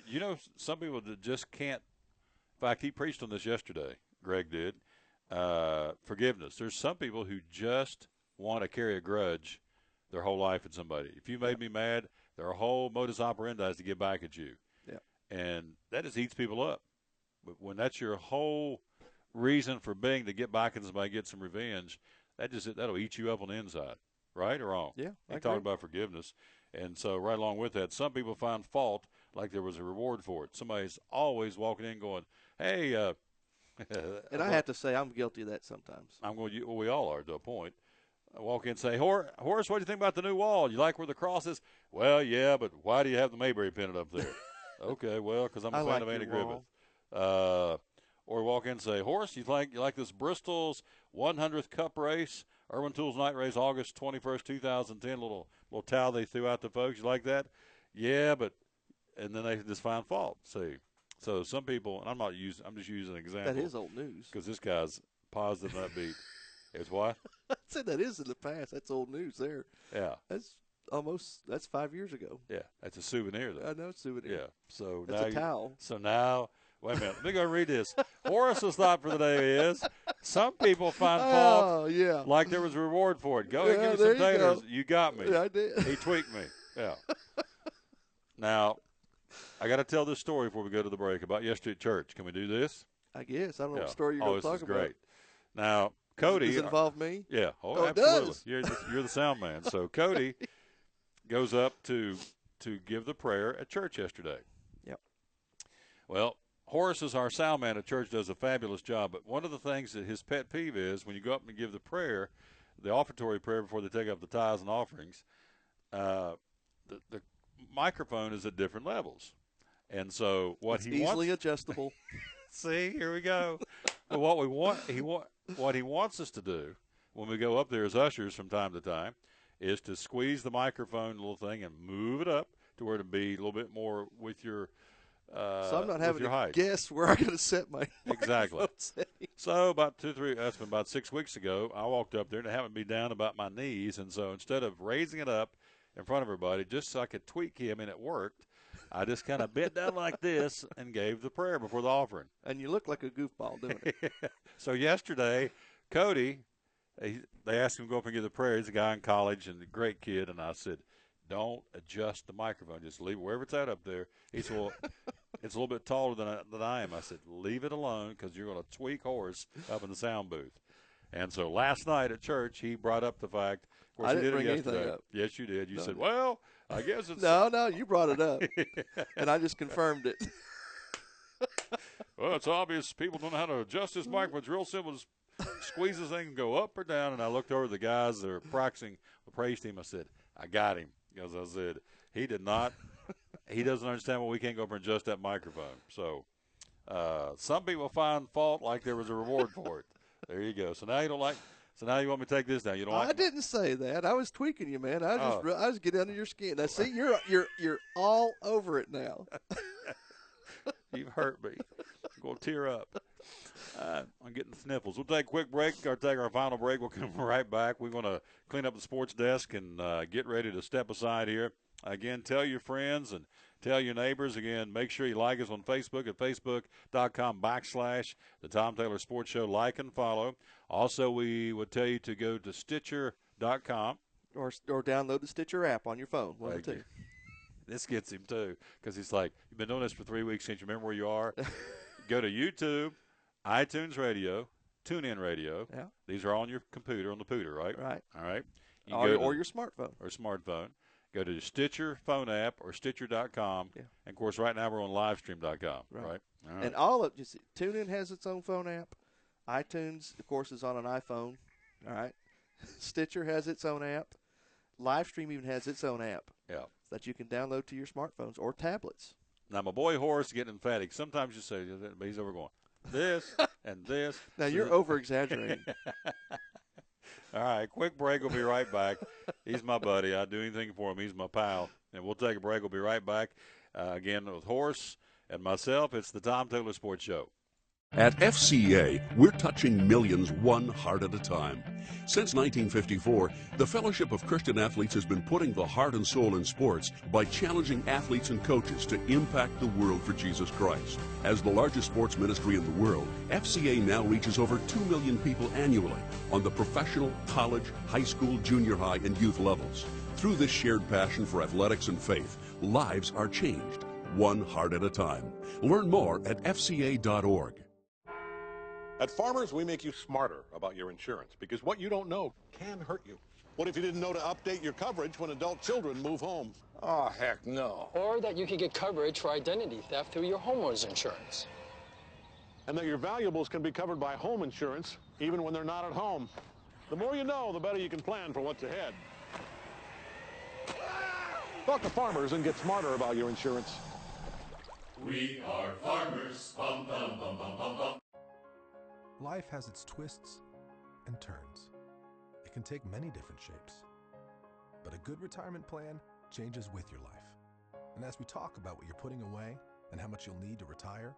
some people that just can't – in fact, he preached on this yesterday, Greg did, forgiveness. There's some people who just want to carry a grudge their whole life at somebody. If you made me mad, their whole modus operandi is to get back at you. Yeah. And that just eats people up. But when that's your whole reason for being to get back at somebody, get some revenge, that'll eat you up on the inside. Right or wrong? Yeah, I talked about forgiveness. And so right along with that, some people find fault like there was a reward for it. Somebody's always walking in going, hey. And I have to say I'm guilty of that sometimes. We all are to a point. I walk in and say, Horace, what do you think about the new wall? You like where the cross is? Well, yeah, but why do you have the Mayberry pennant up there? Okay, well, because I'm a fan of Andy Griffith. Or walk in and say, Horace, you like this Bristol's 100th Cup race, Irwin Tools Night Race, August 21st, 2010, little towel they threw out to folks. You like that? Yeah, but – and then they just find fault. See, so some people – and I'm just using an example. That is old news. Because this guy's positive and upbeat. It's what? I said that is in the past. That's old news there. Yeah. That's 5 years ago. Yeah. That's a souvenir, though. I know it's a souvenir. Yeah. So that's a towel. So now, wait a minute. Let me go read this. Horace's thought for the day is some people find fault like there was a reward for it. Go and give me some taters. You got me. Yeah, I did. He tweaked me. Yeah. Now, I got to tell this story before we go to the break about yesterday at church. Can we do this? I guess. I don't know what story you're going to talk about. This is great. Now, Cody. Does it involve me? Yeah. Oh, absolutely. It does. You're the sound man. So Cody goes up to give the prayer at church yesterday. Yep. Well, Horace is our sound man at church, does a fabulous job. But one of the things that his pet peeve is when you go up and give the prayer, the offertory prayer before they take up the tithes and offerings, the microphone is at different levels. And so it's easily adjustable. See, here we go. But what he wants us to do when we go up there as ushers from time to time is to squeeze the microphone little thing and move it up to where it be a little bit more with your so I'm not having to height. guess where I'm going to set my exactly. So that's been about 6 weeks ago, I walked up there and it happened to be down about my knees, and so instead of raising it up in front of everybody just so I could tweak him and it worked, I just kind of bent down like this and gave the prayer before the offering. And you look like a goofball doing it. So yesterday, Cody, they asked him to go up and give the prayer. He's a guy in college and a great kid. And I said, don't adjust the microphone. Just leave it wherever it's at up there. He said, well, it's a little bit taller than I am. I said, leave it alone because you're going to tweak Horace up in the sound booth. And so last night at church, he brought up the fact. Of course, I didn't bring yesterday. anything up. Yes, you did. You said, well, I guess it's. No, you brought it up. And I just confirmed it. Well, it's obvious people don't know how to adjust this microphone. It's real simple. Just squeeze this thing and go up or down. And I looked over at the guys that are practicing the praise team. I said, I got him. Because I said, he did not. He doesn't understand why we can't go over and adjust that microphone. So some people find fault like there was a reward for it. There you go. So now you don't like. So now you want me to take this down? You don't like? I didn't say that. I was tweaking you, man. I was getting under your skin. Now, see, you're all over it now. You've hurt me. I'm going to tear up. I'm getting the sniffles. We'll take a quick break or take our final break. We'll come right back. We're going to clean up the sports desk and get ready to step aside here. Again, tell your friends and tell your neighbors. Again, make sure you like us on Facebook at facebook.com/The Tom Taylor Sports Show. Like and follow. Also, we would tell you to go to Stitcher.com. Or download the Stitcher app on your phone. One of the two. This gets him, too, because he's like, you've been doing this for 3 weeks. Can't you remember where you are? Go to YouTube, iTunes Radio, TuneIn Radio. Yeah. These are all on your computer, on the pooter, right? Right. All right. Or your smartphone. Or smartphone. Go to the Stitcher phone app or Stitcher.com. Yeah. And, of course, right now we're on Livestream.com, right? All right. And all of just TuneIn has its own phone app. iTunes, of course, is on an iPhone. All right. Stitcher has its own app. Livestream even has its own app. Yeah. That you can download to your smartphones or tablets. Now, my boy Horace is getting emphatic. Sometimes you say, but he's over going, this and this. Now, you're over-exaggerating. All right, quick break. We'll be right back. He's my buddy. I'd do anything for him. He's my pal. And we'll take a break. We'll be right back. Again, with Horace and myself, it's the Tom Taylor Sports Show. At FCA, we're touching millions one heart at a time. Since 1954, the Fellowship of Christian Athletes has been putting the heart and soul in sports by challenging athletes and coaches to impact the world for Jesus Christ. As the largest sports ministry in the world, FCA now reaches over 2 million people annually on the professional, college, high school, junior high, and youth levels. Through this shared passion for athletics and faith, lives are changed, one heart at a time. Learn more at fca.org. At Farmers, we make you smarter about your insurance because what you don't know can hurt you. What if you didn't know to update your coverage when adult children move home? Oh, heck no. Or that you could get coverage for identity theft through your homeowner's insurance. And that your valuables can be covered by home insurance even when they're not at home. The more you know, the better you can plan for what's ahead. Talk to Farmers and get smarter about your insurance. We are farmers. Bum, bum, bum, bum, bum, bum. Life has its twists and turns. It can take many different shapes. But a good retirement plan changes with your life. And as we talk about what you're putting away and how much you'll need to retire,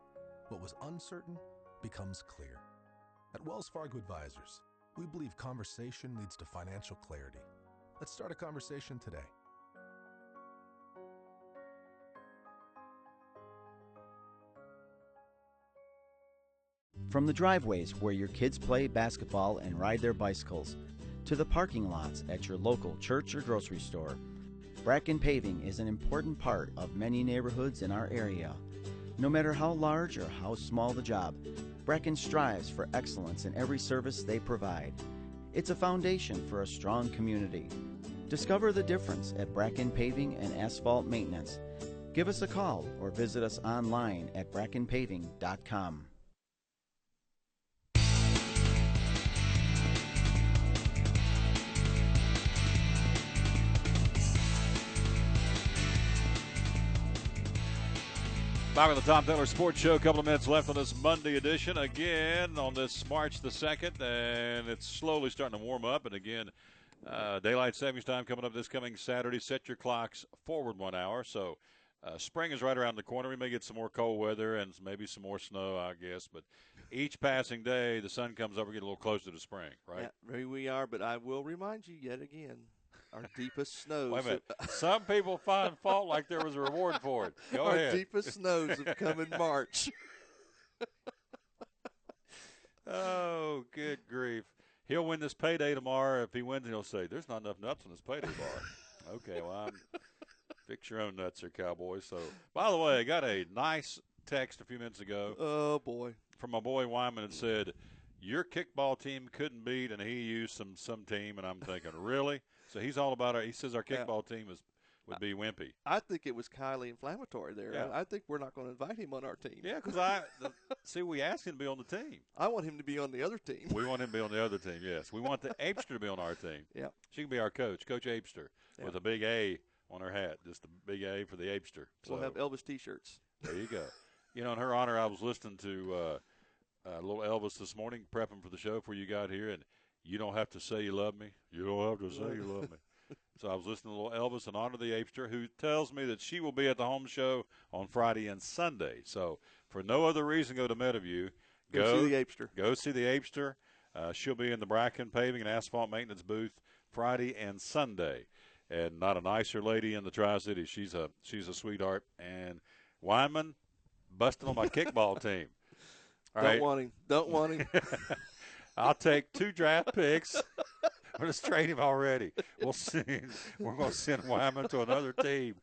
what was uncertain becomes clear. At Wells Fargo Advisors, we believe conversation leads to financial clarity. Let's start a conversation today. From the driveways where your kids play basketball and ride their bicycles, to the parking lots at your local church or grocery store, Bracken Paving is an important part of many neighborhoods in our area. No matter how large or how small the job, Bracken strives for excellence in every service they provide. It's a foundation for a strong community. Discover the difference at Bracken Paving and Asphalt Maintenance. Give us a call or visit us online at brackenpaving.com. Back on the Tom Taylor Sports Show. A couple of minutes left on this Monday edition. Again, on this March the 2nd, and it's slowly starting to warm up. And again, daylight savings time coming up this coming Saturday. Set your clocks forward 1 hour. So spring is right around the corner. We may get some more cold weather and maybe some more snow, I guess. But each passing day, the sun comes up. We get a little closer to spring, right? Yeah, here we are. But I will remind you yet again. Our deepest snows. Wait a minute. Some people find fault like there was a reward for it. Go ahead. Our deepest snows have come in March. Oh, good grief. He'll win this payday tomorrow. If he wins, he'll say, there's not enough nuts on this payday bar. Okay, well, fix your own nuts there, Cowboys. So, by the way, I got a nice text a few minutes ago. Oh, boy. From my boy Wyman and said, your kickball team couldn't beat, and he used some team. And I'm thinking, really? So he's all about he says our kickball team would be wimpy. I think it was highly inflammatory there. Yeah. I think we're not going to invite him on our team. Yeah, because see, we asked him to be on the team. I want him to be on the other team. We want him to be on the other team, yes. We want the Apester to be on our team. Yeah. She can be our coach, Coach Apester, with a big A on her hat, just a big A for the Apester. So, we'll have Elvis T-shirts. There you go. In her honor, I was listening to a little Elvis this morning, prepping for the show before you got here, and you don't have to say you love me. You don't have to say you love me. So I was listening to a little Elvis in honor of the Apester, who tells me that she will be at the home show on Friday and Sunday. So for no other reason, go to Meadowview. Go see the Apester. Go see the Apester. She'll be in the Bracken Paving and Asphalt Maintenance booth Friday and Sunday. And not a nicer lady in the Tri-Cities. She's a sweetheart. And Wyman busting on my kickball team. All right. Don't want him. I'll take 2 draft picks. I'm going to trade him already. We're going to send Wyman to another team.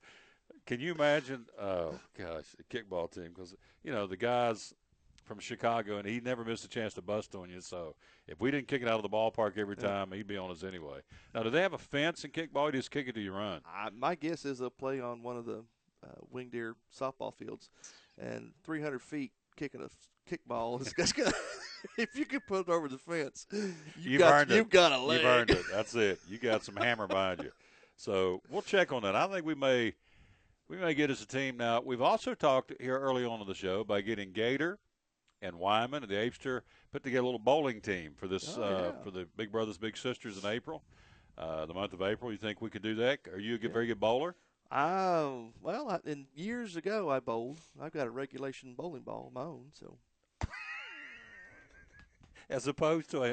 Can you imagine? Oh, gosh, a kickball team. Because, the guys from Chicago, and he never missed a chance to bust on you. So if we didn't kick it out of the ballpark every time, he'd be on us anyway. Now, do they have a fence in kickball? You just kick it till you run. My guess is they'll play on one of the Winged Deer softball fields. And 300 feet kicking a kickball is gonna, if you can put it over the fence, you've got a leg. You've earned it. That's it. You got some hammer behind you. So we'll check on that. I think we may get us a team. Now, we've also talked here early on in the show by getting Gator and Wyman and the Apester put together a little bowling team for this for the Big Brothers Big Sisters in April, the month of April. You think we could do that? Are you a very good bowler? Years ago I bowled. I've got a regulation bowling ball of my own, so. As opposed to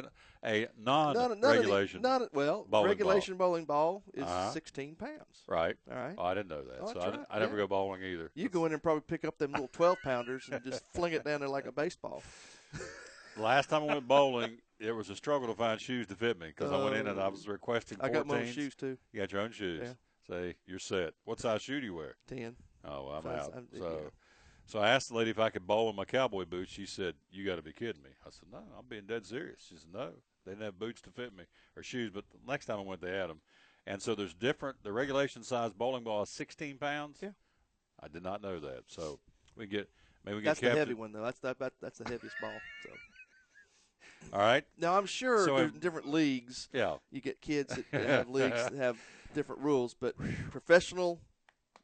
a non-regulation regulation bowling ball is 16 pounds. Right. All right. Oh, I didn't know that. So I never go bowling either. You go in and probably pick up them little 12-pounders and just fling it down there like a baseball. The last time I went bowling, it was a struggle to find shoes to fit me because I went in and I was requesting 14s. I got my own shoes, too. You got your own shoes. Yeah. Say, you're set. What size shoe do you wear? 10. Oh, well, I'm out. So I asked the lady if I could bowl in my cowboy boots. She said, you got to be kidding me. I said, no, I'm being dead serious. She said, no, they didn't have boots to fit me or shoes, but the next time I went, they had them. And so there's the regulation size bowling ball is 16 pounds. Yeah. I did not know that. So that's the heavy one, though. That's the heaviest ball. So. All right. Now, I'm sure there's different leagues. Yeah. You get kids that have leagues that have different rules, but professional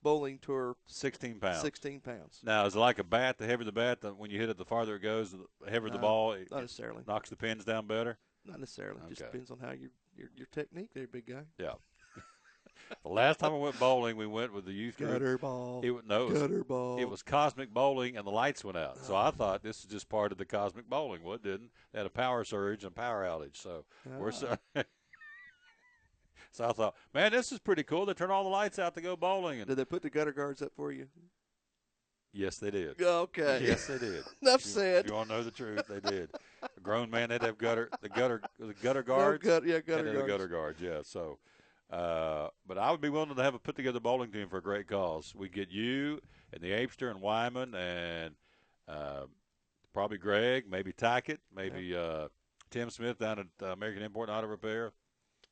bowling tour, 16 pounds. 16 pounds. Now, is it like a bat? The heavier the bat, when you hit it, the farther it goes, the heavier the ball? Not necessarily. Knocks the pins down better? Not necessarily. It just depends on how your technique there, big guy. Yeah. The last time I went bowling, we went with the youth group. Gutter ball. Gutter ball. It was cosmic bowling, and the lights went out. So I thought this is just part of the cosmic bowling. Well, it didn't. They had a power surge and power outage. So So I thought, man, this is pretty cool. They turn all the lights out to go bowling. Did they put the gutter guards up for you? Yes, they did. Okay. Yes, they did. Enough said. If you want to know the truth, they did. A grown man had to have gutter guards. Gutter guards. The gutter guards, yeah. So, but I would be willing to have a put-together bowling team for a great cause. We get you and the Apester and Wyman and probably Greg, maybe Tackett, maybe Tim Smith down at American Import and Auto Repair.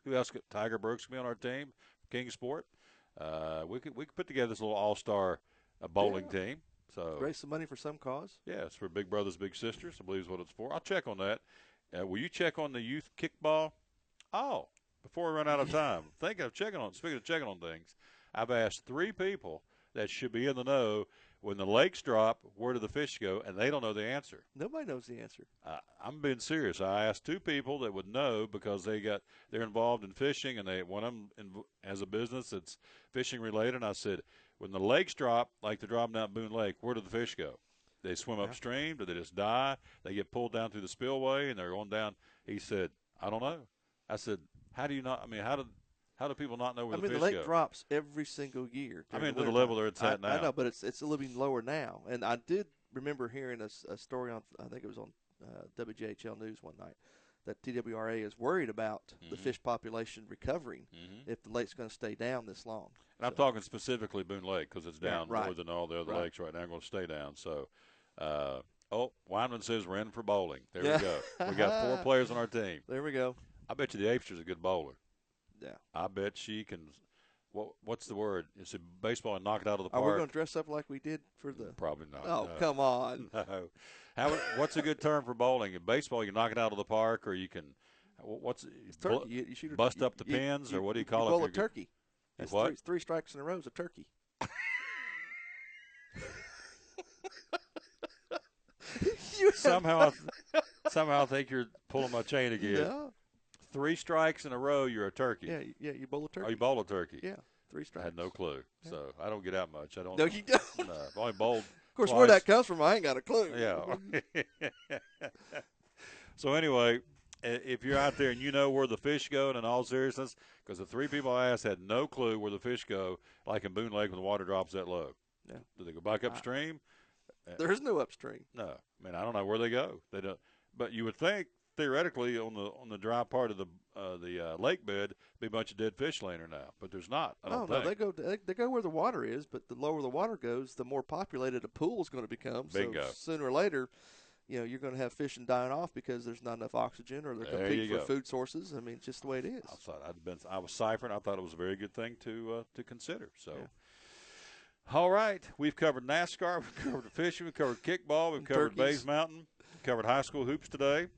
Who else? Tiger Brooks can be on our team. Kingsport. We could put together this little all-star bowling team. So raise some money for some cause. Yeah, it's for Big Brothers Big Sisters, I believe is what it's for. I'll check on that. Will you check on the youth kickball? Oh, before we run out of time, speaking of checking on things, I've asked 3 people that should be in the know. When the lakes drop, where do the fish go? And they don't know the answer. Nobody knows the answer. I'm being serious. I asked 2 people that would know because they're involved in fishing, and one of them has a business that's fishing related. And I said, when the lakes drop, like they're dropping out Boone Lake, where do the fish go? They swim upstream? Do they just die? They get pulled down through the spillway, and they're going down. He said, I don't know. I said, how do you not? I mean, how do people not know where the fish go? The lake drops every single year. I mean, to the level that it's at now. I know, but it's a little bit lower now. And I did remember hearing a story on, I think it was on WJHL News one night, that TWRA is worried about the fish population recovering if the lake's going to stay down this long. And I'm talking specifically Boone Lake because it's down more than all the other lakes right now. I'm going to stay down. So, Wyman says we're in for bowling. There we go. We got 4 players on our team. There we go. I bet you the Apester's a good bowler. Yeah. I bet she can. What's the word? It's a baseball and knock it out of the park. Are we going to dress up like we did for the? Probably not. Oh, no. Come on. No. What's a good term for bowling? In baseball, you knock it out of the park, or you can. You shoot bust up the pins, or what do you call it? Bowl a turkey. That's what? 3 strikes in a row is a turkey. Somehow I think you're pulling my chain again. Yeah. 3 strikes in a row, you're a turkey. Yeah, you bowl a turkey. Oh, you bowl a turkey. Yeah, 3 strikes. I had no clue, so I don't get out much. I don't. No, you don't. No, I've only bowled course, twice. where that comes from, I ain't got a clue. Yeah. So anyway, if you're out there and you know where the fish go, and in all seriousness, because the 3 people I asked had no clue where the fish go, like in Boone Lake when the water drops that low. Yeah. Do they go back upstream? There is no upstream. No. I mean, I don't know where they go. They don't. But you would think, theoretically, on the dry part of the lake bed, be a bunch of dead fish laying there now. But there's not. I don't think. No, they go where the water is, but the lower the water goes, the more populated a pool is going to become. Bingo. So sooner or later, you're going to have fish dying off because there's not enough oxygen, or they're There competing you for go. food sources. I mean, it's just the way it is. I was ciphering. I thought it was a very good thing to consider. So, all right, we've covered NASCAR, we've covered fishing, we've covered kickball, we've covered Turkeys. Bays Mountain, we've covered high school hoops today.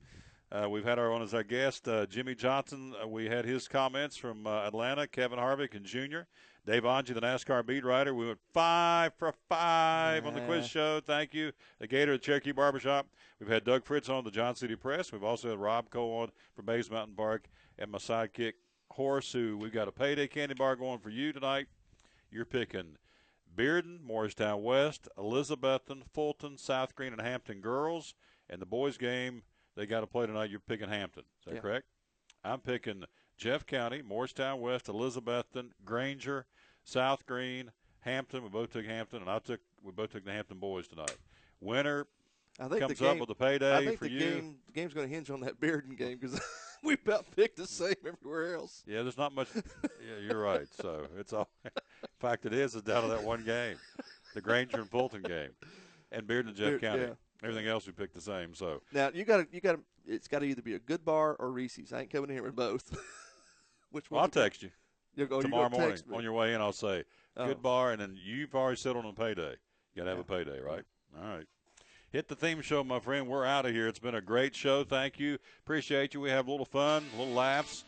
We've had our as our guest, Jimmie Johnson. We had his comments from Atlanta, Kevin Harvick and Jr. Dave Ongie, the NASCAR beat writer. We went 5 for 5 on the quiz show. Thank you. The Gator at Cherokee Barbershop. We've had Doug Fritz on the John City Press. We've also had Rob Cole on from Bays Mountain Park, and my sidekick, Horace, who we've got a payday candy bar going for you tonight. You're picking Bearden, Morristown West, Elizabethton, Fulton, South Green, and Hampton girls. And the boys' game, they got to play tonight. You're picking Hampton. Is that correct? I'm picking Jeff County, Morristown West, Elizabethton, Granger, South Green, Hampton. We both took Hampton, and we both took the Hampton boys tonight. Winner comes up with a payday I think for the you. game's going to hinge on that Bearden game because we about picked the same everywhere else. Yeah, there's not much. Yeah, you're right. So it's all. In fact, it's down to that one game, the Granger and Fulton game, and Bearden and Jeff County. Yeah. Everything else we picked the same. So now you got to. It's got to either be a Good Bar or Reese's. I ain't coming in here with both. Which one? I'll text you You're tomorrow morning text me. on your way in. I'll say Good Bar, and then you've already settled on a payday. You got to have a payday, right? All right. Hit the theme show, my friend. We're out of here. It's been a great show. Thank you. Appreciate you. We have a little fun, a little laughs.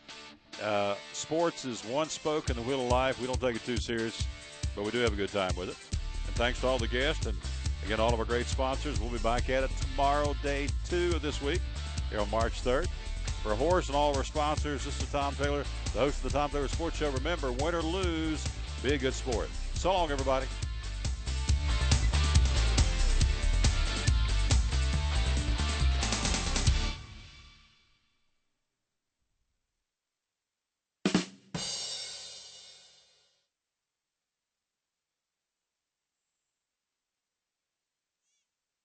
Sports is one spoke in the wheel of life. We don't take it too serious, but we do have a good time with it. And thanks to all the guests and, again, all of our great sponsors. We'll be back at it tomorrow, day 2 of this week, here on March 3rd. For Horace and all of our sponsors, this is Tom Taylor, the host of the Tom Taylor Sports Show. Remember, win or lose, be a good sport. So long, everybody.